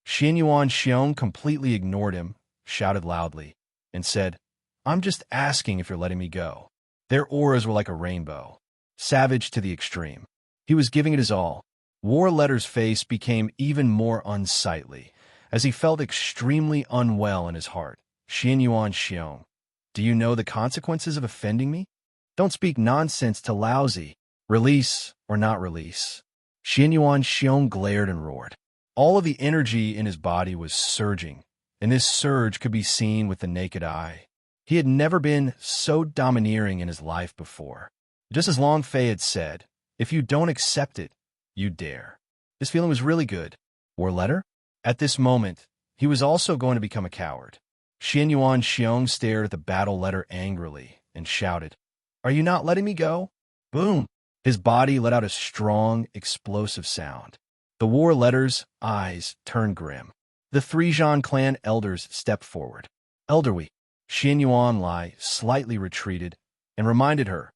Xianyuan Xiong completely ignored him, shouted loudly, and said, I'm just asking if you're letting me go. Their auras were like a rainbow, savage to the extreme. He was giving it his all. War Letter's face became even more unsightly, as he felt extremely unwell in his heart. Xianyuan Xiong, do you know the consequences of offending me? Don't speak nonsense to Laozi. Release or not release. Xianyuan Xiong glared and roared. All of the energy in his body was surging, and this surge could be seen with the naked eye. He had never been so domineering in his life before. Just as Long Fei had said, if you don't accept it, you dare. This feeling was really good. War Letter? At this moment, he was also going to become a coward. Xianyuan Xiong stared at the battle letter angrily and shouted, Are you not letting me go? Boom! His body let out a strong, explosive sound. The War Letter's eyes turned grim. The three Zhan clan elders stepped forward. Elder Wei, Xianyuan Lai slightly retreated and reminded her,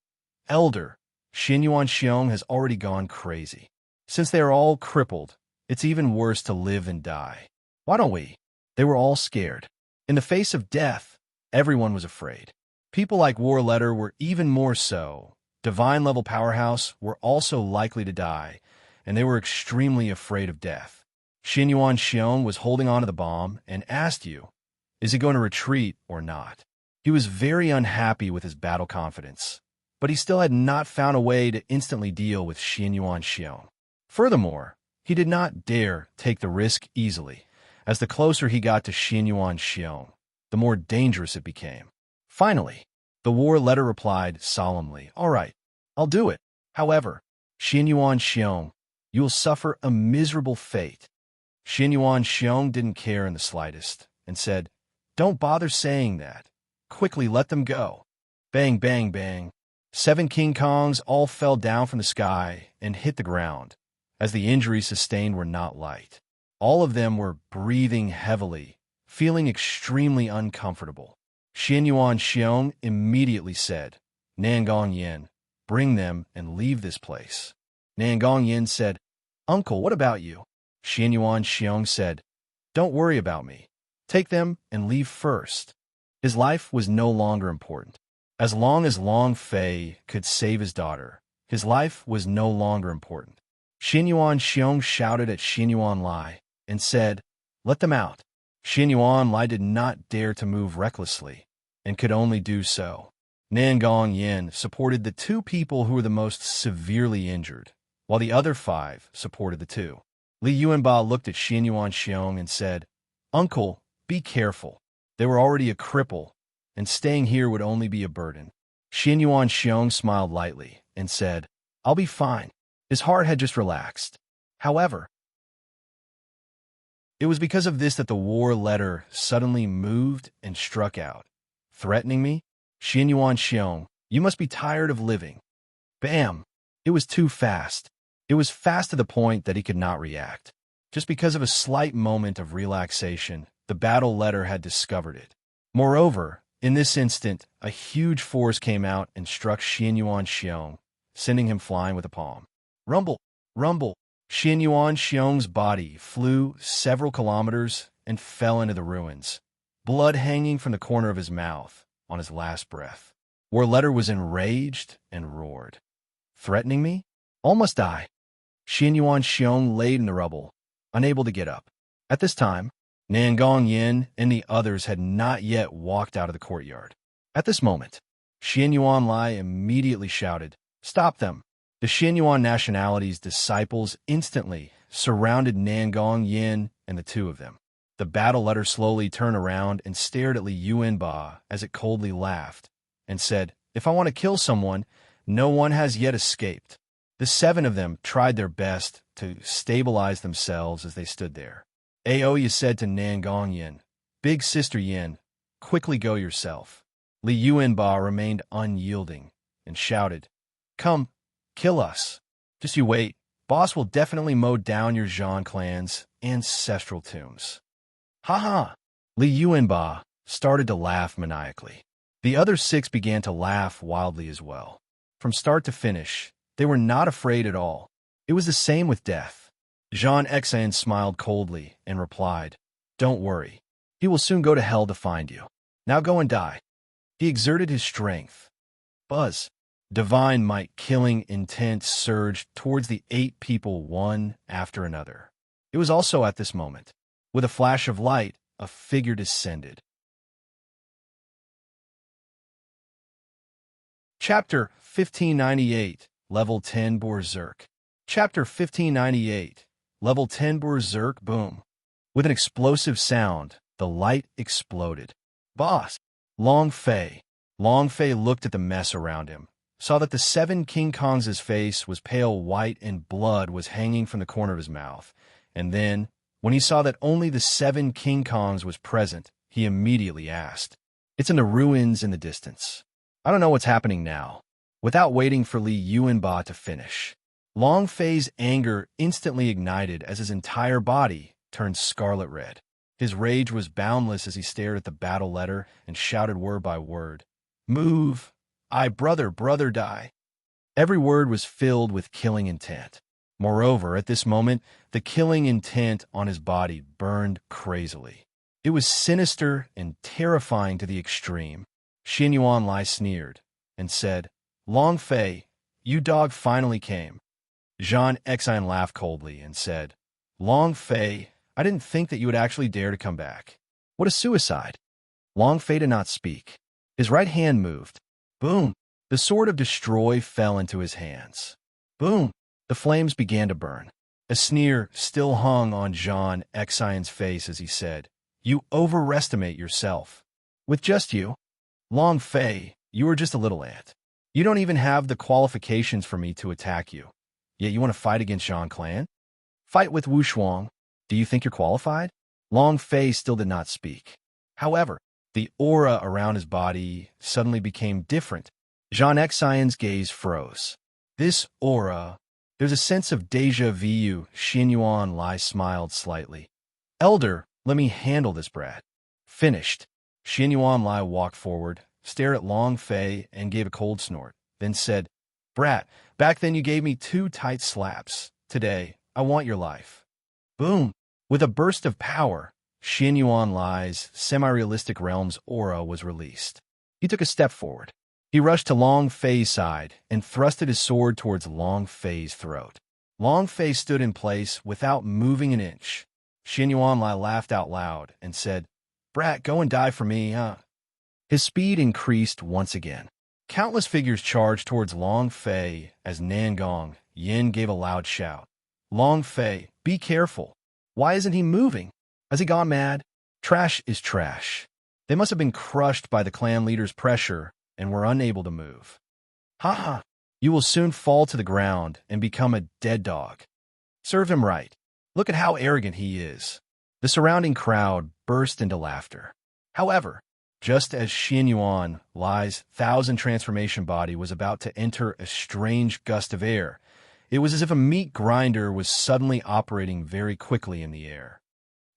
Elder, Xianyuan Xiong has already gone crazy. Since they are all crippled, it's even worse to live and die. Why don't we? They were all scared. In the face of death, everyone was afraid. People like War Letter were even more so. Divine-level powerhouse were also likely to die, and they were extremely afraid of death. Xianyuan Xiong was holding on to the bomb and asked you, is he going to retreat or not? He was very unhappy with his battle confidence, but he still had not found a way to instantly deal with Xianyuan Xiong. Furthermore, he did not dare take the risk easily, as the closer he got to Xianyuan Xiong, the more dangerous it became. Finally, the War Letter replied solemnly, All right, I'll do it. However, Xianyuan Xiong, you will suffer a miserable fate. Xianyuan Xiong didn't care in the slightest, and said, Don't bother saying that. Quickly let them go. Bang, bang, bang. 7 King Kongs all fell down from the sky and hit the ground, as the injuries sustained were not light. All of them were breathing heavily, feeling extremely uncomfortable. Xianyuan Xiong immediately said, Nangong Yin, bring them and leave this place. Nangong Yin said, Uncle, what about you? Xianyuan Xiong said, Don't worry about me. Take them and leave first. His life was no longer important. As long as Long Fei could save his daughter, his life was no longer important. Xianyuan Xiong shouted at Xianyuan Lai and said, Let them out. Xianyuan Lai did not dare to move recklessly, and could only do so. Nangong Yin supported the 2 people who were the most severely injured, while the other 5 supported the 2. Li Yuanba looked at Xianyuan Xiong and said, Uncle, be careful. They were already a cripple, and staying here would only be a burden. Xianyuan Xiong smiled lightly and said, I'll be fine. His heart had just relaxed. However, it was because of this that the War Letter suddenly moved and struck out. Threatening me? Xianyuan Xiong, you must be tired of living. Bam! It was too fast. It was fast to the point that he could not react. Just because of a slight moment of relaxation, the battle letter had discovered it. Moreover, in this instant, a huge force came out and struck Xianyuan Xiong, sending him flying with a palm. Rumble! Rumble! Xianyuan Xiong's body flew several kilometers and fell into the ruins, blood hanging from the corner of his mouth on his last breath. War Letter was enraged and roared. Threatening me? All must die. Xianyuan Xiong laid in the rubble, unable to get up. At this time, Nangong Yin and the others had not yet walked out of the courtyard. At this moment, Xianyuan Lai immediately shouted, Stop them! The Xianyuan nationality's disciples instantly surrounded Nangong Yin and the two of them. The battle letter slowly turned around and stared at Li Yuanba as it coldly laughed, and said, "If I want to kill someone, no one has yet escaped." The seven of them tried their best to stabilize themselves as they stood there. Aoya said to Nangong Yin, "Big Sister Yin, quickly go yourself." Li Yuanba remained unyielding and shouted, "Come, kill us. Just you wait. Boss will definitely mow down your Zhan clan's ancestral tombs." "Ha ha!" Li Yuanba started to laugh maniacally. The other six began to laugh wildly as well. From start to finish, they were not afraid at all. It was the same with death. Zhan Exan smiled coldly and replied, "Don't worry. He will soon go to hell to find you. Now go and die." He exerted his strength. Buzz. Divine might killing intent surged towards the 8 people one after another. It was also at this moment. With a flash of light, a figure descended. Chapter 1598, Level 10 Berserk. Chapter 1598, Level 10 Berserk. Boom. With an explosive sound, the light exploded. "Boss!" Long Fei. Long Fei looked at the mess around him, saw that the 7 King Kong's face was pale white and blood was hanging from the corner of his mouth, and then, when he saw that only the 7 King Kong's was present, he immediately asked, "It's in the ruins in the distance. I don't know what's happening now." Without waiting for Li Yuanba to finish, Long Fei's anger instantly ignited as his entire body turned scarlet red. His rage was boundless as he stared at the battle letter and shouted word by word, "Move! I brother die." Every word was filled with killing intent. Moreover, at this moment, the killing intent on his body burned crazily. It was sinister and terrifying to the extreme. Xin Yuanlai sneered and said, "Long Fei, you dog finally came." Zhan Exine laughed coldly and said, "Long Fei, I didn't think that you would actually dare to come back. What a suicide." Long Fei did not speak. His right hand moved. Boom! The sword of Destroy fell into his hands. Boom! The flames began to burn. A sneer still hung on Zhan Exine's face as he said, "You overestimate yourself. With just you, Long Fei, you are just a little ant. You don't even have the qualifications for me to attack you. Yet you want to fight against Zhan Clan? Fight with Wu Shuang. Do you think you're qualified?" Long Fei still did not speak. However, the aura around his body suddenly became different. Zhan Exine's gaze froze. This aura, there's a sense of déjà vu. Xin Yuanlai smiled slightly. "Elder, let me handle this brat." Finished. Xin Yuanlai walked forward, stared at Long Fei, and gave a cold snort, then said, "Brat, back then you gave me 2 tight slaps. Today, I want your life." Boom! With a burst of power, Xin Yuanlai's semi-realistic realm's aura was released. He took a step forward. He rushed to Long Fei's side and thrusted his sword towards Long Fei's throat. Long Fei stood in place without moving an inch. Xin Yuanlai laughed out loud and said, "Brat, go and die for me, huh?" His speed increased once again. Countless figures charged towards Long Fei as Nangong Yin gave a loud shout. "Long Fei, be careful. Why isn't he moving? Has he gone mad?" Trash is trash. They must have been crushed by the clan leader's pressure and were unable to move. "Ha ha! You will soon fall to the ground and become a dead dog. Serve him right. Look at how arrogant he is." The surrounding crowd burst into laughter. However, just as Xin Yuanlai's 1,000 transformation body was about to enter a strange gust of air, it was as if a meat grinder was suddenly operating very quickly in the air.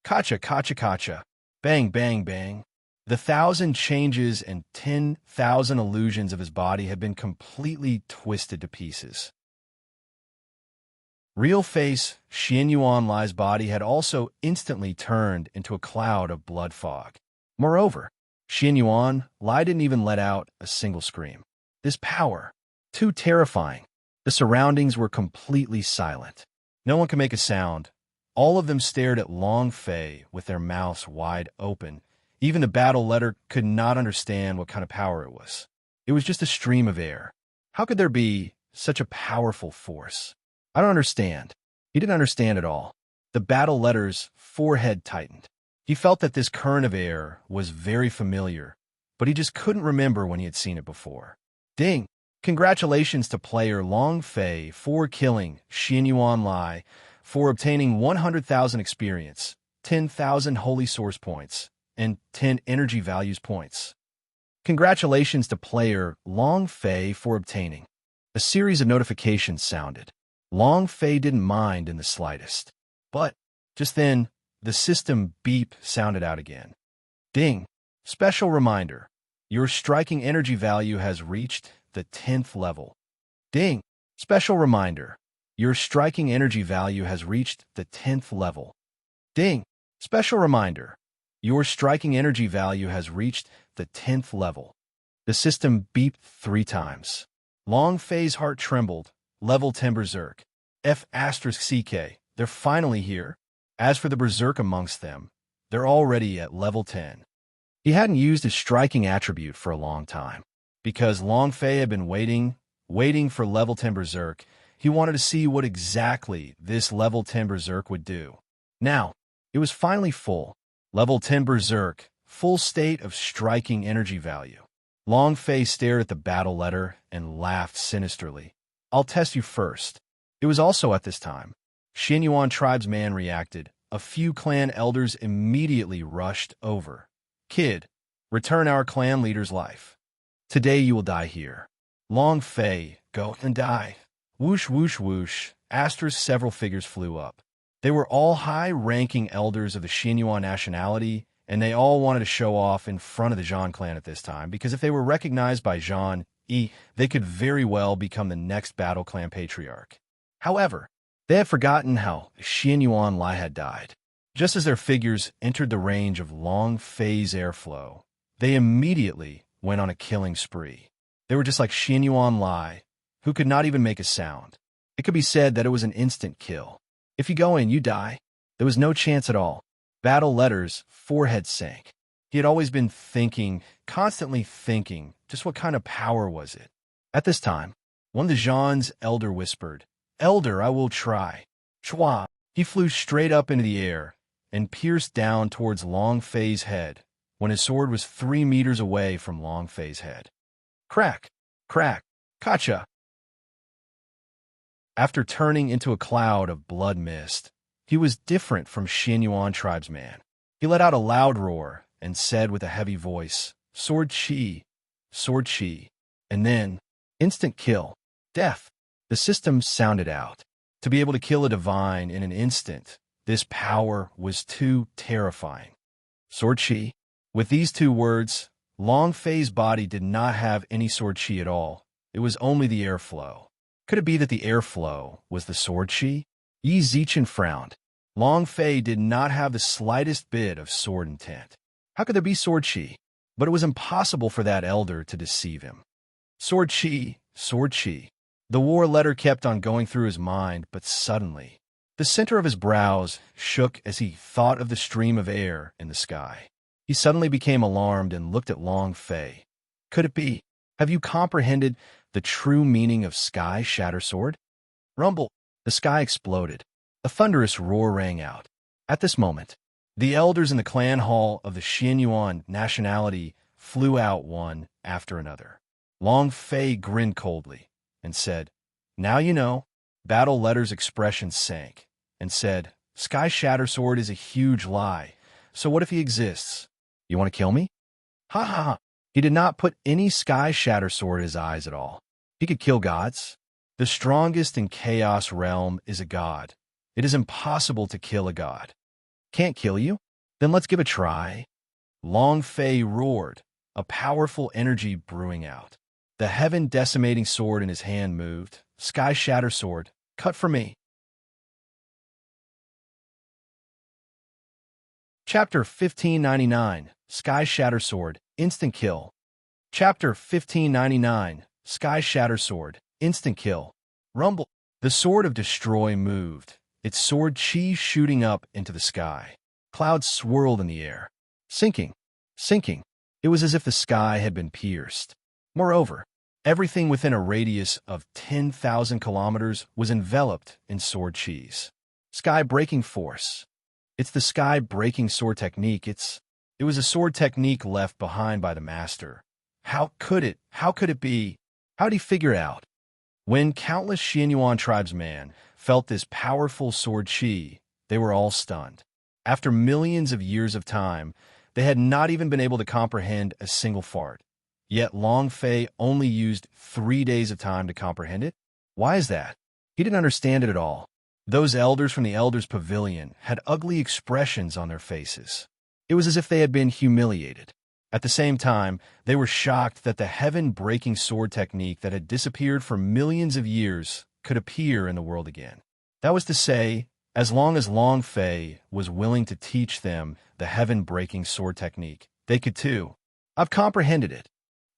Kacha, kacha, kacha. Bang, bang, bang. The 1,000 changes and 10,000 illusions of his body had been completely twisted to pieces. Real face Xin Yuanlai's body had also instantly turned into a cloud of blood fog. Moreover, Xin Yuanlai didn't even let out a single scream. This power, too terrifying. The surroundings were completely silent. No one could make a sound. All of them stared at Long Fei with their mouths wide open. Even the battle letter could not understand what kind of power it was. It was just a stream of air. How could there be such a powerful force? I don't understand. He didn't understand at all. The battle letter's forehead tightened. He felt that this current of air was very familiar, but he just couldn't remember when he had seen it before. Ding! Congratulations to player Long Fei for killing Xianyuan Lai, for obtaining 100,000 experience, 10,000 holy source points, and 10 energy values points. Congratulations to player Long Fei for obtaining. A series of notifications sounded. Long Fei didn't mind in the slightest. But, just then, the system beep sounded out again. Ding! Special reminder. Your striking energy value has reached the 10th level. Ding! Special reminder. Your striking energy value has reached the 10th level. Ding! Special reminder. Your striking energy value has reached the 10th level. The system beeped 3 times. Long Fei's heart trembled. Level 10 Berserk. F*CK. They're finally here. As for the Berserk amongst them, they're already at level 10. He hadn't used his striking attribute for a long time. Because Long Fei had been waiting for level 10 Berserk, he wanted to see what exactly this level 10 Berserk would do. Now, it was finally full. Level 10 Berserk, full state of striking energy value. Long Fei stared at the battle letter and laughed sinisterly. I'll test you first. It was also at this time. Xianyuan tribesman reacted. A few clan elders immediately rushed over. Kid, return our clan leader's life. Today you will die here. Long Fei, go and die. Whoosh, whoosh, whoosh. Several figures flew up. They were all high-ranking elders of the Xianyuan nationality, and they all wanted to show off in front of the Zhan clan at this time, because if they were recognized by Zhan, they could very well become the next battle clan patriarch. However, they had forgotten how Xianyuan Lai had died. Just as their figures entered the range of Long Fei's airflow, they immediately went on a killing spree. They were just like Xianyuan Lai, who could not even make a sound. It could be said that it was an instant kill. If you go in, you die. There was no chance at all. Battle letter's forehead sank. He had always been thinking, constantly thinking, just what kind of power was it? At this time, one of the Zhan's elder whispered, Elder, I will try. Chua! He flew straight up into the air and pierced down towards Long Fei's head when his sword was 3 meters away from Long Fei's head. Crack! Crack! Kacha! After turning into a cloud of blood mist, he was different from Xianyuan tribesman. He let out a loud roar and said with a heavy voice, Sword Chi! Sword Chi! And then, instant kill. Death. The system sounded out. To be able to kill a divine in an instant, this power was too terrifying. Sword Chi. With these 2 words, Long Fei's body did not have any sword chi at all. It was only the airflow. Could it be that the airflow was the sword chi? Yi Zichen frowned. Long Fei did not have the slightest bit of sword intent. How could there be sword chi? But it was impossible for that elder to deceive him. Sword chi, sword chi. The war letter kept on going through his mind, but suddenly, the center of his brows shook as he thought of the stream of air in the sky. He suddenly became alarmed and looked at Long Fei. Could it be? Have you comprehended the true meaning of Sky Shatter Sword? Rumble! The sky exploded. A thunderous roar rang out. At this moment, the elders in the clan hall of the Xianyuan nationality flew out one after another. Long Fei grinned coldly and said, Now you know. Battle letter's expression sank and said, Sky Shatter Sword is a huge lie. So what if he exists? You want to kill me? Ha ha ha. He did not put any Sky Shatter Sword in his eyes at all. He could kill gods. The strongest in Chaos Realm is a god. It is impossible to kill a god. Can't kill you? Then let's give a try. Long Fei roared, a powerful energy brewing out. The heaven-decimating sword in his hand moved. Sky Shatter Sword, cut for me. Chapter 1599, Sky Shatter Sword, Instant Kill. Chapter 1599, Sky Shatter Sword, Instant Kill. Rumble. The Sword of Destroy moved, its sword chi shooting up into the sky. Clouds swirled in the air. Sinking. Sinking. It was as if the sky had been pierced. Moreover, everything within a radius of 10,000 kilometers was enveloped in sword chis. Sky-breaking force. It's the sky-breaking sword technique. It was a sword technique left behind by the master. How could it be? How did he figure it out? When countless Xianyuan tribesmen felt this powerful sword chi, they were all stunned. After millions of years of time, they had not even been able to comprehend a single fart. Yet Long Fei only used 3 days of time to comprehend it? Why is that? He didn't understand it at all. Those elders from the Elders' Pavilion had ugly expressions on their faces. It was as if they had been humiliated. At the same time, they were shocked that the heaven-breaking sword technique that had disappeared for millions of years could appear in the world again. That was to say, as long as Long Fei was willing to teach them the heaven-breaking sword technique, they could too. I've comprehended it.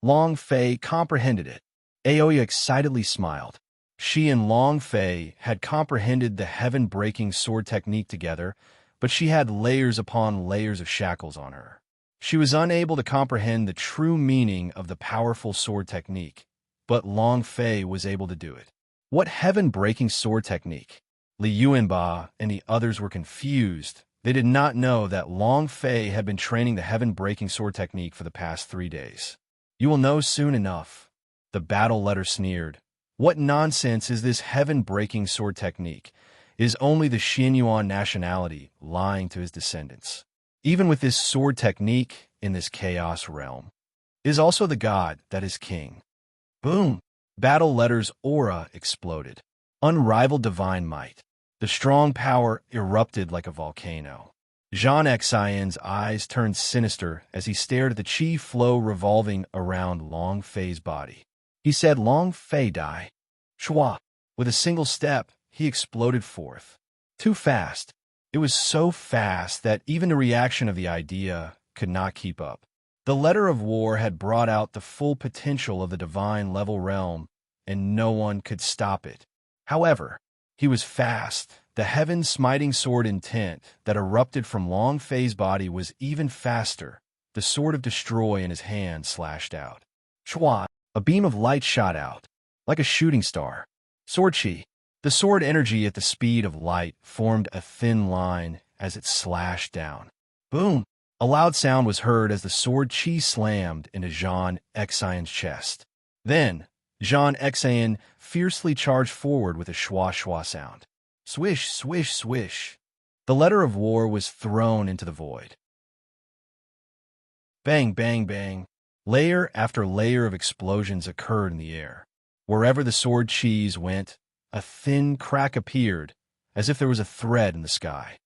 Long Fei comprehended it. Aoya excitedly smiled. She and Long Fei had comprehended the heaven-breaking sword technique together, but she had layers upon layers of shackles on her. She was unable to comprehend the true meaning of the powerful sword technique, but Long Fei was able to do it. What heaven-breaking sword technique? Li Yuanba and the others were confused. They did not know that Long Fei had been training the heaven-breaking sword technique for the past 3 days. You will know soon enough. The battle letter sneered. What nonsense is this heaven-breaking sword technique? It is only the Xianyuan nationality lying to his descendants. Even with this sword technique in this chaos realm, it is also the god that is king. Boom! Battle letter's aura exploded. Unrivaled divine might. The strong power erupted like a volcano. Zhang Xian's eyes turned sinister as he stared at the chi flow revolving around Long Fei's body. He said, "Long Fei die." Shua. With a single step, he exploded forth. Too fast. It was so fast that even the reaction of the idea could not keep up. The letter of war had brought out the full potential of the divine level realm, and no one could stop it. However, he was fast. The heaven-smiting sword intent that erupted from Long Fei's body was even faster. The sword of destroy in his hand slashed out. Shua! A beam of light shot out, like a shooting star. Sword chi. The sword energy at the speed of light formed a thin line as it slashed down. Boom! A loud sound was heard as the sword chi slammed into Zhang Xian's chest. Then, Zhang Xian fiercely charged forward with a shwa-shwa sound. Swish, swish, swish. The letter of war was thrown into the void. Bang, bang, bang. Layer after layer of explosions occurred in the air. Wherever the sword chis went, a thin crack appeared, as if there was a thread in the sky.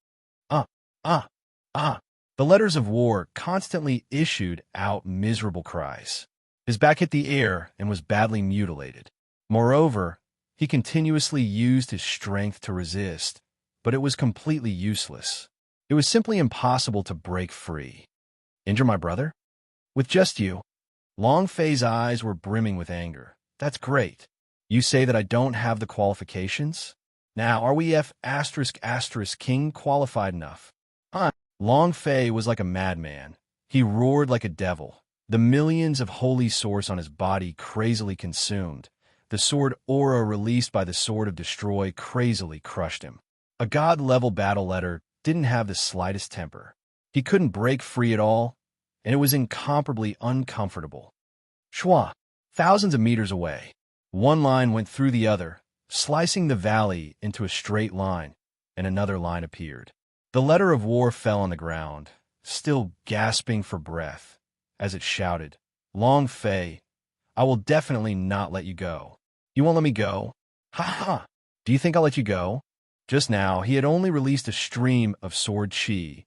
The letters of war constantly issued out miserable cries. His back hit the air and was badly mutilated. Moreover, he continuously used his strength to resist, but it was completely useless. It was simply impossible to break free. Injure my brother? With just you? Long Fei's eyes were brimming with anger. That's great. You say that I don't have the qualifications? Now, are we F***king qualified enough? Long Fei was like a madman. He roared like a devil. The millions of holy source on his body crazily consumed. The sword aura released by the sword of destroy crazily crushed him. A god-level battle letter didn't have the slightest temper. He couldn't break free at all, and it was incomparably uncomfortable. Shwa! Thousands of meters away, one line went through the other, slicing the valley into a straight line, and another line appeared. The letter of war fell on the ground, still gasping for breath, as it shouted, "Long Fei, I will definitely not let you go." You won't let me go? Ha ha! Do you think I'll let you go? Just now, he had only released a stream of sword chi,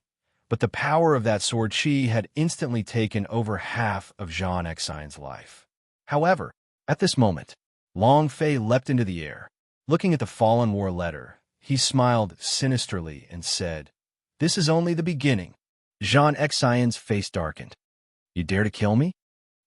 but the power of that sword chi had instantly taken over half of Zhang Xian's life. However, at this moment, Long Fei leapt into the air. Looking at the fallen war letter, he smiled sinisterly and said, "This is only the beginning." Zhang Xian's face darkened. You dare to kill me?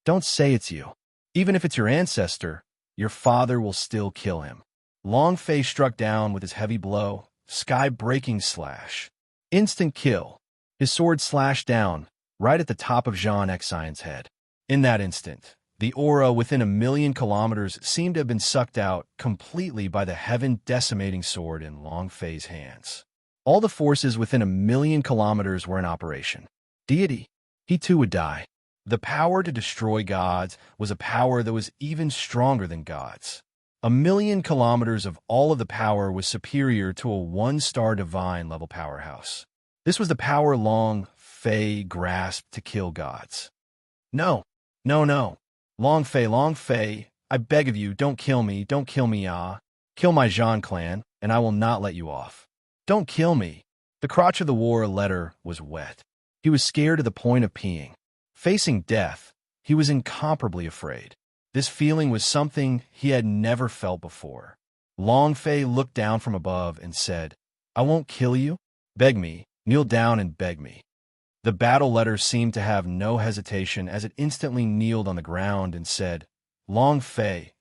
Don't say it's you. Even if it's your ancestor, your father will still kill him. Long Fei struck down with his heavy blow, sky-breaking slash. Instant kill. His sword slashed down, right at the top of Zhang Xian's head. In that instant, the aura within 1,000,000 kilometers seemed to have been sucked out completely by the heaven-decimating sword in Long Fei's hands. All the forces within 1,000,000 kilometers were in operation. Deity, he too would die. The power to destroy gods was a power that was even stronger than gods. 1,000,000 kilometers of all of the power was superior to a one-star divine level powerhouse. This was the power Long Fei grasped to kill gods. No, no, no. Long Fei, I beg of you, don't kill me, ah. Kill my Zhan clan, and I will not let you off. Don't kill me. The crotch of the war letter was wet. He was scared to the point of peeing. Facing death, he was incomparably afraid. This feeling was something he had never felt before. Long Fei looked down from above and said, I won't kill you. Beg me, kneel down and beg me. The battle letter seemed to have no hesitation as it instantly kneeled on the ground and said, Long Fei,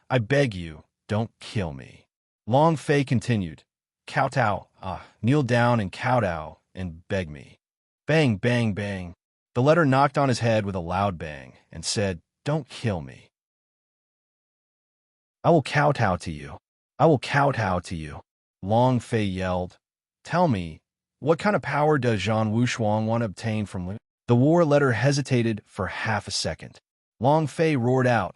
I beg you, don't kill me. Long Fei continued, Kowtow, kneel down and kowtow and beg me. Bang, bang, bang. The letter knocked on his head with a loud bang and said, Don't kill me. I will kowtow to you. I will kowtow to you. Long Fei yelled, Tell me, what kind of power does Zhan Wushuang want to obtain from Lu? The war letter hesitated for half a second. Long Fei roared out,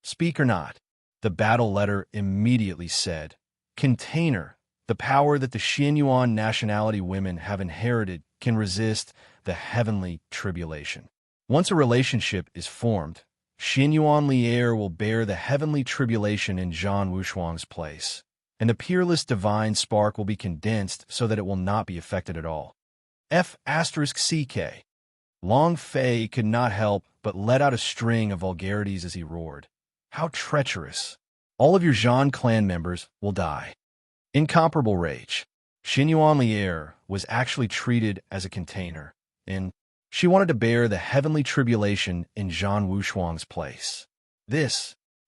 Speak or not. The battle letter immediately said, Container, the power that the Xianyuan nationality women have inherited can resist the heavenly tribulation. Once a relationship is formed, Xianyuan Lier will bear the heavenly tribulation in Zhan Wushuang's place, and the peerless divine spark will be condensed so that it will not be affected at all. F***CK. Long Fei could not help but let out a string of vulgarities as he roared. How treacherous. All of your Zhan clan members will die. Incomparable rage. Xianyuan Lier was actually treated as a container, and she wanted to bear the heavenly tribulation in Zhan Wushuang's place.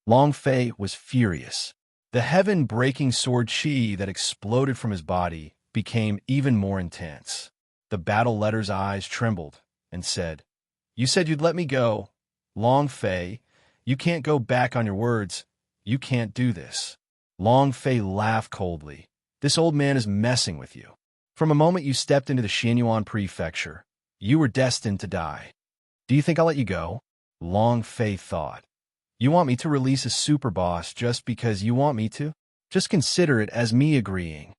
Long Fei was furious. The heaven-breaking sword chi that exploded from his body became even more intense. The battle letter's eyes trembled and said, You said you'd let me go. Long Fei, you can't go back on your words. You can't do this. Long Fei laughed coldly. This old man is messing with you. From the moment you stepped into the Xianyuan prefecture, you were destined to die. Do you think I'll let you go? Long Fei thought. You want me to release a super boss just because you want me to? Just consider it as me agreeing.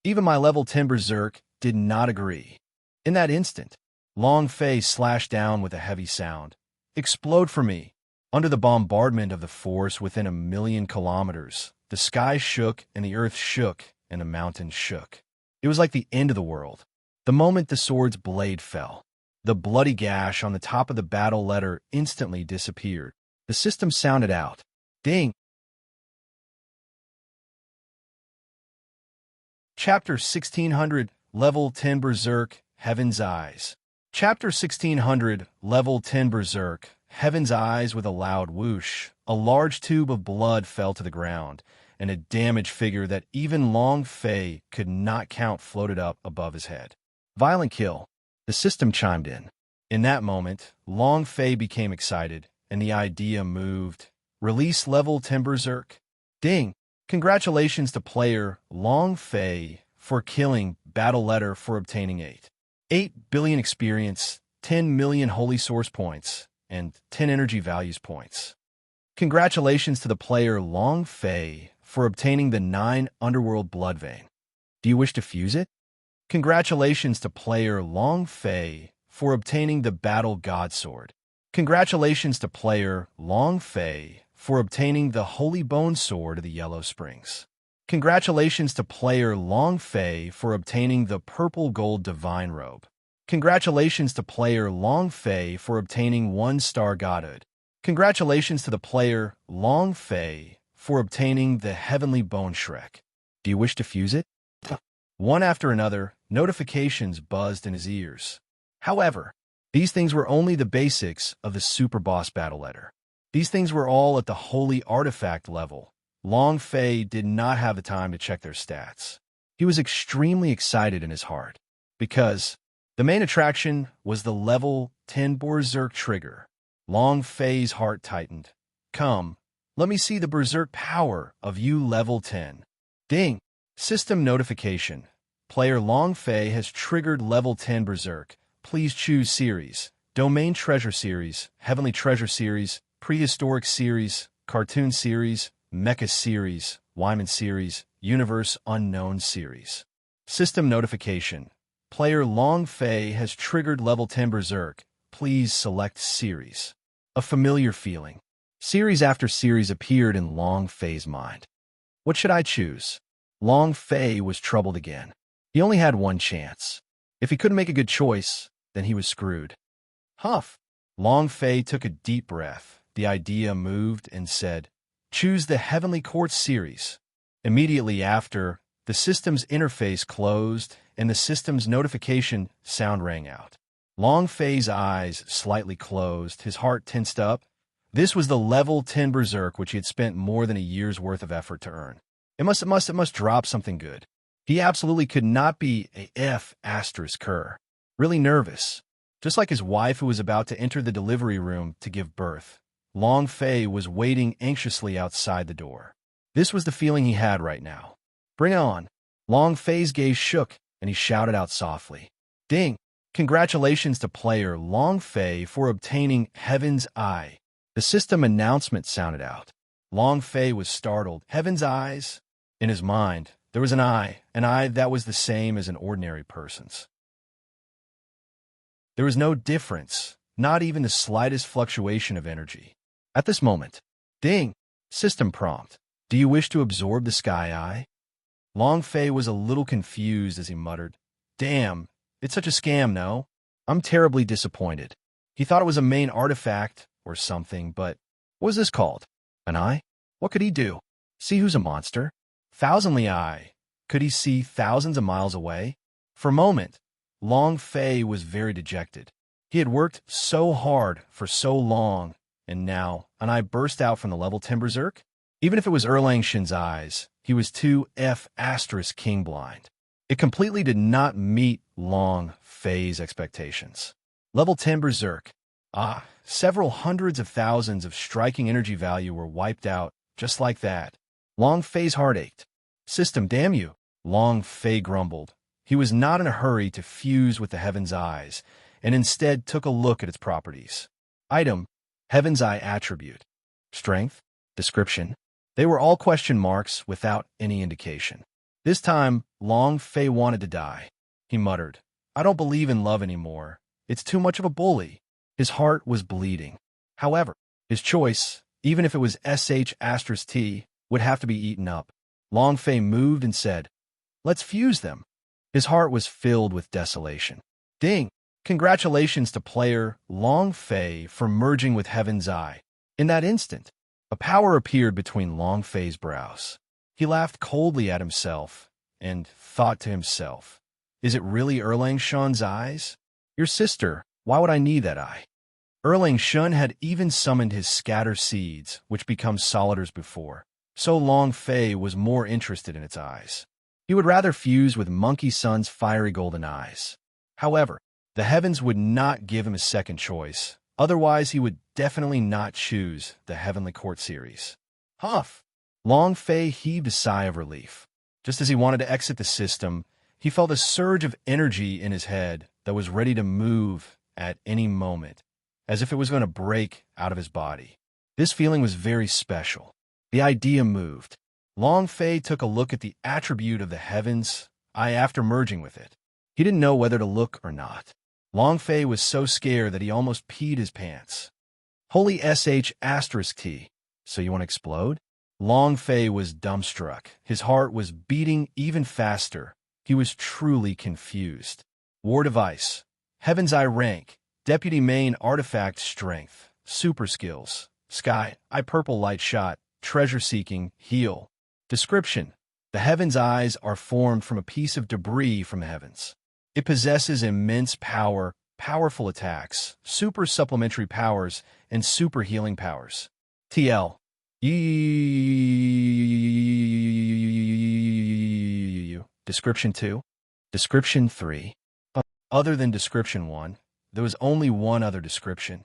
Even my level 10 berserk did not agree. In that instant, Long Fei slashed down with a heavy sound. Explode for me. Under the bombardment of the force within 1,000,000 kilometers, the sky shook and the earth shook and the mountains shook. It was like the end of the world. The moment the sword's blade fell, the bloody gash on the top of the battle letter instantly disappeared. The system sounded out. Ding! Chapter 1600, Level 10 Berserk, Heaven's Eyes. Chapter 1600, Level 10 Berserk, Heaven's Eyes. With a loud whoosh, a large tube of blood fell to the ground, and a damaged figure that even Long Fei could not count floated up above his head. Violent kill. The system chimed in. In that moment, Long Fei became excited, and the idea moved. Release level 10 Berserk. Ding! Congratulations to player Long Fei for killing Battle Letter for obtaining 8 billion experience, 10 million holy source points, and 10 energy values points. Congratulations to the player Long Fei for obtaining the 9 Underworld Blood Vein. Do you wish to fuse it? Congratulations to player Long Fei for obtaining the Battle God Sword. Congratulations to player Long Fei for obtaining the Holy Bone Sword of the Yellow Springs. Congratulations to player Long Fei for obtaining the Purple Gold Divine Robe. Congratulations to player Long Fei for obtaining 1-star Godhood. Congratulations to the player Long Fei for obtaining the Heavenly Bone Shrek. Do you wish to fuse it? One after another, notifications buzzed in his ears. However, these things were only the basics of the Super Boss Battle Letter. These things were all at the Holy Artifact level. Long Fei did not have the time to check their stats. He was extremely excited in his heart, because the main attraction was the level 10 Berserk trigger. Long Fei's heart tightened. Come, let me see the Berserk power of you level 10. Ding! System notification. Player Long Fei has triggered level 10 Berserk. Please choose series. Domain Treasure Series, Heavenly Treasure Series, Prehistoric Series, Cartoon Series, Mecha Series, Wyman Series, Universe Unknown Series. System Notification. Player Long Fei has triggered level 10 Berserk. Please select series. A familiar feeling. Series after series appeared in Long Fei's mind. What should I choose? Long Fei was troubled again. He only had one chance. If he couldn't make a good choice, then he was screwed. Huff. Long Fei took a deep breath. The idea moved and said, choose the Heavenly Court series. Immediately after, the system's interface closed and the system's notification sound rang out. Long Fei's eyes slightly closed, his heart tensed up. This was the level 10 Berserk which he had spent more than a year's worth of effort to earn. It must drop something good. He absolutely could not be a F***er. Really nervous. Just like his wife who was about to enter the delivery room to give birth. Long Fei was waiting anxiously outside the door. This was the feeling he had right now. Bring it on. Long Fei's gaze shook, and he shouted out softly. Ding! Congratulations to player Long Fei for obtaining Heaven's Eye. The system announcement sounded out. Long Fei was startled. Heaven's Eyes? In his mind, there was an eye that was the same as an ordinary person's. There was no difference, not even the slightest fluctuation of energy. At this moment, ding! System prompt. Do you wish to absorb the sky eye? Long Fei was a little confused as he muttered, damn, it's such a scam, no? I'm terribly disappointed. He thought it was a main artifact or something, but what was this called? An eye? What could he do? See who's a monster? Thousandly eye. Could he see thousands of miles away? For a moment, Long Fei was very dejected. He had worked so hard for so long, and now an eye burst out from the level 10 Berserk? Even if it was Erlang Shin's eyes, he was too F***ing blind. It completely did not meet Long Fei's expectations. Level 10 Berserk. Several hundreds of thousands of striking energy value were wiped out just like that. Long Fei's heart ached. System, damn you, Long Fei grumbled. He was not in a hurry to fuse with the Heaven's Eyes, and instead took a look at its properties. Item, Heaven's Eye attribute. Strength, description. They were all question marks without any indication. This time, Long Fei wanted to die. He muttered, I don't believe in love anymore. It's too much of a bully. His heart was bleeding. However, his choice, even if it was SH*T, would have to be eaten up. Long Fei moved and said, let's fuse them. His heart was filled with desolation. Ding! Congratulations to player Long Fei for merging with Heaven's Eye. In that instant, a power appeared between Long Fei's brows. He laughed coldly at himself and thought to himself, is it really Erlang Shin's eyes? Your sister, why would I need that eye? Erlang Shin had even summoned his scatter seeds, which become soliders before, so Long Fei was more interested in its eyes. He would rather fuse with Monkey Sun's fiery golden eyes. However, the heavens would not give him a second choice, otherwise he would definitely not choose the Heavenly Court series. Huff! Long Fei heaved a sigh of relief. Just as he wanted to exit the system, he felt a surge of energy in his head that was ready to move at any moment, as if it was going to break out of his body. This feeling was very special. The idea moved. Long Fei took a look at the attribute of the Heaven's Eye after merging with it. He didn't know whether to look or not. Long Fei was so scared that he almost peed his pants. Holy SH*T. So you want to explode? Long Fei was dumbstruck. His heart was beating even faster. He was truly confused. War device. Heaven's Eye rank. Deputy main artifact strength. Super skills. Sky. Eye purple light shot. Treasure seeking. Heal. Description. The Heaven's Eyes are formed from a piece of debris from the heavens. It possesses immense power, powerful attacks, super supplementary powers, and super healing powers. TL. Description 2. Description 3. Other than Description 1, there was only one other description.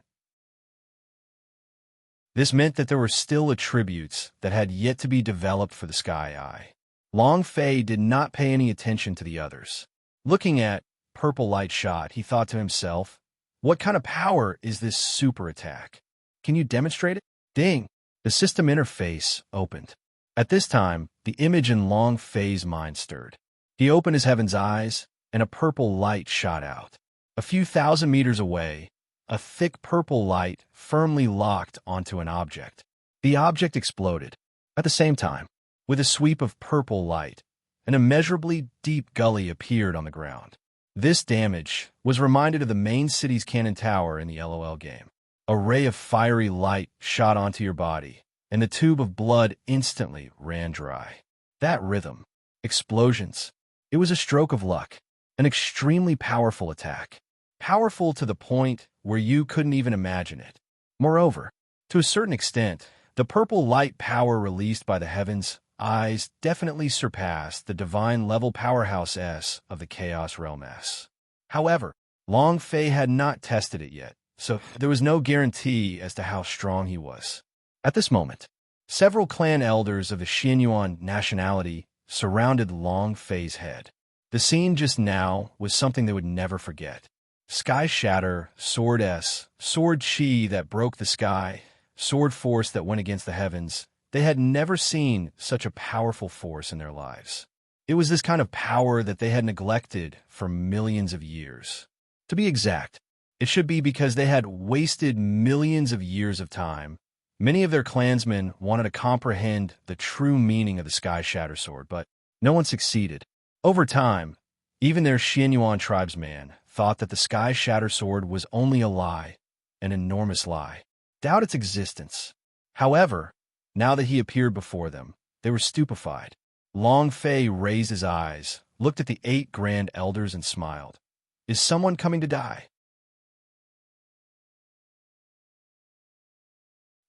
This meant that there were still attributes that had yet to be developed for the Sky Eye. Long Fei did not pay any attention to the others. Looking at purple light shot, he thought to himself, what kind of power is this super attack? Can you demonstrate it? Ding! The system interface opened. At this time, the image in Long Fei's mind stirred. He opened his heaven's eyes, and a purple light shot out. A few thousand meters away, a thick purple light firmly locked onto an object. The object exploded. At the same time, with a sweep of purple light, an immeasurably deep gully appeared on the ground. This damage was reminded of the main city's cannon tower in the LOL game. A ray of fiery light shot onto your body, and the tube of blood instantly ran dry. That rhythm, explosions, it was a stroke of luck, an extremely powerful attack. Powerful to the point where you couldn't even imagine it. Moreover, to a certain extent, the purple light power released by the heavens' eyes definitely surpassed the divine-level powerhouse S of the Chaos Realm S. However, Long Fei had not tested it yet, so there was no guarantee as to how strong he was. At this moment, several clan elders of the Xianyuan nationality surrounded Long Fei's head. The scene just now was something they would never forget. Sky Shatter, Sword S, Sword Chi that broke the sky, Sword Force that went against the heavens. They had never seen such a powerful force in their lives. It was this kind of power that they had neglected for millions of years. To be exact, it should be because they had wasted millions of years of time. Many of their clansmen wanted to comprehend the true meaning of the Sky Shatter Sword, but no one succeeded. Over time, even their Xianyuan tribesman thought that the Sky Shatter Sword was only a lie, an enormous lie. Doubt its existence. However, now that he appeared before them, they were stupefied. Long Fei raised his eyes, looked at the 8 grand elders and smiled. Is someone coming to die?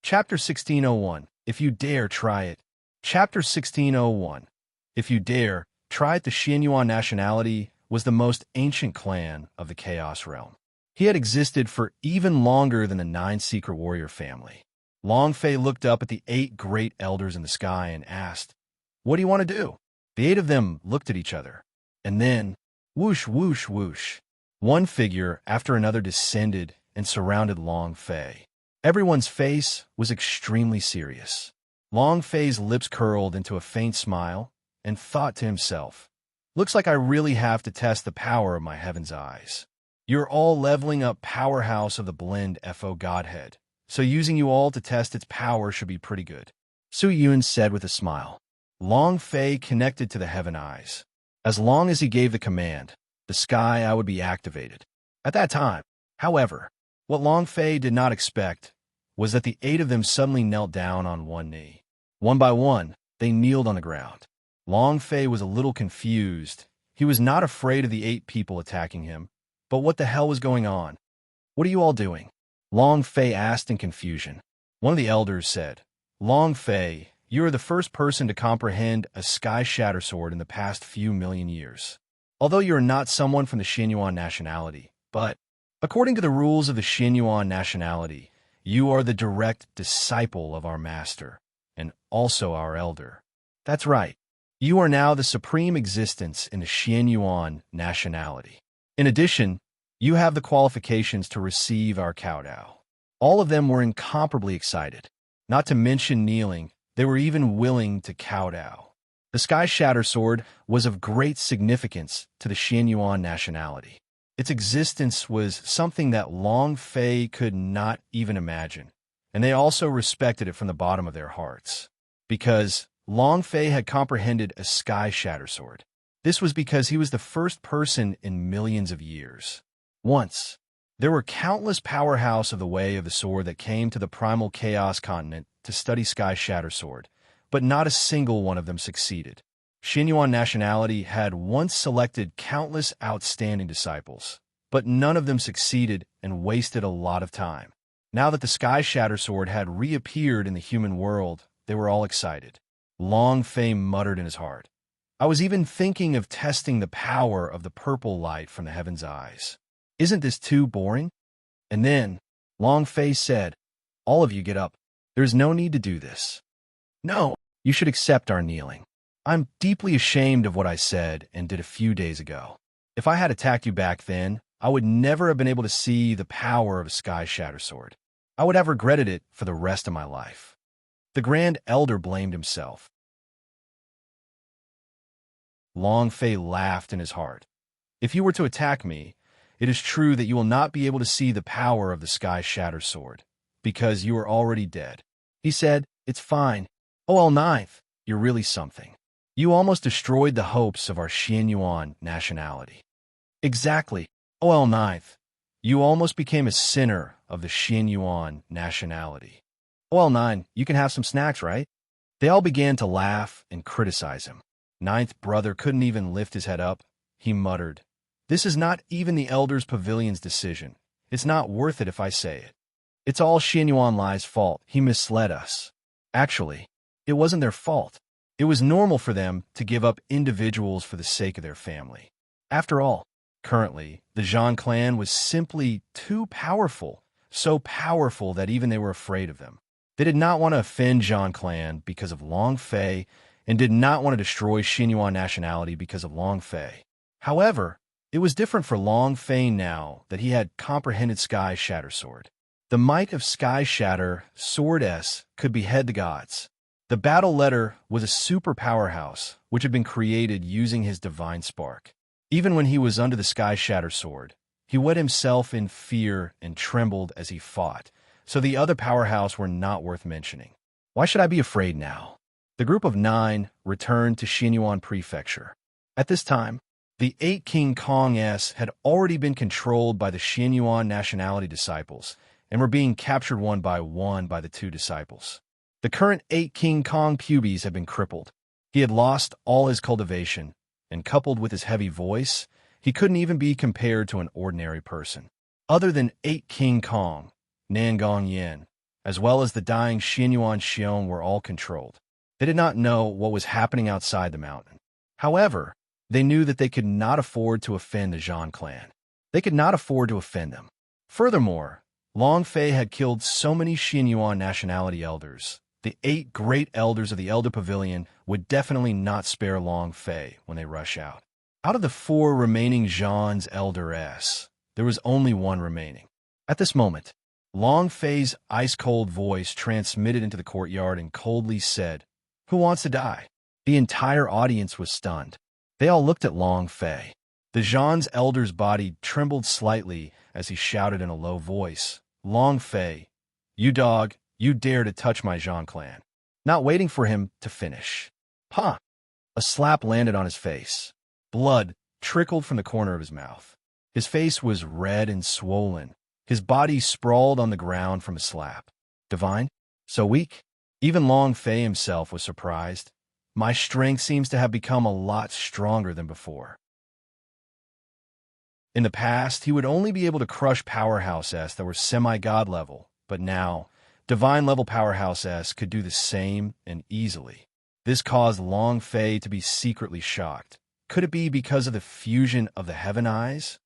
Chapter 1601. If you dare, try it. Chapter 1601. If you dare, try it. The Xianyuan nationality was the most ancient clan of the Chaos Realm. He had existed for even longer than the 9 Secret Warrior family. Long Fei looked up at the 8 great elders in the sky and asked, what do you want to do? The 8 of them looked at each other. And then, whoosh, whoosh, whoosh. One figure after another descended and surrounded Long Fei. Everyone's face was extremely serious. Long Fei's lips curled into a faint smile and thought to himself, looks like I really have to test the power of my heaven's eyes. You're all leveling up powerhouse of the blend FO Godhead, so using you all to test its power should be pretty good. Su Yun said with a smile. Long Fei connected to the heaven eyes. As long as he gave the command, the sky eye would be activated. At that time, however, what Long Fei did not expect was that the 8 of them suddenly knelt down on one knee. One by one, they kneeled on the ground. Long Fei was a little confused. He was not afraid of the 8 people attacking him, but what the hell was going on? What are you all doing? Long Fei asked in confusion. One of the elders said, Long Fei, you are the first person to comprehend a Sky Shatter Sword in the past few million years. Although you are not someone from the Xianyuan nationality, but according to the rules of the Xianyuan nationality, you are the direct disciple of our master, and also our elder. That's right. You are now the supreme existence in the Xianyuan nationality. In addition, you have the qualifications to receive our kowtow. All of them were incomparably excited. Not to mention kneeling, they were even willing to kowtow. The Sky Shatter Sword was of great significance to the Xianyuan nationality. Its existence was something that Long Fei could not even imagine, and they also respected it from the bottom of their hearts. Because Long Fei had comprehended a Sky Shatter Sword. This was because he was the first person in millions of years. Once, there were countless powerhouse of the way of the sword that came to the primal chaos continent to study Sky Shatter Sword, but not a single one of them succeeded. Xianyuan nationality had once selected countless outstanding disciples, but none of them succeeded and wasted a lot of time. Now that the Sky Shatter Sword had reappeared in the human world, they were all excited. Long Fei muttered in his heart, I was even thinking of testing the power of the purple light from the heaven's eyes. Isn't this too boring? And then, Long Fei said, all of you get up. There's no need to do this. No, you should accept our kneeling. I'm deeply ashamed of what I said and did a few days ago. If I had attacked you back then, I would never have been able to see the power of a sky shatter sword. I would have regretted it for the rest of my life. The Grand Elder blamed himself. Long Fei laughed in his heart. If you were to attack me, it is true that you will not be able to see the power of the sky shatter sword, because you are already dead. He said, "It's fine. OL Ninth, you're really something. You almost destroyed the hopes of our Xianyuan nationality." Exactly. OL Ninth, you almost became a sinner of the Xianyuan nationality. OL9, you can have some snacks, right? They all began to laugh and criticize him. Ninth brother couldn't even lift his head up. He muttered, "This is not even the Elder's Pavilion's decision. It's not worth it if I say it. It's all Xianyuan Lai's fault. He misled us." Actually, it wasn't their fault. It was normal for them to give up individuals for the sake of their family. After all, currently, the Zhan clan was simply too powerful, so powerful that even they were afraid of them. They did not want to offend Zhan clan because of Long Fei, and did not want to destroy Xianyuan nationality because of Long Fei. However, it was different for Long Fei now that he had comprehended Sky Shatter Sword. The might of Sky Shatter Sword S could behead the gods. The battle letter was a super powerhouse which had been created using his divine spark. Even when he was under the Sky Shatter Sword, he wet himself in fear and trembled as he fought, so the other powerhouse were not worth mentioning. Why should I be afraid now? The group of 9 returned to Xianyuan Prefecture. At this time, the 8 King Kong S had already been controlled by the Xianyuan nationality disciples and were being captured one by the 2 disciples. The current 8 King Kong pubes had been crippled. He had lost all his cultivation, and coupled with his heavy voice, he couldn't even be compared to an ordinary person. Other than 8 King Kong, Nangong Yen, as well as the dying Xianyuan Xiong were all controlled. They did not know what was happening outside the mountain. However, they knew that they could not afford to offend the Zhan clan. They could not afford to offend them. Furthermore, Long Fei had killed so many Xianyuan nationality elders. The 8 great elders of the Elder Pavilion would definitely not spare Long Fei when they rush out. Out of the 4 remaining Zhan's Elder S, there was only 1 remaining. At this moment, Long Fei's ice-cold voice transmitted into the courtyard and coldly said, "Who wants to die?" The entire audience was stunned. They all looked at Long Fei. The Zhan's elder's body trembled slightly as he shouted in a low voice, "Long Fei, you dog, you dare to touch my Zhan clan." Not waiting for him to finish. "Huh!" A slap landed on his face. Blood trickled from the corner of his mouth. His face was red and swollen. His body sprawled on the ground from a slap. "Divine? So weak?" Even Long Fei himself was surprised. "My strength seems to have become a lot stronger than before." In the past, he would only be able to crush Powerhouse S that were semi-god level, but now, Divine level Powerhouse S could do the same and easily. This caused Long Fei to be secretly shocked. Could it be because of the fusion of the Heaven Eyes?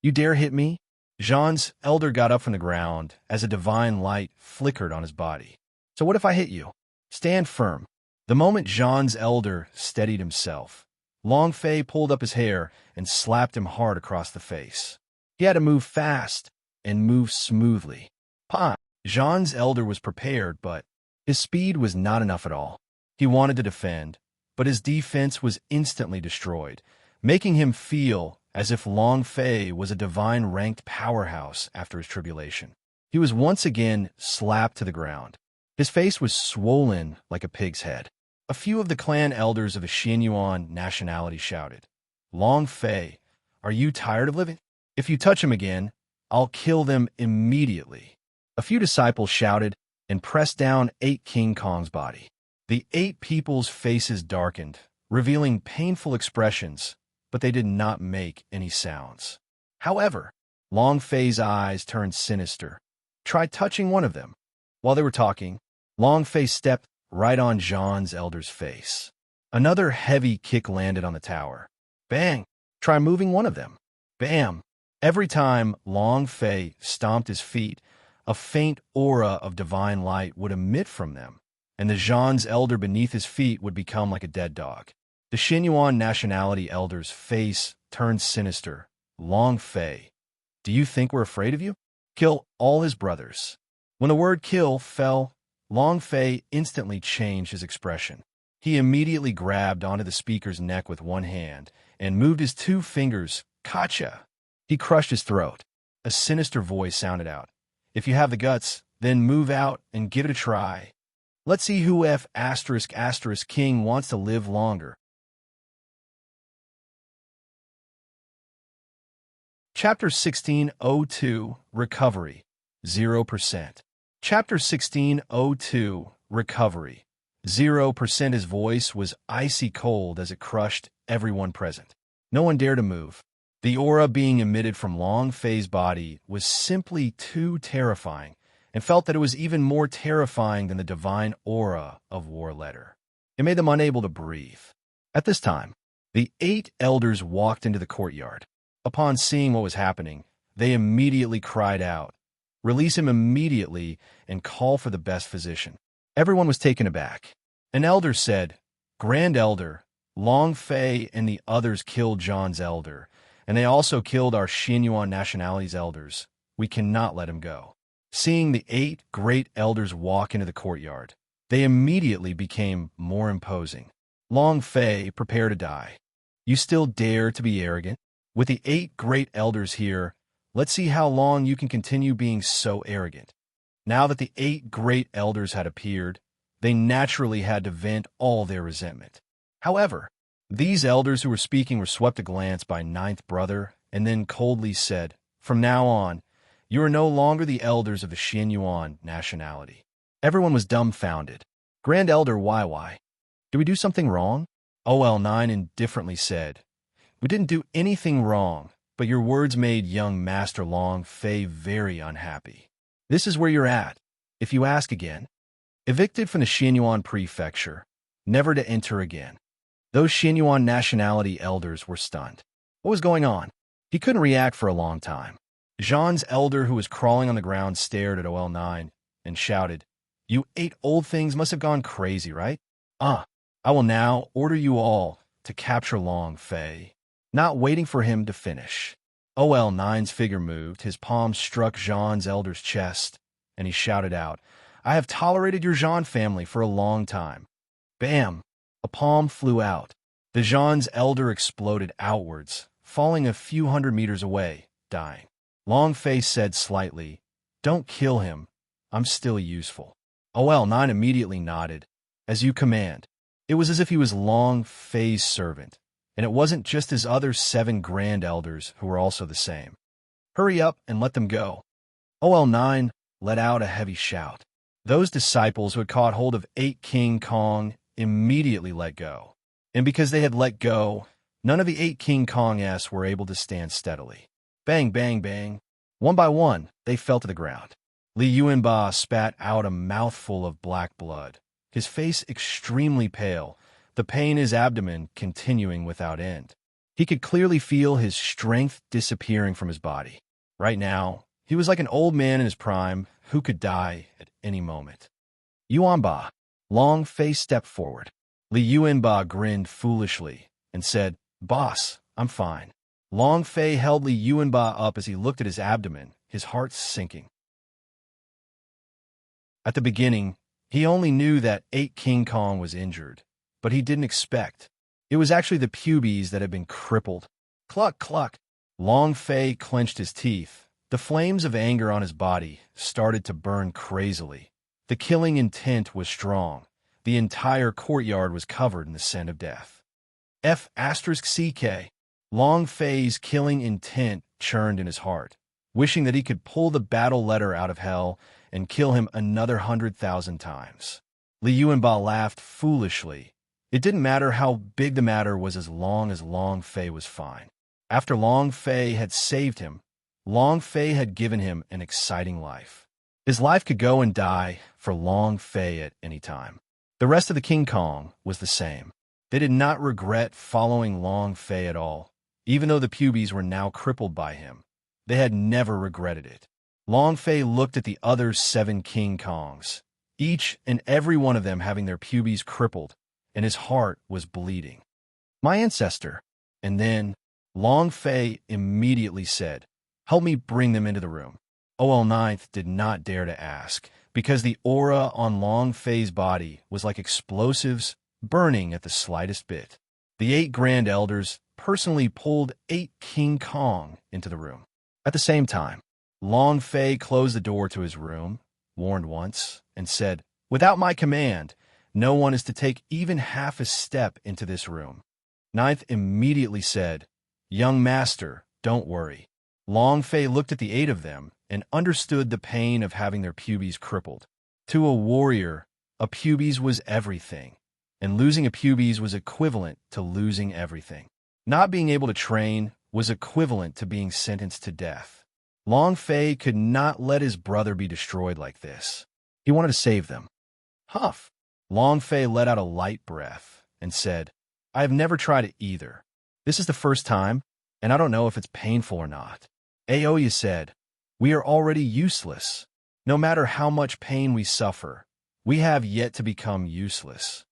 "You dare hit me?" Zhan's elder got up from the ground as a divine light flickered on his body. "So what if I hit you? Stand firm." The moment Zhan's elder steadied himself, Long Fei pulled up his hair and slapped him hard across the face. He had to move fast and move smoothly. Pa! Zhan's elder was prepared, but his speed was not enough at all. He wanted to defend, but his defense was instantly destroyed, making him feel as if Long Fei was a divine-ranked powerhouse after his tribulation. He was once again slapped to the ground. His face was swollen like a pig's head. A few of the clan elders of the Xianyuan nationality shouted, "Long Fei, are you tired of living? If you touch him again, I'll kill them immediately." A few disciples shouted and pressed down 8 King Kong's body. The 8 people's faces darkened, revealing painful expressions, but they did not make any sounds. However, Long Fei's eyes turned sinister. "Try touching one of them." While they were talking, Long Fei stepped right on Zhan's elder's face. Another heavy kick landed on the tower. Bang! Try moving one of them. Bam! Every time Long Fei stomped his feet, a faint aura of divine light would emit from them, and the Zhan's elder beneath his feet would become like a dead dog. The Xinyuan nationality elder's face turned sinister. Long Fei, do you think we're afraid of you? Kill all his brothers. When the word kill fell, Long Fei instantly changed his expression. He immediately grabbed onto the speaker's neck with one hand and moved his two fingers. Gotcha! He crushed his throat. A sinister voice sounded out. If you have the guts, then move out and give it a try. Let's see who F*** King wants to live longer. Chapter 1602, Recovery, 0%. Chapter 1602, Recovery, 0%. His voice was icy cold as it crushed everyone present. No one dared to move. The aura being emitted from Long Fei's body was simply too terrifying, and felt that it was even more terrifying than the divine aura of War Letter. It made them unable to breathe. At this time, the 8 elders walked into the courtyard. Upon seeing what was happening, they immediately cried out, "Release him immediately and call for the best physician." Everyone was taken aback. An elder said, "Grand Elder, Long Fei and the others killed John's elder, and they also killed our Xinyuan nationality's elders. We cannot let him go." Seeing the 8 great elders walk into the courtyard, they immediately became more imposing. Long Fei, prepare to die. You still dare to be arrogant? With the 8 great elders here, let's see how long you can continue being so arrogant. Now that the 8 great elders had appeared, they naturally had to vent all their resentment. However, these elders who were speaking were swept a glance by 9th brother and then coldly said, "From now on, you are no longer the elders of the Xinyuan nationality." Everyone was dumbfounded. Grand Elder YY, did we do something wrong? OL9 indifferently said, "We didn't do anything wrong, but your words made young Master Long Fei very unhappy. This is where you're at, if you ask again. Evicted from the Xinyuan prefecture, never to enter again." Those Xinyuan nationality elders were stunned. What was going on? He couldn't react for a long time. Jean's elder, who was crawling on the ground, stared at OL9 and shouted, "You 8 old things must have gone crazy, right? I will now order you all to capture Long Fei." Not waiting for him to finish, OL9's figure moved, his palm struck Jean's elder's chest, and he shouted out, "I have tolerated your Jean family for a long time." Bam! A palm flew out. The Jean's elder exploded outwards, falling a few hundred meters away, dying. Long Fei said slightly, "Don't kill him. I'm still useful." OL9 immediately nodded. "As you command." It was as if he was Long Fei's servant, and it wasn't just his other 7 grand elders who were also the same. "Hurry up and let them go." OL9 let out a heavy shout. Those disciples who had caught hold of 8 King Kong immediately let go. And because they had let go, none of the 8 King Kong-s were able to stand steadily. Bang, bang, bang. One by one, they fell to the ground. Li Yuanba spat out a mouthful of black blood, his face extremely pale, the pain in his abdomen continuing without end. He could clearly feel his strength disappearing from his body. Right now, he was like an old man in his prime who could die at any moment. Yuanba, Long Fei stepped forward. Li Yuanba grinned foolishly and said, "Boss, I'm fine." Long Fei held Li Yuanba up as he looked at his abdomen, his heart sinking. At the beginning, he only knew that 8 King Kong was injured, but he didn't expect. It was actually the pubes that had been crippled. Cluck, cluck. Long Fei clenched his teeth. The flames of anger on his body started to burn crazily. The killing intent was strong. The entire courtyard was covered in the scent of death. F***CK. Long Fei's killing intent churned in his heart, wishing that he could pull the battle letter out of hell and kill him another 100,000 times. Li Yuanba laughed foolishly. It didn't matter how big the matter was as long as Long Fei was fine. After Long Fei had saved him, Long Fei had given him an exciting life. His life could go and die for Long Fei at any time. The rest of the King Kong was the same. They did not regret following Long Fei at all, even though the pubes were now crippled by him. They had never regretted it. Long Fei looked at the other 7 King Kongs, each and every one of them having their pubes crippled, and his heart was bleeding. My ancestor. And then Long Fei immediately said, help me bring them into the room. OL Ninth did not dare to ask, because the aura on Long Fei's body was like explosives burning at the slightest bit. The 8 Grand Elders personally pulled 8 King Kong into the room. At the same time, Long Fei closed the door to his room, warned once, and said, without my command, no one is to take even half a step into this room. Ninth immediately said, young master, don't worry. Long Fei looked at the 8 of them and understood the pain of having their pubes crippled. To a warrior, a pubes was everything, and losing a pubes was equivalent to losing everything. Not being able to train was equivalent to being sentenced to death. Long Fei could not let his brother be destroyed like this. He wanted to save them. Huff! Long Fei let out a light breath and said, I have never tried it either. This is the first time, and I don't know if it's painful or not. Aoya said, we are already useless. No matter how much pain we suffer, we have yet to become useless.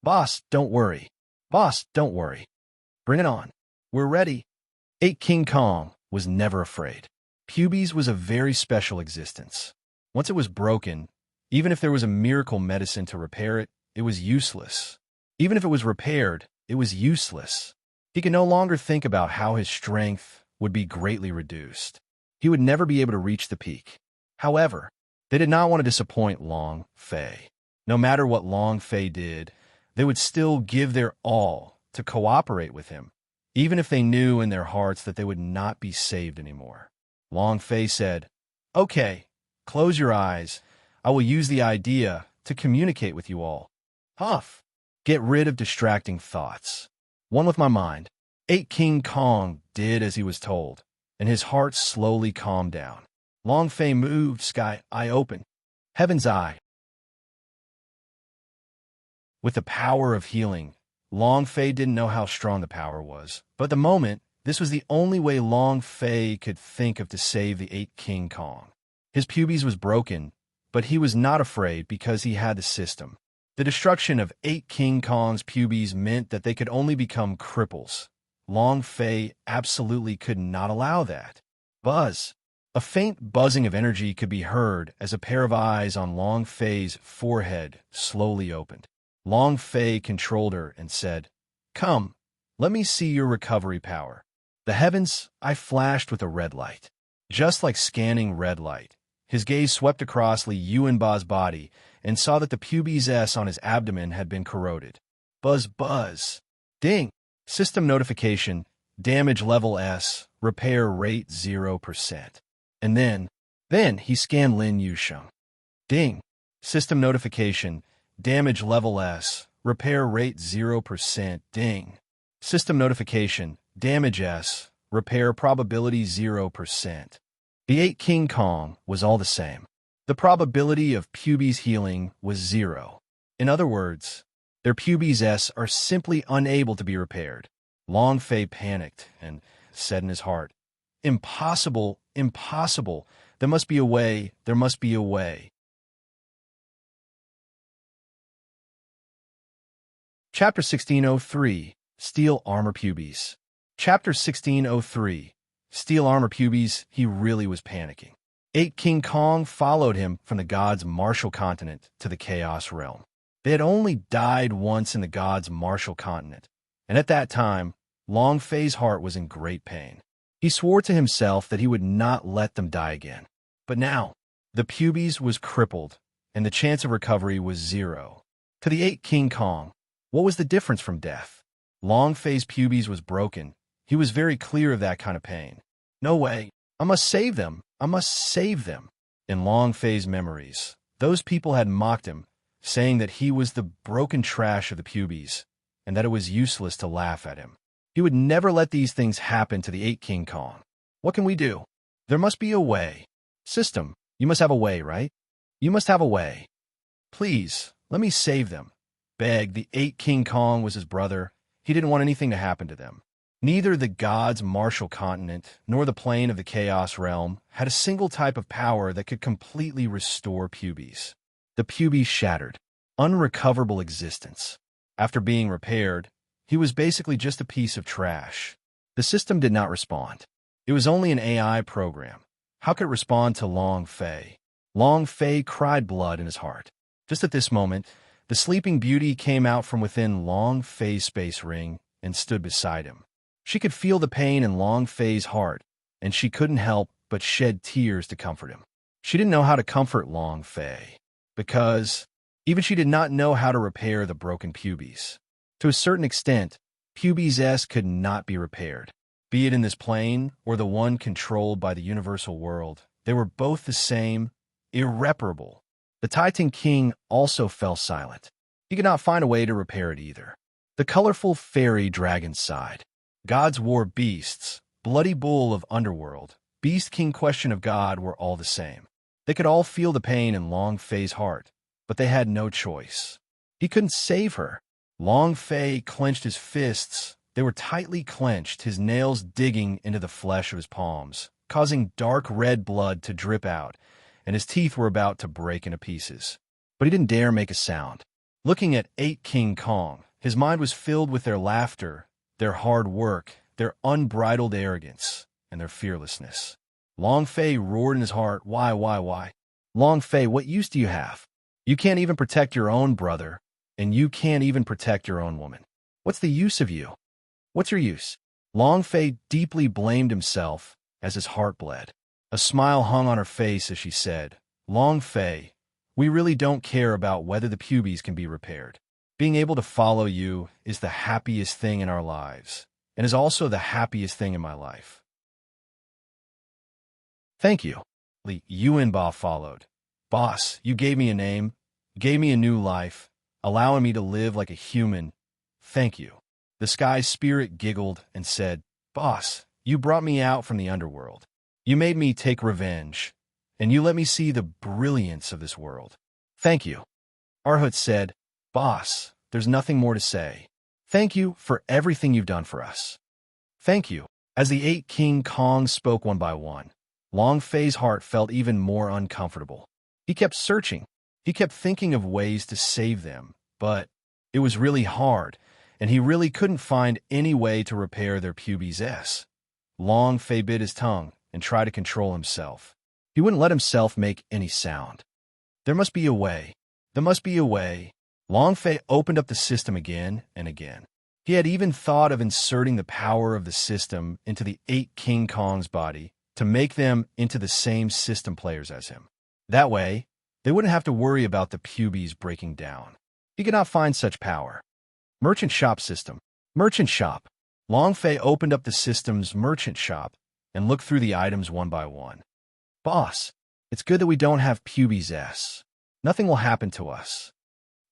Boss, don't worry. Boss, don't worry. Bring it on. We're ready. 8 King Kong was never afraid. Pubes was a very special existence. Once it was broken, even if there was a miracle medicine to repair it, it was useless. Even if it was repaired, it was useless. He could no longer think about how his strength would be greatly reduced. He would never be able to reach the peak. However, they did not want to disappoint Long Fei. No matter what Long Fei did, they would still give their all to cooperate with him, even if they knew in their hearts that they would not be saved anymore. Long Fei said, okay, close your eyes. I will use the idea to communicate with you all. Huff! Get rid of distracting thoughts. One with my mind. 8 King Kong did as he was told, and his heart slowly calmed down. Long Fei moved, sky eye open. Heaven's eye. With the power of healing, Long Fei didn't know how strong the power was, but at the moment, this was the only way Long Fei could think of to save the 8 King Kong. His pubes was broken, but he was not afraid because he had the system. The destruction of 8 King Kong's pubes meant that they could only become cripples. Long Fei absolutely could not allow that. Buzz. A faint buzzing of energy could be heard as a pair of eyes on Long Fei's forehead slowly opened. Long Fei controlled her and said, come, let me see your recovery power. The heavens I flashed with a red light. Just like scanning red light, his gaze swept across Li Yuanba's body and saw that the pubes S on his abdomen had been corroded. Buzz, buzz. Ding. System notification. Damage level S. Repair rate 0%. And then he scanned Lin Yusheng. Ding. System notification. Damage level S. Repair rate 0%. Ding. System notification. Damage S. Repair probability 0%. The 8 King Kong was all the same. The probability of pubes healing was 0. In other words, their pubes S are simply unable to be repaired. Long Fei panicked and said in his heart, impossible, impossible. There must be a way, there must be a way. Chapter 1603, Steel Armor Pubes. Chapter 1603, Steel Armor Pubes. He really was panicking. 8 King Kong followed him from the gods' martial continent to the Chaos Realm. They had only died once in the gods' martial continent, and at that time, Long Fei's heart was in great pain. He swore to himself that he would not let them die again. But now, the pubes was crippled, and the chance of recovery was 0. To the 8 King Kong, what was the difference from death? Long Fei's pubes was broken. He was very clear of that kind of pain. No way. I must save them. I must save them. In Long Fei's memories, those people had mocked him, saying that he was the broken trash of the pubes, and that it was useless to laugh at him. He would never let these things happen to the 8 King Kong. What can we do? There must be a way. System, you must have a way, right? You must have a way. Please, let me save them. Begged. The 8 King Kong was his brother. He didn't want anything to happen to them. Neither the gods' martial continent nor the plane of the Chaos Realm had a single type of power that could completely restore pubes. The pubes shattered. Unrecoverable existence. After being repaired, He was basically just a piece of trash. The system did not respond. It was only an AI program. How could it respond to Long Fei? Long Fei cried blood in his heart. Just at this moment, the sleeping beauty came out from within Long Fei's space ring and stood beside him. She could feel the pain in Long Fei's heart, and she couldn't help but shed tears to comfort him. She didn't know how to comfort Long Fei, because even she did not know how to repair the broken pubes. To a certain extent, pubes S could not be repaired. Be it in this plane or the one controlled by the universal world, they were both the same, irreparable. The Titan King also fell silent. He could not find a way to repair it either. The colorful fairy dragon sighed. Gods war beasts, bloody bull of underworld, beast king question of God were all the same. They could all feel the pain in Long Fei's heart, but they had no choice. He couldn't save her. Long Fei clenched his fists. They were tightly clenched, his nails digging into the flesh of his palms, causing dark red blood to drip out, and his teeth were about to break into pieces. But he didn't dare make a sound. Looking at 8 King Kong, his mind was filled with their laughter, their hard work, their unbridled arrogance, and their fearlessness. Long Fei roared in his heart, why? Long Fei, what use do you have? You can't even protect your own brother, and you can't even protect your own woman. What's the use of you? What's your use? Long Fei deeply blamed himself as his heart bled. A smile hung on her face as she said, Long Fei, we really don't care about whether the pubes can be repaired. Being able to follow you is the happiest thing in our lives, and is also the happiest thing in my life. Thank you. Li Yuanba followed. Boss, you gave me a name, gave me a new life, allowing me to live like a human. Thank you. The sky spirit giggled and said, Boss, you brought me out from the underworld. You made me take revenge, and you let me see the brilliance of this world. Thank you. Arhut said, Boss, there's nothing more to say. Thank you for everything you've done for us. Thank you. As the 8 King Kongs spoke one by one, Long Fei's heart felt even more uncomfortable. He kept searching. He kept thinking of ways to save them, but it was really hard, and he really couldn't find any way to repair their pubes S. Long Fei bit his tongue and tried to control himself. He wouldn't let himself make any sound. There must be a way. There must be a way. Long Fei opened up the system again and again. He had even thought of inserting the power of the system into the 8 King Kong's body to make them into the same system players as him. That way, they wouldn't have to worry about the pubes breaking down. He could not find such power. Merchant shop system. Merchant shop. Long Fei opened up the system's merchant shop and looked through the items one by one. Boss, it's good that we don't have pubes S. Nothing will happen to us.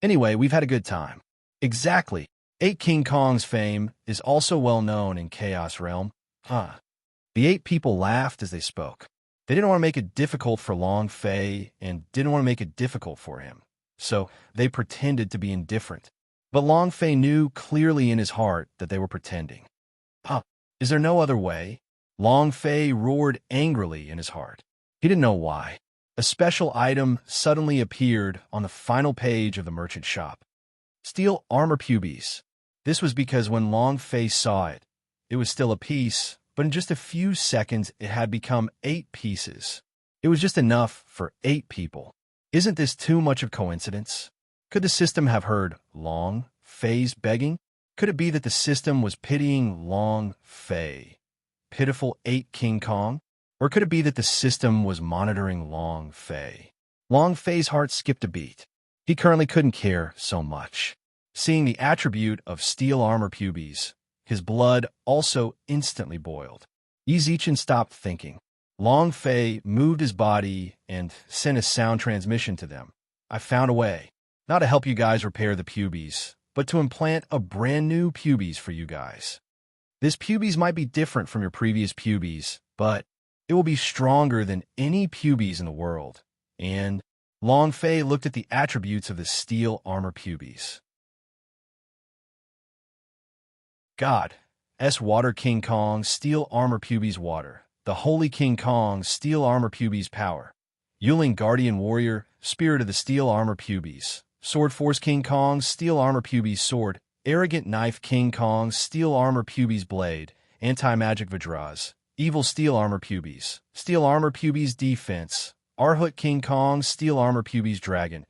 Anyway, we've had a good time. Exactly. 8 King Kong's fame is also well known in Chaos Realm. The 8 people laughed as they spoke. They didn't want to make it difficult for Long Fei and didn't want to make it difficult for him, so they pretended to be indifferent. But Long Fei knew clearly in his heart that they were pretending. Is there no other way? Long Fei roared angrily in his heart. He didn't know why. A special item suddenly appeared on the final page of the merchant shop. Steel armor pubes. This was because when Long Fei saw it, it was still a piece, but in just a few seconds it had become 8 pieces. It was just enough for 8 people. Isn't this too much of coincidence? Could the system have heard Long Fei's begging? Could it be that the system was pitying Long Fei, pitiful 8 King Kong? Or could it be that the system was monitoring Long Fei? Long Fei's heart skipped a beat. He currently couldn't care so much. Seeing the attribute of steel armor pubes, his blood also instantly boiled. Yizichin stopped thinking. Long Fei moved his body and sent a sound transmission to them. I found a way. Not to help you guys repair the pubes, but to implant a brand new pubes for you guys. This pubes might be different from your previous pubes, but it will be stronger than any pubes in the world. And Long Fei looked at the attributes of the steel armor pubes. God, S Water King Kong, Steel Armor Pubes Water. The Holy King Kong, Steel Armor Pubes Power. Yuling Guardian Warrior, Spirit of the Steel Armor Pubes. Sword Force King Kong, Steel Armor Pubes Sword. Arrogant Knife King Kong, Steel Armor Pubes Blade, Anti-Magic Vajras, Evil Steel Armor Pubes, Steel Armor Pubes Defense, Arhut King Kong, Steel Armor Pubes Dragon,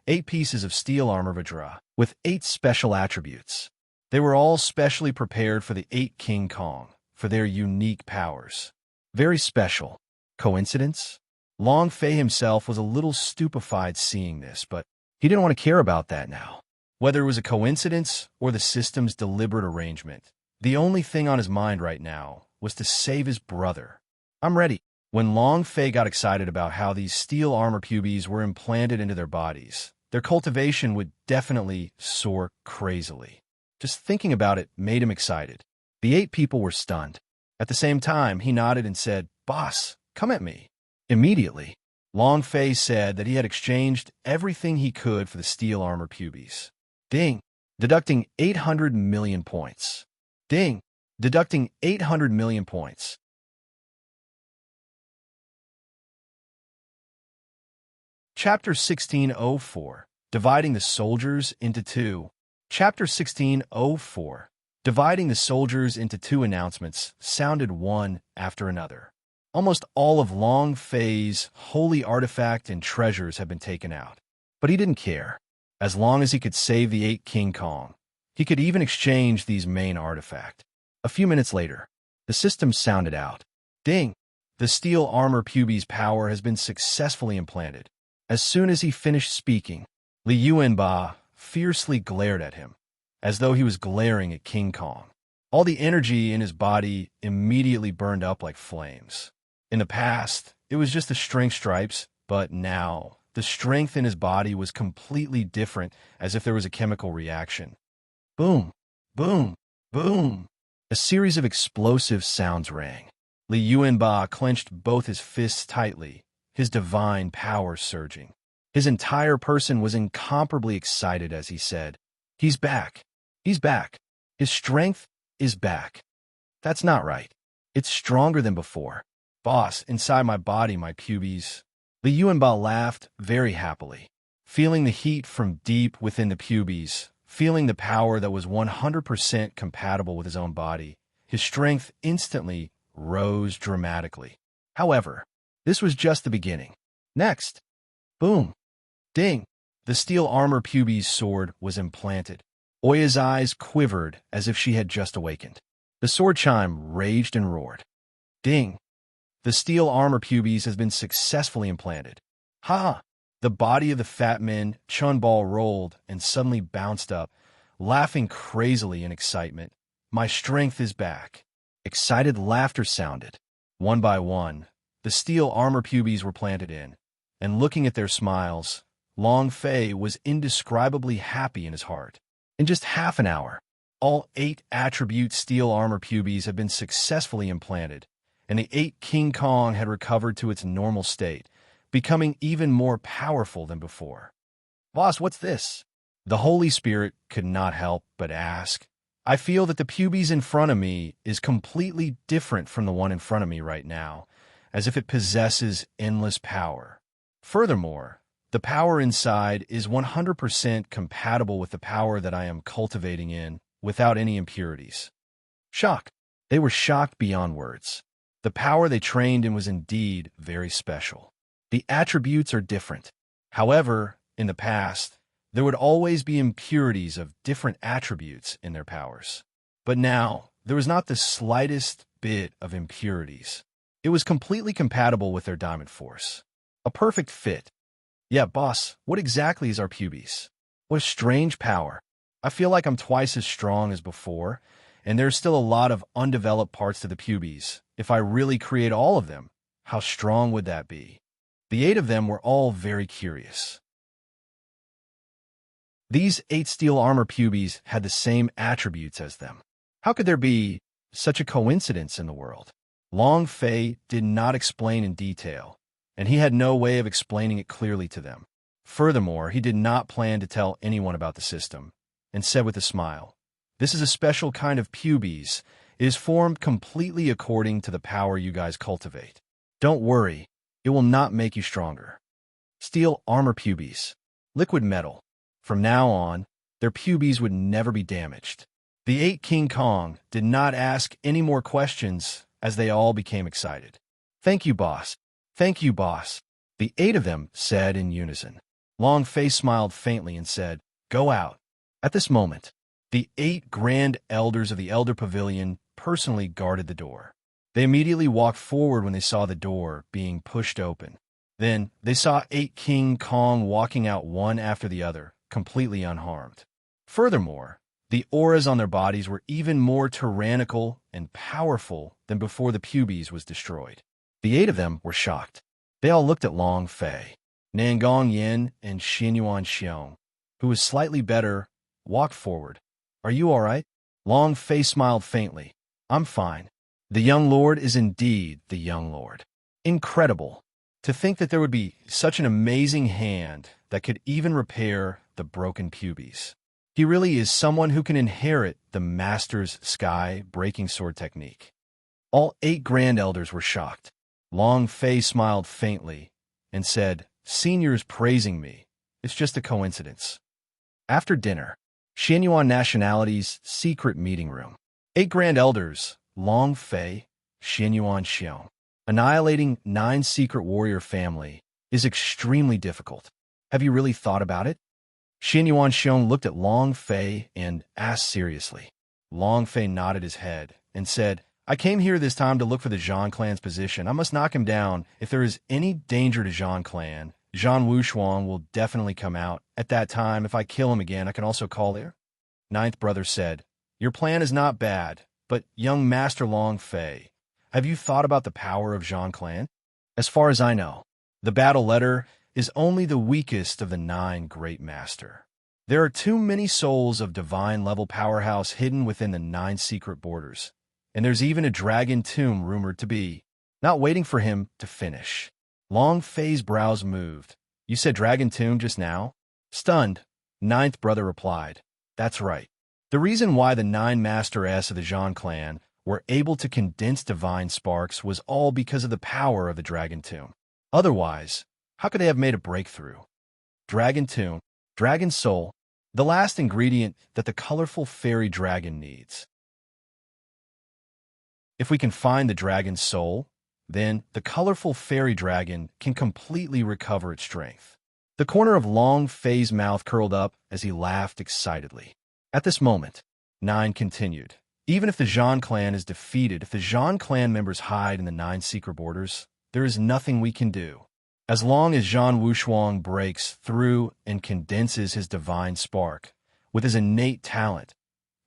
8 pieces of Steel Armor Vajra, with 8 special attributes. They were all specially prepared for the 8 King Kong, for their unique powers. Very special. Coincidence? Long Fei himself was a little stupefied seeing this, but he didn't want to care about that now. Whether it was a coincidence or the system's deliberate arrangement, the only thing on his mind right now was to save his brother. I'm ready. When Long Fei got excited about how these steel armor pubes were implanted into their bodies, their cultivation would definitely soar crazily. Just thinking about it made him excited. The 8 people were stunned. At the same time, he nodded and said, "Boss, come at me." Immediately, Long Fei said that he had exchanged everything he could for the steel armor pubes. Ding! Deducting 800 million points. Ding! Deducting 800 million points. Chapter 1604. Dividing the Soldiers into Two. Chapter 1604. Dividing the soldiers into 2 announcements sounded one after another. Almost all of Long Fei's holy artifact and treasures had been taken out. But he didn't care. As long as he could save the 8 King Kong, he could even exchange these main artifact. A few minutes later, the system sounded out. Ding! The steel armor pubes power has been successfully implanted. As soon as he finished speaking, Li Yuanba fiercely glared at him, as though he was glaring at King Kong. All the energy in his body immediately burned up like flames. In the past, it was just the strength stripes, but now, the strength in his body was completely different, as if there was a chemical reaction. Boom! Boom! Boom! A series of explosive sounds rang. Li Yuanba clenched both his fists tightly, his divine power surging. His entire person was incomparably excited as he said, "He's back! He's back! His strength is back! That's not right. It's stronger than before. Boss, inside my body, my pubes." Li Yuanba laughed very happily, feeling the heat from deep within the pubes, feeling the power that was 100% compatible with his own body. His strength instantly rose dramatically. However, this was just the beginning. Next, boom, ding, the steel armor pubes sword was implanted. Oya's eyes quivered as if she had just awakened. The sword chime raged and roared. Ding! The steel armor pubes has been successfully implanted. Ha! The body of the fat man Chunball rolled and suddenly bounced up, laughing crazily in excitement. My strength is back. Excited laughter sounded. One by one, the steel armor pubes were planted in, and looking at their smiles, Long Fei was indescribably happy in his heart. In just half an hour, all 8 attribute steel armor pubes had been successfully implanted, and the 8 King Kong had recovered to its normal state, becoming even more powerful than before. Boss, what's this? The Holy Spirit could not help but ask. I feel that the pubes in front of me is completely different from the one in front of me right now, as if it possesses endless power. Furthermore, the power inside is 100% compatible with the power that I am cultivating in, without any impurities. Shock. They were shocked beyond words. The power they trained in was indeed very special. The attributes are different. However, in the past, there would always be impurities of different attributes in their powers. But now, there was not the slightest bit of impurities. It was completely compatible with their diamond force. A perfect fit. Yeah, boss, what exactly is our pubes? What a strange power. I feel like I'm twice as strong as before, and there's still a lot of undeveloped parts to the pubes. If I really create all of them, how strong would that be? The 8 of them were all very curious. These 8 steel armor pubes had the same attributes as them. How could there be such a coincidence in the world? Long Fei did not explain in detail, and he had no way of explaining it clearly to them. Furthermore, he did not plan to tell anyone about the system, and said with a smile, "This is a special kind of pubes. It is formed completely according to the power you guys cultivate. Don't worry, it will not make you stronger." Steel armor pubes. Liquid metal. From now on, their pubes would never be damaged. The 8 King Kong did not ask any more questions as they all became excited. "Thank you, boss. Thank you, boss," the 8 of them said in unison. Long Fei smiled faintly and said, "Go out." At this moment, the 8 grand elders of the Elder Pavilion personally guarded the door. They immediately walked forward when they saw the door being pushed open. Then they saw 8 King Kong walking out one after the other, completely unharmed. Furthermore, the auras on their bodies were even more tyrannical and powerful than before the pubes was destroyed. The 8 of them were shocked. They all looked at Long Fei. Nangong Yin and Xinyuan Xiong, who was slightly better, walked forward. "Are you all right?" Long Fei smiled faintly. "I'm fine. The young lord is indeed the young lord." Incredible. To think that there would be such an amazing hand that could even repair the broken pubes. He really is someone who can inherit the master's sky-breaking sword technique. All 8 grand elders were shocked. Long Fei smiled faintly and said, "Seniors praising me. It's just a coincidence." After dinner, Xianyuan Nationality's secret meeting room. 8 grand elders, Long Fei, Xianyuan Xiong. Annihilating 9 secret warrior family is extremely difficult. Have you really thought about it? Xianyuan Xiong looked at Long Fei and asked seriously. Long Fei nodded his head and said, "I came here this time to look for the Zhang clan's position. I must knock him down. If there is any danger to Zhang clan, Zhang Wushuang will definitely come out. At that time, if I kill him again, I can also call there." Ninth brother said, "Your plan is not bad, but young Master Long Fei, have you thought about the power of Zhang clan? As far as I know, the battle letter is only the weakest of the 9 great master. There are too many souls of divine-level powerhouse hidden within the 9 secret borders, and there's even a dragon tomb rumored to be, not waiting for him to finish." Long Fei's brows moved. "You said dragon tomb just now?" Stunned, Ninth brother replied, "That's right. The reason why the 9 Master S of the Zhang clan were able to condense divine sparks was all because of the power of the dragon tomb. Otherwise, how could they have made a breakthrough? Dragon tomb, dragon soul, the last ingredient that the colorful fairy dragon needs. If we can find the dragon's soul, then the colorful fairy dragon can completely recover its strength." The corner of Long Fei's mouth curled up as he laughed excitedly. At this moment, 9 continued. "Even if the Zhang clan is defeated, if the Zhang clan members hide in the 9 secret borders, there is nothing we can do. As long as Zhang Wushuang breaks through and condenses his divine spark with his innate talent,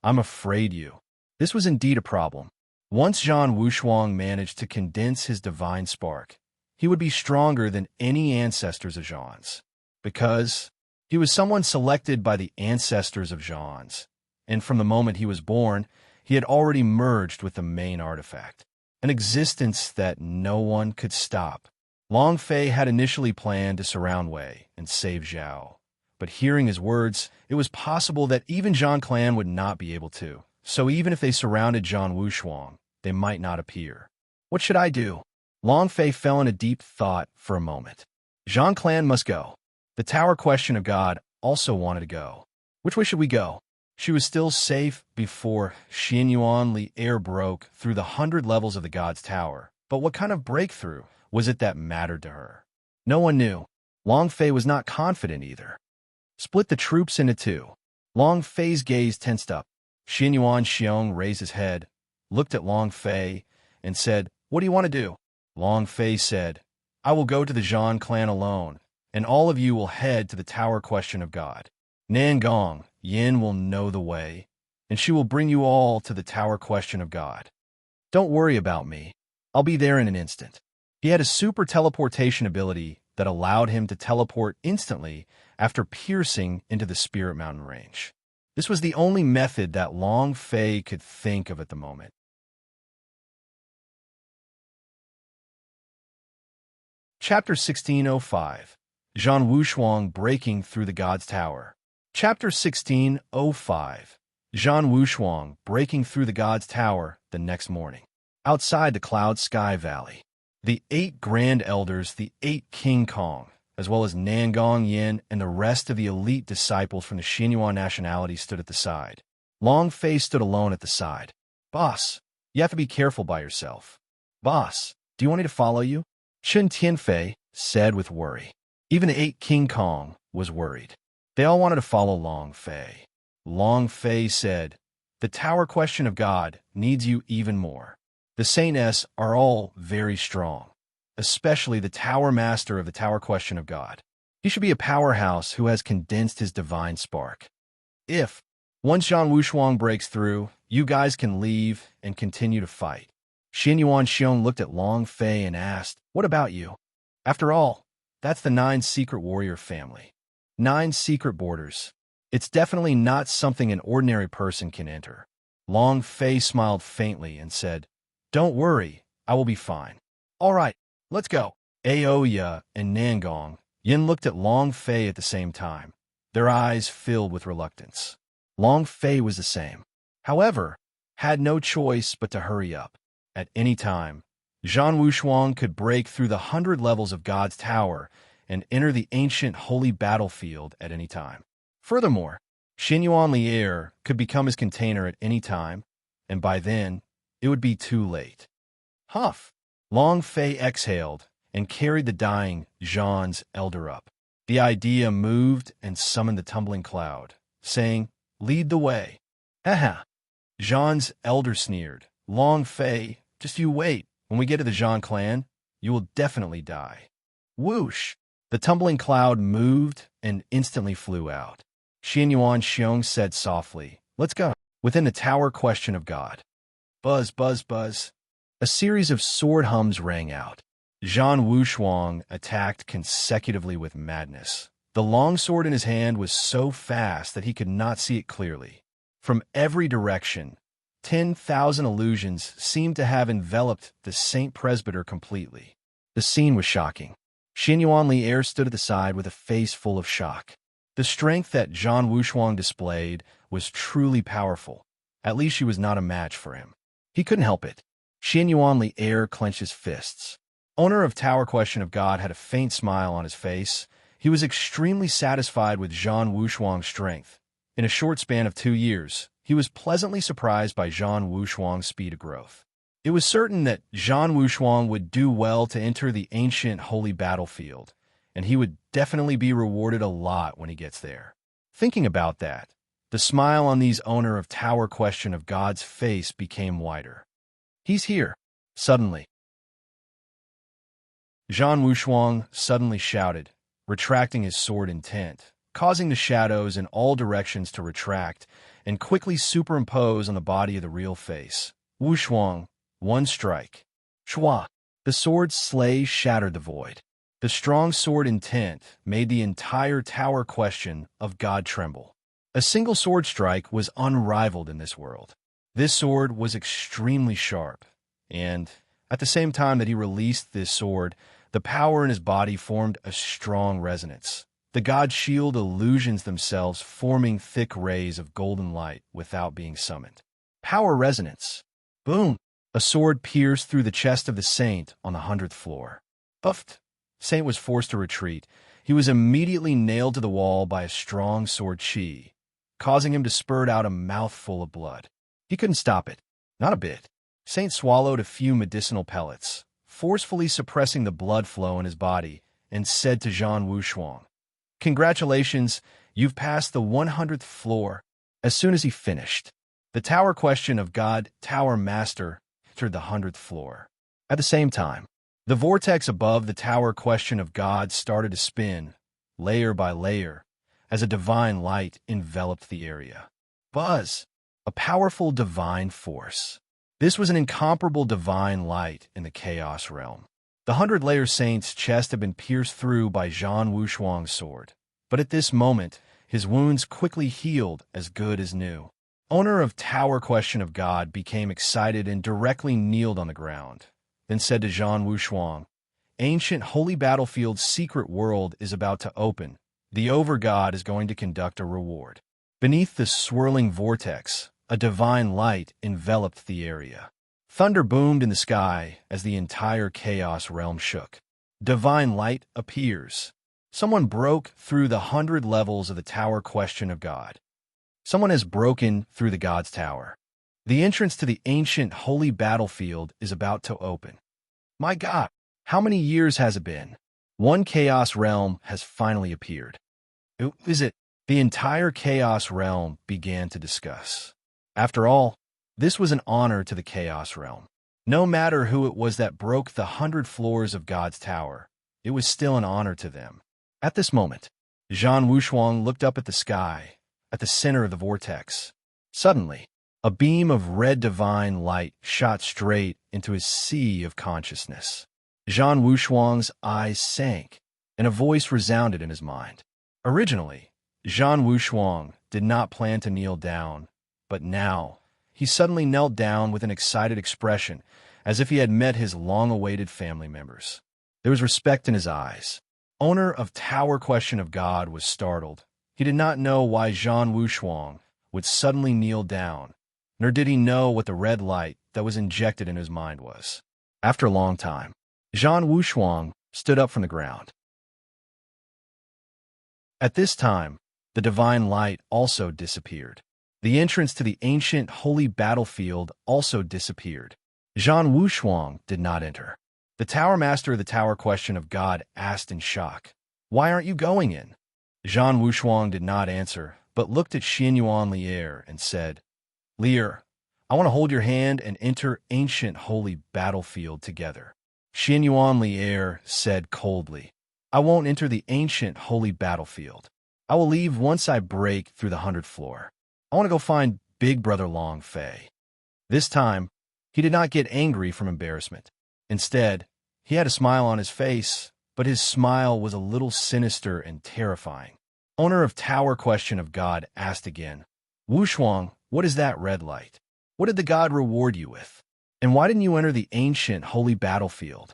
I'm afraid you." This was indeed a problem. Once Zhang Wushuang managed to condense his divine spark, he would be stronger than any ancestors of Zhan's, because he was someone selected by the ancestors of Zhan's, and from the moment he was born, he had already merged with the main artifact, an existence that no one could stop. Long Fei had initially planned to surround Wei and save Zhao, but hearing his words, it was possible that even Zhang clan would not be able to, so even if they surrounded Zhang Wushuang, they might not appear. What should I do? Long Fei fell into deep thought for a moment. Zhang clan must go. The Tower Question of God also wanted to go. Which way should we go? She was still safe before Xianyuan Li air broke through the 100 levels of the God's Tower. But what kind of breakthrough was it that mattered to her? No one knew. Long Fei was not confident either. Split the troops into 2. Long Fei's gaze tensed up. Xianyuan Xiong raised his head, looked at Long Fei, and said, "What do you want to do?" Long Fei said, "I will go to the Zhang clan alone, and all of you will head to the Tower Question of God. Nangong Yin will know the way, and she will bring you all to the Tower Question of God. Don't worry about me. I'll be there in an instant." He had a super teleportation ability that allowed him to teleport instantly after piercing into the Spirit Mountain range. This was the only method that Long Fei could think of at the moment. Chapter 1605. Zhang Wushuang breaking through the God's Tower. Chapter 1605. Zhang Wushuang breaking through the God's Tower the next morning. Outside the Cloud Sky Valley, the 8 Grand Elders, the 8 King Kong, as well as Nangong Yin and the rest of the elite disciples from the Xinhuan nationality stood at the side. Long Fei stood alone at the side. Boss, you have to be careful by yourself. Boss, do you want me to follow you? Chen Tianfei said with worry. Even the 8 King Kong was worried. They all wanted to follow Long Fei. Long Fei said, the Tower Question of God needs you even more. The Saints are all very strong, especially the Tower Master of the Tower Question of God. He should be a powerhouse who has condensed his divine spark. If, once Zhang Wushuang breaks through, you guys can leave and continue to fight. Xin Yuanxiong looked at Long Fei and asked, what about you? After all, that's the 9 secret warrior family. 9 secret borders. It's definitely not something an ordinary person can enter. Long Fei smiled faintly and said, don't worry, I will be fine. All right, let's go. Aoya and Nangong Yin looked at Long Fei at the same time, their eyes filled with reluctance. Long Fei was the same. However, had no choice but to hurry up. At any time, Zhang Wushuang could break through the 100 levels of God's Tower and enter the ancient holy battlefield at any time. Furthermore, Xinyuan Lier could become his container at any time, and by then, it would be too late. Huff! Long Fei exhaled and carried the dying Zhang's elder up. The idea moved and summoned the tumbling cloud, saying, lead the way. Haha! Zhang's elder sneered. Long Fei, just you wait. When we get to the Zhang clan, you will definitely die. Whoosh! The tumbling cloud moved and instantly flew out. Xinyuan Xiong said softly, let's go. Within the Tower Question of God. Buzz, buzz, buzz. A series of sword hums rang out. Zhang Wushuang attacked consecutively with madness. The long sword in his hand was so fast that he could not see it clearly. From every direction, 10,000 illusions seemed to have enveloped the Saint Presbyter completely. The scene was shocking. Xinyuan Lier stood at the side with a face full of shock. The strength that Zhang Wushuang displayed was truly powerful. At least she was not a match for him. He couldn't help it. Xinyuan Lier clenched his fists. Owner of Tower Question of God had a faint smile on his face. He was extremely satisfied with Zhang Wushuang's strength. In a short span of 2 years, he was pleasantly surprised by Zhang Wushuang's speed of growth. It was certain that Zhang Wushuang would do well to enter the ancient holy battlefield, and he would definitely be rewarded a lot when he gets there. Thinking about that, the smile on the owner of Tower Question of God's face became wider. He's here. Suddenly. Zhang Wushuang suddenly shouted, retracting his sword intent, causing the shadows in all directions to retract and quickly superimpose on the body of the real face. Wushuang, one strike. Shua! The sword's slay shattered the void. The strong sword intent made the entire Tower Question of God tremble. A single sword strike was unrivaled in this world. This sword was extremely sharp, and at the same time that he released this sword, the power in his body formed a strong resonance. The God Shield illusions themselves forming thick rays of golden light without being summoned. Power resonance. Boom! A sword pierced through the chest of the Saint on the 100th floor. Uffed! Saint was forced to retreat. He was immediately nailed to the wall by a strong sword chi, causing him to spurt out a mouthful of blood. He couldn't stop it. Not a bit. Saint swallowed a few medicinal pellets, forcefully suppressing the blood flow in his body, and said to Zhang Wushuang, congratulations, you've passed the 100th floor. As soon as he finished, the Tower Question of God, Tower Master, entered the 100th floor. At the same time, the vortex above the Tower Question of God started to spin, layer by layer, as a divine light enveloped the area. Buzz! A powerful divine force. This was an incomparable divine light in the Chaos Realm. The 100-layer Saint's chest had been pierced through by Zhang Wushuang's sword, but at this moment, his wounds quickly healed as good as new. Owner of Tower Question of God became excited and directly kneeled on the ground, then said to Zhang Wushuang, ancient holy battlefield's secret world is about to open. The Overgod is going to conduct a reward. Beneath the swirling vortex, a divine light enveloped the area. Thunder boomed in the sky as the entire Chaos Realm shook. Divine light appears. Someone broke through the 100 levels of the tower question of God. Someone has broken through the God's tower. The entrance to the ancient holy battlefield is about to open. My God, how many years has it been? One chaos realm has finally appeared. Who is it? The entire chaos realm began to discuss. After all, this was an honor to the chaos realm. No matter who it was that broke the 100 floors of God's tower, it was still an honor to them. At this moment, Zhan Wushuang looked up at the sky, at the center of the vortex. Suddenly, a beam of red divine light shot straight into his sea of consciousness. Zhan Wushuang's eyes sank, and a voice resounded in his mind. Originally, Zhan Wushuang did not plan to kneel down, but now, he suddenly knelt down with an excited expression, as if he had met his long-awaited family members. There was respect in his eyes. Owner of Tower Question of God was startled. He did not know why Zhan Wushuang would suddenly kneel down, nor did he know what the red light that was injected in his mind was. After a long time, Zhan Wushuang stood up from the ground. At this time, the divine light also disappeared. The entrance to the ancient holy battlefield also disappeared. Zhan Wushuang did not enter. The Tower Master of the Tower Question of God asked in shock, "Why aren't you going in?" Zhan Wushuang did not answer, but looked at Xianyuan Lier and said, "Lier, I want to hold your hand and enter ancient holy battlefield together." Xianyuan Lier said coldly, "I won't enter the ancient holy battlefield. I will leave once I break through the 100th floor. I want to go find Big Brother Long Fei." This time, he did not get angry from embarrassment. Instead, he had a smile on his face, but his smile was a little sinister and terrifying. Owner of Tower Question of God asked again, "Wushuang, what is that red light? What did the God reward you with? And why didn't you enter the ancient holy battlefield?"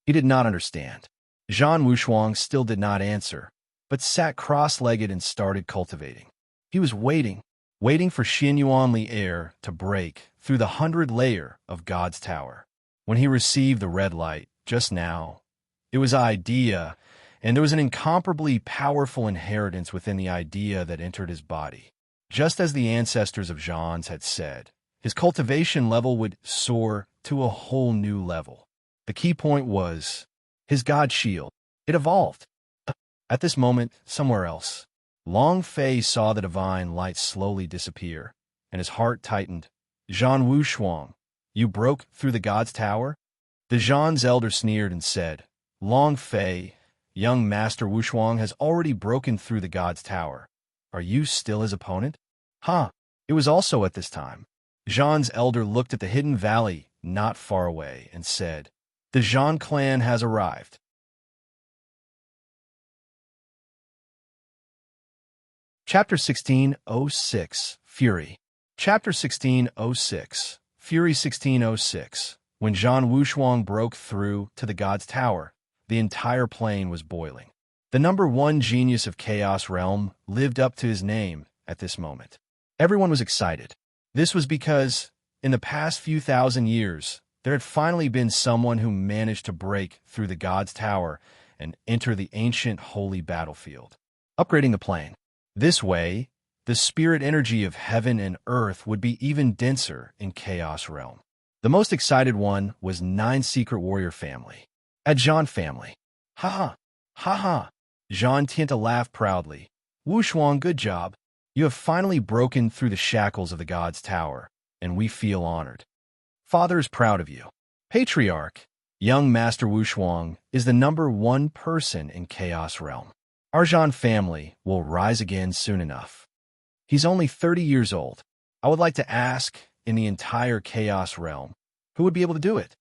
He did not understand. Zhan Wushuang still did not answer, but sat cross-legged and started cultivating. He was waiting for Xianyuan Lier to break through the 100 layer of God's tower. When he received the red light, just now, it was idea, and there was an incomparably powerful inheritance within the idea that entered his body. Just as the ancestors of Zhan's had said, his cultivation level would soar to a whole new level. The key point was his God shield. It evolved. At this moment, somewhere else, Long Fei saw the divine light slowly disappear, and his heart tightened. "Zhan Wushuang, you broke through the God's tower?" The Zhan's elder sneered and said, "Long Fei, young Master Wushuang has already broken through the God's tower. Are you still his opponent?" "Huh." It was also at this time. Zhan's elder looked at the hidden valley not far away and said, "The Zhan clan has arrived." Chapter 1606, Fury. Chapter 1606, Fury 1606. When Zhan Wushuang broke through to the God's tower, the entire plane was boiling. The number one genius of Chaos Realm lived up to his name at this moment. Everyone was excited. This was because, in the past few thousand years, there had finally been someone who managed to break through the God's tower and enter the ancient holy battlefield. Upgrading the plane. This way, the spirit energy of heaven and earth would be even denser in Chaos Realm. The most excited one was 9 Secret Warrior family. At Zhan family. "Ha ha, ha ha." Zhan Tianta laughed proudly. "Wushuang, good job. You have finally broken through the shackles of the God's tower, and we feel honored. Father is proud of you." Patriarch, young Master Wushuang, is the number one person in Chaos Realm. Our Zhan family will rise again soon enough. He's only 30 years old. I would like to ask, in the entire Chaos Realm, who would be able to do it?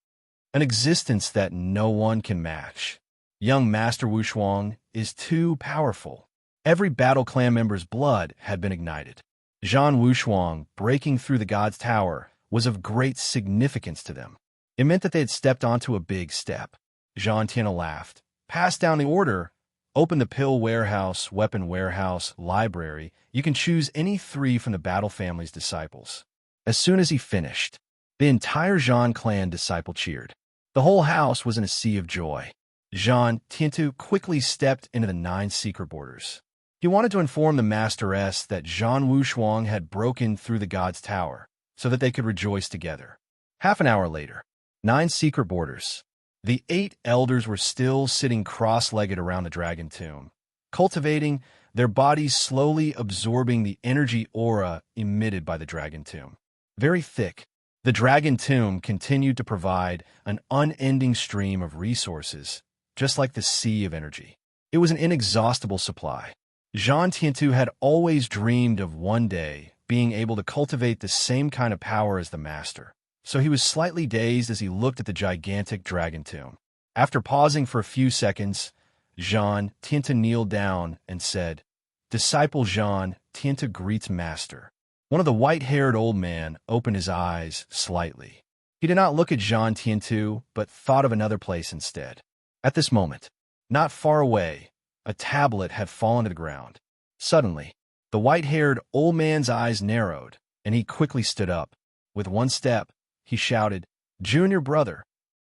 An existence that no one can match. Young Master Wushuang is too powerful. Every Battle Clan member's blood had been ignited. Zhan Wushuang breaking through the God's Tower was of great significance to them. It meant that they had stepped onto a big step. Zhan Tiana laughed. "Pass down the order. Open the pill warehouse, weapon warehouse, library. You can choose any 3 from the Battle Family's disciples." As soon as he finished, the entire Zhan clan disciple cheered. The whole house was in a sea of joy. Jean Tiantu quickly stepped into the 9 secret borders. He wanted to inform the Masteress that Zhan Wushuang had broken through the God's Tower, so that they could rejoice together. Half an hour later, 9 secret borders. The 8 elders were still sitting cross-legged around the dragon tomb, cultivating, their bodies slowly absorbing the energy aura emitted by the dragon tomb. Very thick, the dragon tomb continued to provide an unending stream of resources, just like the sea of energy. It was an inexhaustible supply. Jean Tiantu had always dreamed of one day being able to cultivate the same kind of power as the master, so he was slightly dazed as he looked at the gigantic dragon tomb. After pausing for a few seconds, Jean Tiantu kneeled down and said, "Disciple Jean Tiantu greets Master." One of the white-haired old man opened his eyes slightly. He did not look at Jean Tiantu, but thought of another place instead. At this moment, not far away, a tablet had fallen to the ground. Suddenly, the white-haired old man's eyes narrowed, and he quickly stood up. With one step, he shouted, "Junior brother."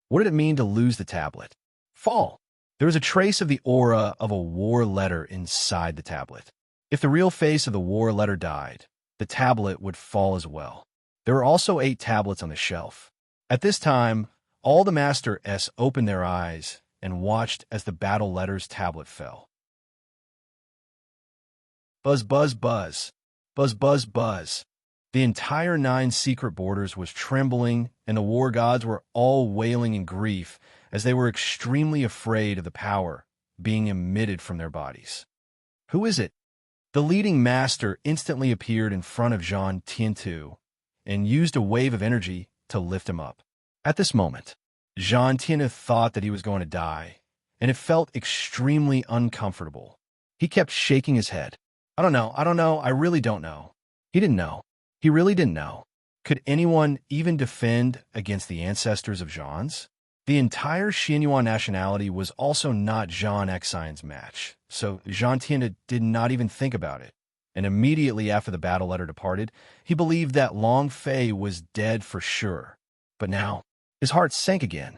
What did it mean to lose the tablet? Fall. There was a trace of the aura of a war letter inside the tablet. If the real face of the war letter died, the tablet would fall as well. There were also 8 tablets on the shelf. At this time, all the Master S opened their eyes and watched as the battle letters tablet fell. Buzz, buzz, buzz. Buzz, buzz, buzz. The entire 9 secret borders was trembling, and the war gods were all wailing in grief as they were extremely afraid of the power being emitted from their bodies. Who is it? The leading master instantly appeared in front of Jean Tiantu and used a wave of energy to lift him up. At this moment, Jean Tiantu thought that he was going to die, and it felt extremely uncomfortable. He kept shaking his head. I don't know, I really don't know. He didn't know. He really didn't know. Could anyone even defend against the ancestors of Zhan's? The entire Xianyuan nationality was also not Zhan Xian's match, so Jean Tiantu did not even think about it. And immediately after the battle letter departed, he believed that Long Fei was dead for sure. But now, his heart sank again.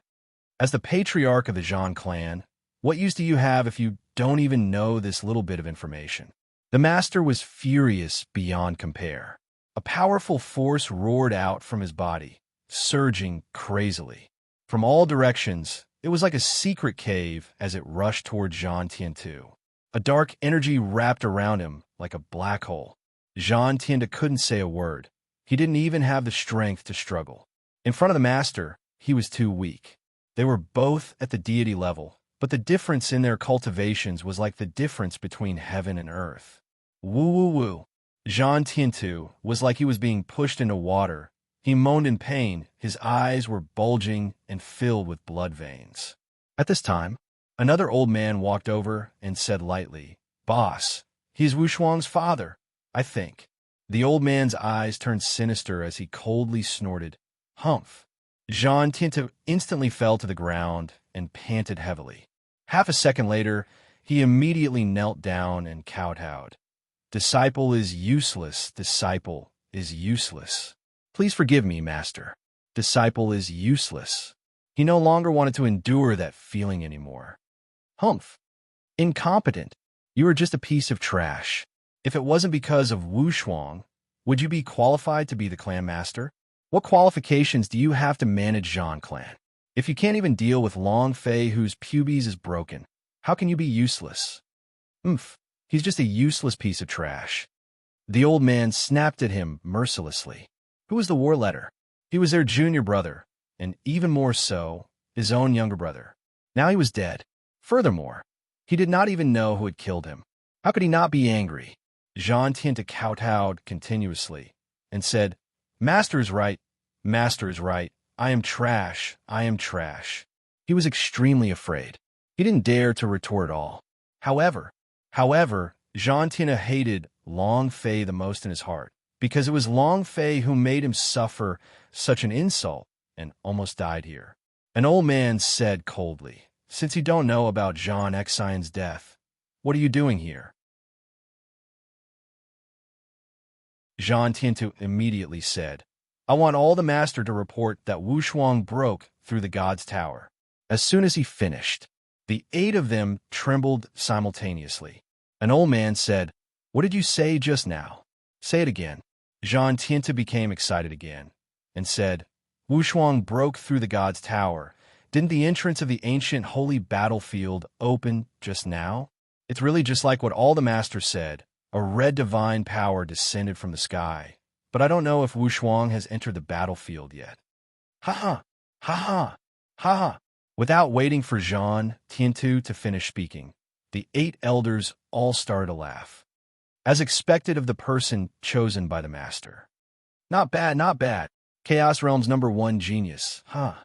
As the patriarch of the Zhan clan, what use do you have if you don't even know this little bit of information? The master was furious beyond compare. A powerful force roared out from his body, surging crazily. From all directions, it was like a secret cave as it rushed toward Jean Tiantu. A dark energy wrapped around him like a black hole. Jean Tiantu couldn't say a word. He didn't even have the strength to struggle. In front of the master, he was too weak. They were both at the deity level, but the difference in their cultivations was like the difference between heaven and earth. Woo woo woo. Jean Tiantu was like he was being pushed into water. He moaned in pain, his eyes were bulging and filled with blood veins. At this time, another old man walked over and said lightly, "Boss, he's Wushuang's father, I think." The old man's eyes turned sinister as he coldly snorted, "Humph." Jean Tiantu instantly fell to the ground and panted heavily. Half a second later, he immediately knelt down and kowtowed. "Disciple is useless, disciple is useless. Please forgive me, master. Disciple is useless." He no longer wanted to endure that feeling anymore. "Humph. Incompetent. You are just a piece of trash. If it wasn't because of Wushuang, would you be qualified to be the clan master? What qualifications do you have to manage Zhan clan? If you can't even deal with Long Fei whose pubes is broken, how can you be useless? He's just a useless piece of trash." The old man snapped at him mercilessly. Who was the war letter? He was their junior brother, and even more so, his own younger brother. Now he was dead. Furthermore, he did not even know who had killed him. How could he not be angry? Jean Tiantu kowtowed continuously and said, "Master is right. Master is right. I am trash. I am trash." He was extremely afraid. He didn't dare to retort at all. However, Jean Tiantu hated Long Fei the most in his heart, because it was Long Fei who made him suffer such an insult and almost died here. An old man said coldly, "Since you don't know about Zhan Xian's death, what are you doing here?" Jean Tiantu immediately said, "I want all the master to report that Wushuang broke through the God's Tower." As soon as he finished, The 8 of them trembled simultaneously. An old man said, "What did you say just now? Say it again." Jean Tiente became excited again and said, "Wushuang broke through the god's tower. Didn't the entrance of the ancient holy battlefield open just now? It's really just like what all the masters said. A red divine power descended from the sky. But I don't know if Wushuang has entered the battlefield yet." Ha ha, ha ha, ha ha. Without waiting for Jean Tientu to finish speaking, the 8 elders all started to laugh, as expected of the person chosen by the master. Not bad, not bad. Chaos Realm's #1 genius, huh?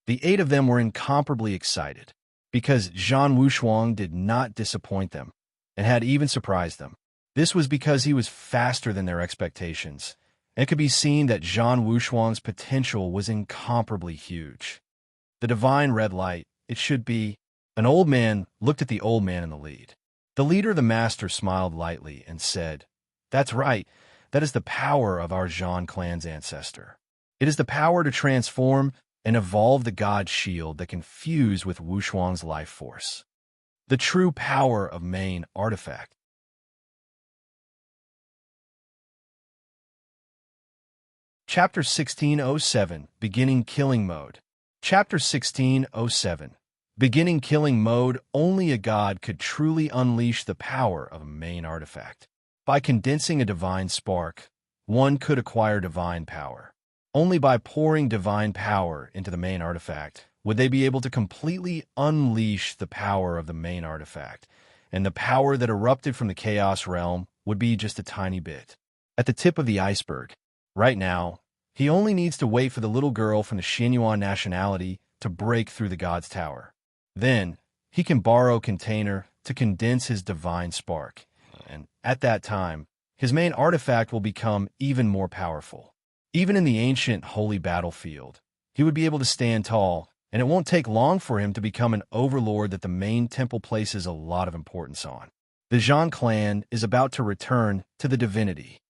The 8 of them were incomparably excited, because Jean Wushuang did not disappoint them, and had even surprised them. This was because he was faster than their expectations, and it could be seen that Jean Wushuang's potential was incomparably huge. The divine red light, it should be. An old man looked at the old man in the lead. The leader of the master smiled lightly and said, "That's right. That is the power of our Jean clan's ancestor. It is the power to transform and evolve the god shield that can fuse with Wushuang's life force. The true power of main artifact." Chapter 1607, Beginning Killing Mode. Chapter 1607, Beginning Killing Mode. Only a god could truly unleash the power of a main artifact. By condensing a divine spark, one could acquire divine power. Only by pouring divine power into the main artifact would they be able to completely unleash the power of the main artifact, and the power that erupted from the Chaos Realm would be just a tiny bit, at the tip of the iceberg. Right now, he only needs to wait for the little girl from the Xianyuan nationality to break through the god's tower. Then, he can borrow a container to condense his divine spark, and at that time, his main artifact will become even more powerful. Even in the ancient holy battlefield, he would be able to stand tall, and it won't take long for him to become an overlord that the main temple places a lot of importance on. The Zhang clan is about to return to the divinity.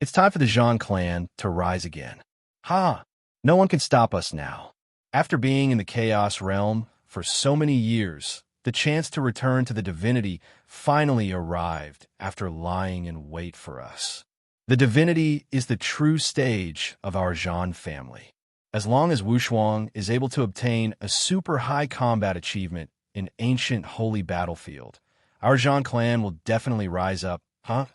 It's time for the Zhang clan to rise again. Ha! No one can stop us now. After being in the Chaos Realm for so many years, the chance to return to the divinity finally arrived after lying in wait for us. The divinity is the true stage of our Zhan family. As long as Wushuang is able to obtain a super high combat achievement in ancient holy battlefield, our Zhan clan will definitely rise up, huh?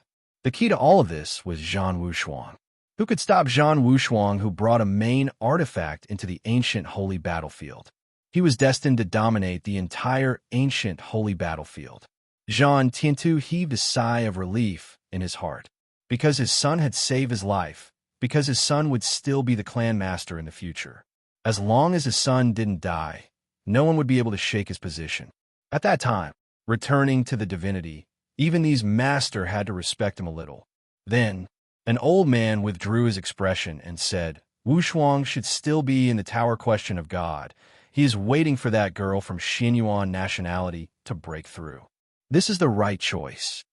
The key to all of this was Zhan Wushuang. Who could stop Zhan Wushuang, who brought a main artifact into the ancient holy battlefield? He was destined to dominate the entire ancient holy battlefield. Zhan Tientu heaved a sigh of relief in his heart, because his son had saved his life, because his son would still be the clan master in the future. As long as his son didn't die, no one would be able to shake his position. At that time, returning to the divinity, even these master had to respect him a little. Then, an old man withdrew his expression and said, "Wushuang should still be in the tower question of God. He is waiting for that girl from Xianyuan nationality to break through. This is the right choice.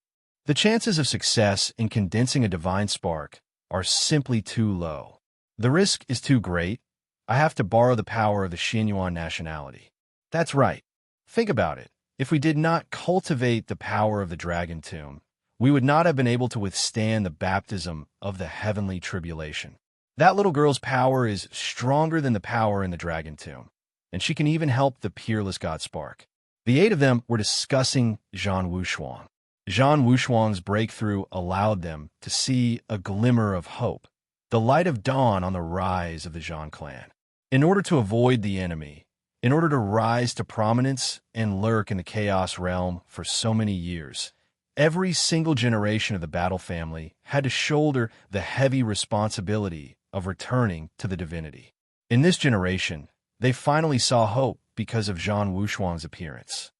The chances of success in condensing a divine spark are simply too low. The risk is too great. I have to borrow the power of the Xianyuan nationality." That's right. Think about it. If we did not cultivate the power of the dragon tomb, we would not have been able to withstand the baptism of the heavenly tribulation. That little girl's power is stronger than the power in the dragon tomb, and she can even help the peerless god spark. The 8 of them were discussing Zhan Wushuang. Zhan Wushuang's breakthrough allowed them to see a glimmer of hope, the light of dawn on the rise of the Zhan clan. In order to avoid the enemy, in order to rise to prominence and lurk in the Chaos Realm for so many years, every single generation of the battle family had to shoulder the heavy responsibility of returning to the divinity. In this generation, they finally saw hope because of Zhan Wushuang's appearance.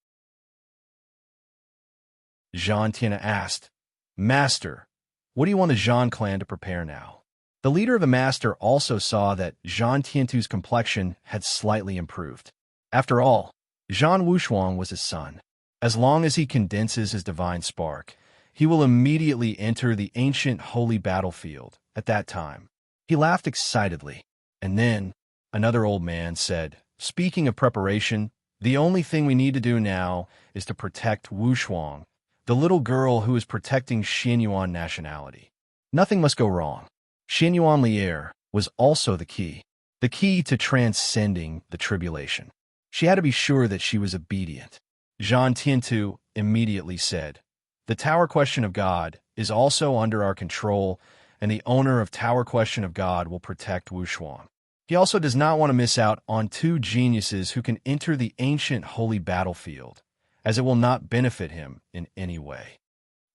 Zhan Tiana asked, "Master, what do you want the Zhan clan to prepare now?" The leader of the master also saw that Zhan Tiantu's complexion had slightly improved. After all, Zhan Wushuang was his son. As long as he condenses his divine spark, he will immediately enter the ancient holy battlefield at that time. He laughed excitedly, and then another old man said, "Speaking of preparation, The only thing we need to do now is to protect Wu Shuang, the little girl who is protecting Xianyuan nationality. Nothing must go wrong. Xianyuan Lier was also the key to transcending the tribulation. She had to be sure that she was obedient. Zhang Tiantu immediately said, "The Tower Question of God is also under our control, and the owner of Tower Question of God will protect Wu Shuang. He also does not want to miss out on two geniuses who can enter the ancient holy battlefield, as it will not benefit him in any way."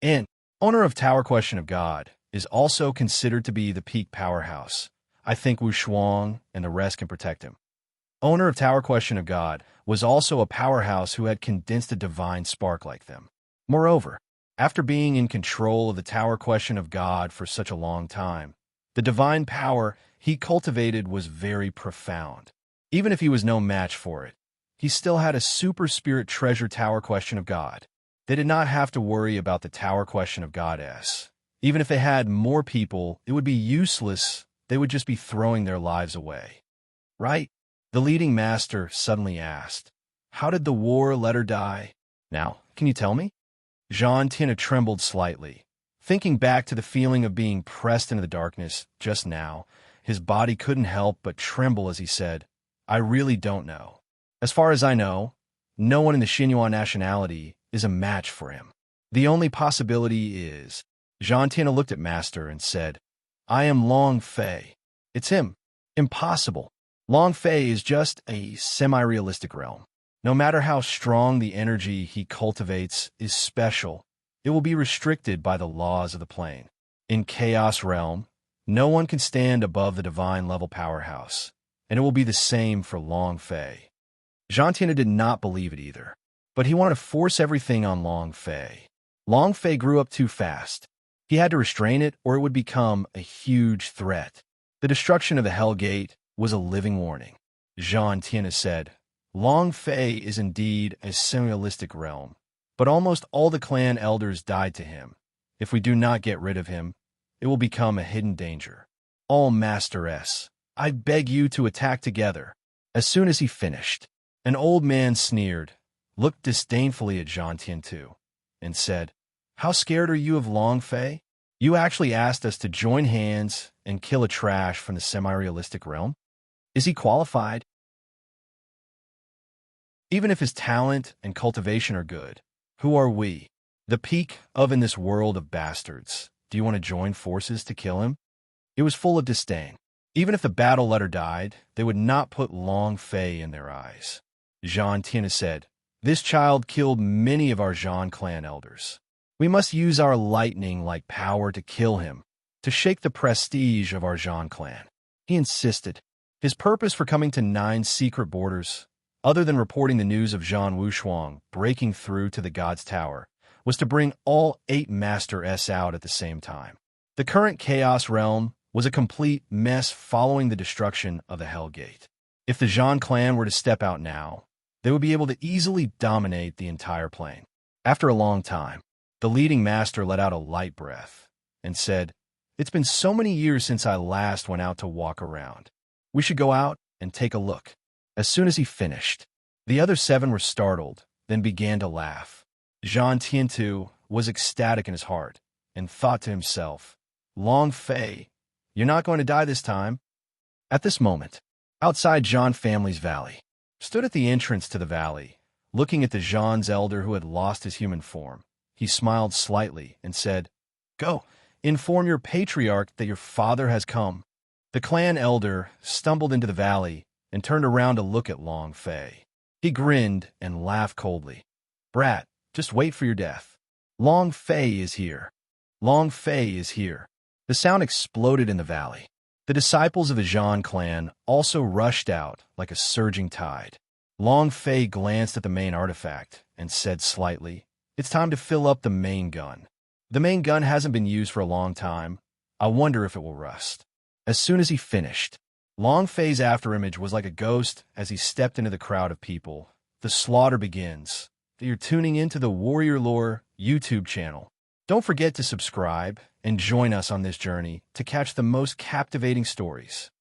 And owner of Tower Question of God is also considered to be the peak powerhouse. I think Wu Shuang and the rest can protect him. Owner of Tower Question of God was also a powerhouse who had condensed a divine spark like them. Moreover, after being in control of the Tower Question of God for such a long time, the divine power he cultivated was very profound. Even if he was no match for it, he still had a super spirit treasure Tower Question of God. They did not have to worry about the Tower Question of Goddess. Even if they had more people, it would be useless. They would just be throwing their lives away. Right? The leading master suddenly asked, "How did the war let her die? Now, can you tell me?" Zhang Tina trembled slightly. Thinking back to the feeling of being pressed into the darkness just now, his body couldn't help but tremble as he said, "I really don't know. As far as I know, no one in the Xianyuan nationality is a match for him. The only possibility is..." Zhang Tina looked at Master and said, "I am Long Fei. It's him. Impossible. Long Fei is just a semi-realistic realm. No matter how strong the energy he cultivates is special, it will be restricted by the laws of the plane. In Chaos Realm, no one can stand above the divine level powerhouse, and it will be the same for Long Fei." Zhang Tina did not believe it either, but he wanted to force everything on Long Fei. Long Fei grew up too fast. He had to restrain it or it would become a huge threat. The destruction of the Hell Gate was a living warning. Zhang Tina said, "Long Fei is indeed a semi-realistic realm, but almost all the clan elders died to him. If we do not get rid of him, it will become a hidden danger. All Master-S, I beg you to attack together." As soon as he finished, an old man sneered, looked disdainfully at Zhang Tiantu, and said, "How scared are you of Long Fei? You actually asked us to join hands and kill a trash from the semi-realistic realm? Is he qualified? Even if his talent and cultivation are good, who are we, the peak of in this world of bastards? Do you want to join forces to kill him?" It was full of disdain. Even if the battle letter died, they would not put Long Fei in their eyes. Zhang Tina said, "This child killed many of our Zhang clan elders. We must use our lightning-like power to kill him, to shake the prestige of our Zhang clan." He insisted. His purpose for coming to 9 secret borders, other than reporting the news of Zhang Wushuang breaking through to the God's Tower, was to bring all 8 Master-S out at the same time. The current Chaos Realm was a complete mess following the destruction of the Hell Gate. If the Zhang clan were to step out now, they would be able to easily dominate the entire plane. After a long time, the leading master let out a light breath and said, "It's been so many years since I last went out to walk around. We should go out and take a look." As soon as he finished, the other 7 were startled, then began to laugh. Zhang Tiantu was ecstatic in his heart and thought to himself, "Long Fei, you're not going to die this time." At this moment, outside Zhang family's valley, stood at the entrance to the valley, looking at the Zhang's elder who had lost his human form. He smiled slightly and said, "Go, inform your patriarch that your father has come." The clan elder stumbled into the valley and turned around to look at Long Fei. He grinned and laughed coldly. "Brat, just wait for your death. Long Fei is here. Long Fei is here." The sound exploded in the valley. The disciples of the Zhang clan also rushed out like a surging tide. Long Fei glanced at the main artifact and said slightly, "It's time to fill up the main gun. The main gun hasn't been used for a long time. I wonder if it will rust." As soon as he finished, Long Fei's afterimage was like a ghost as he stepped into the crowd of people. The slaughter begins. You're tuning into the Warrior Lore YouTube channel. Don't forget to subscribe and join us on this journey to catch the most captivating stories.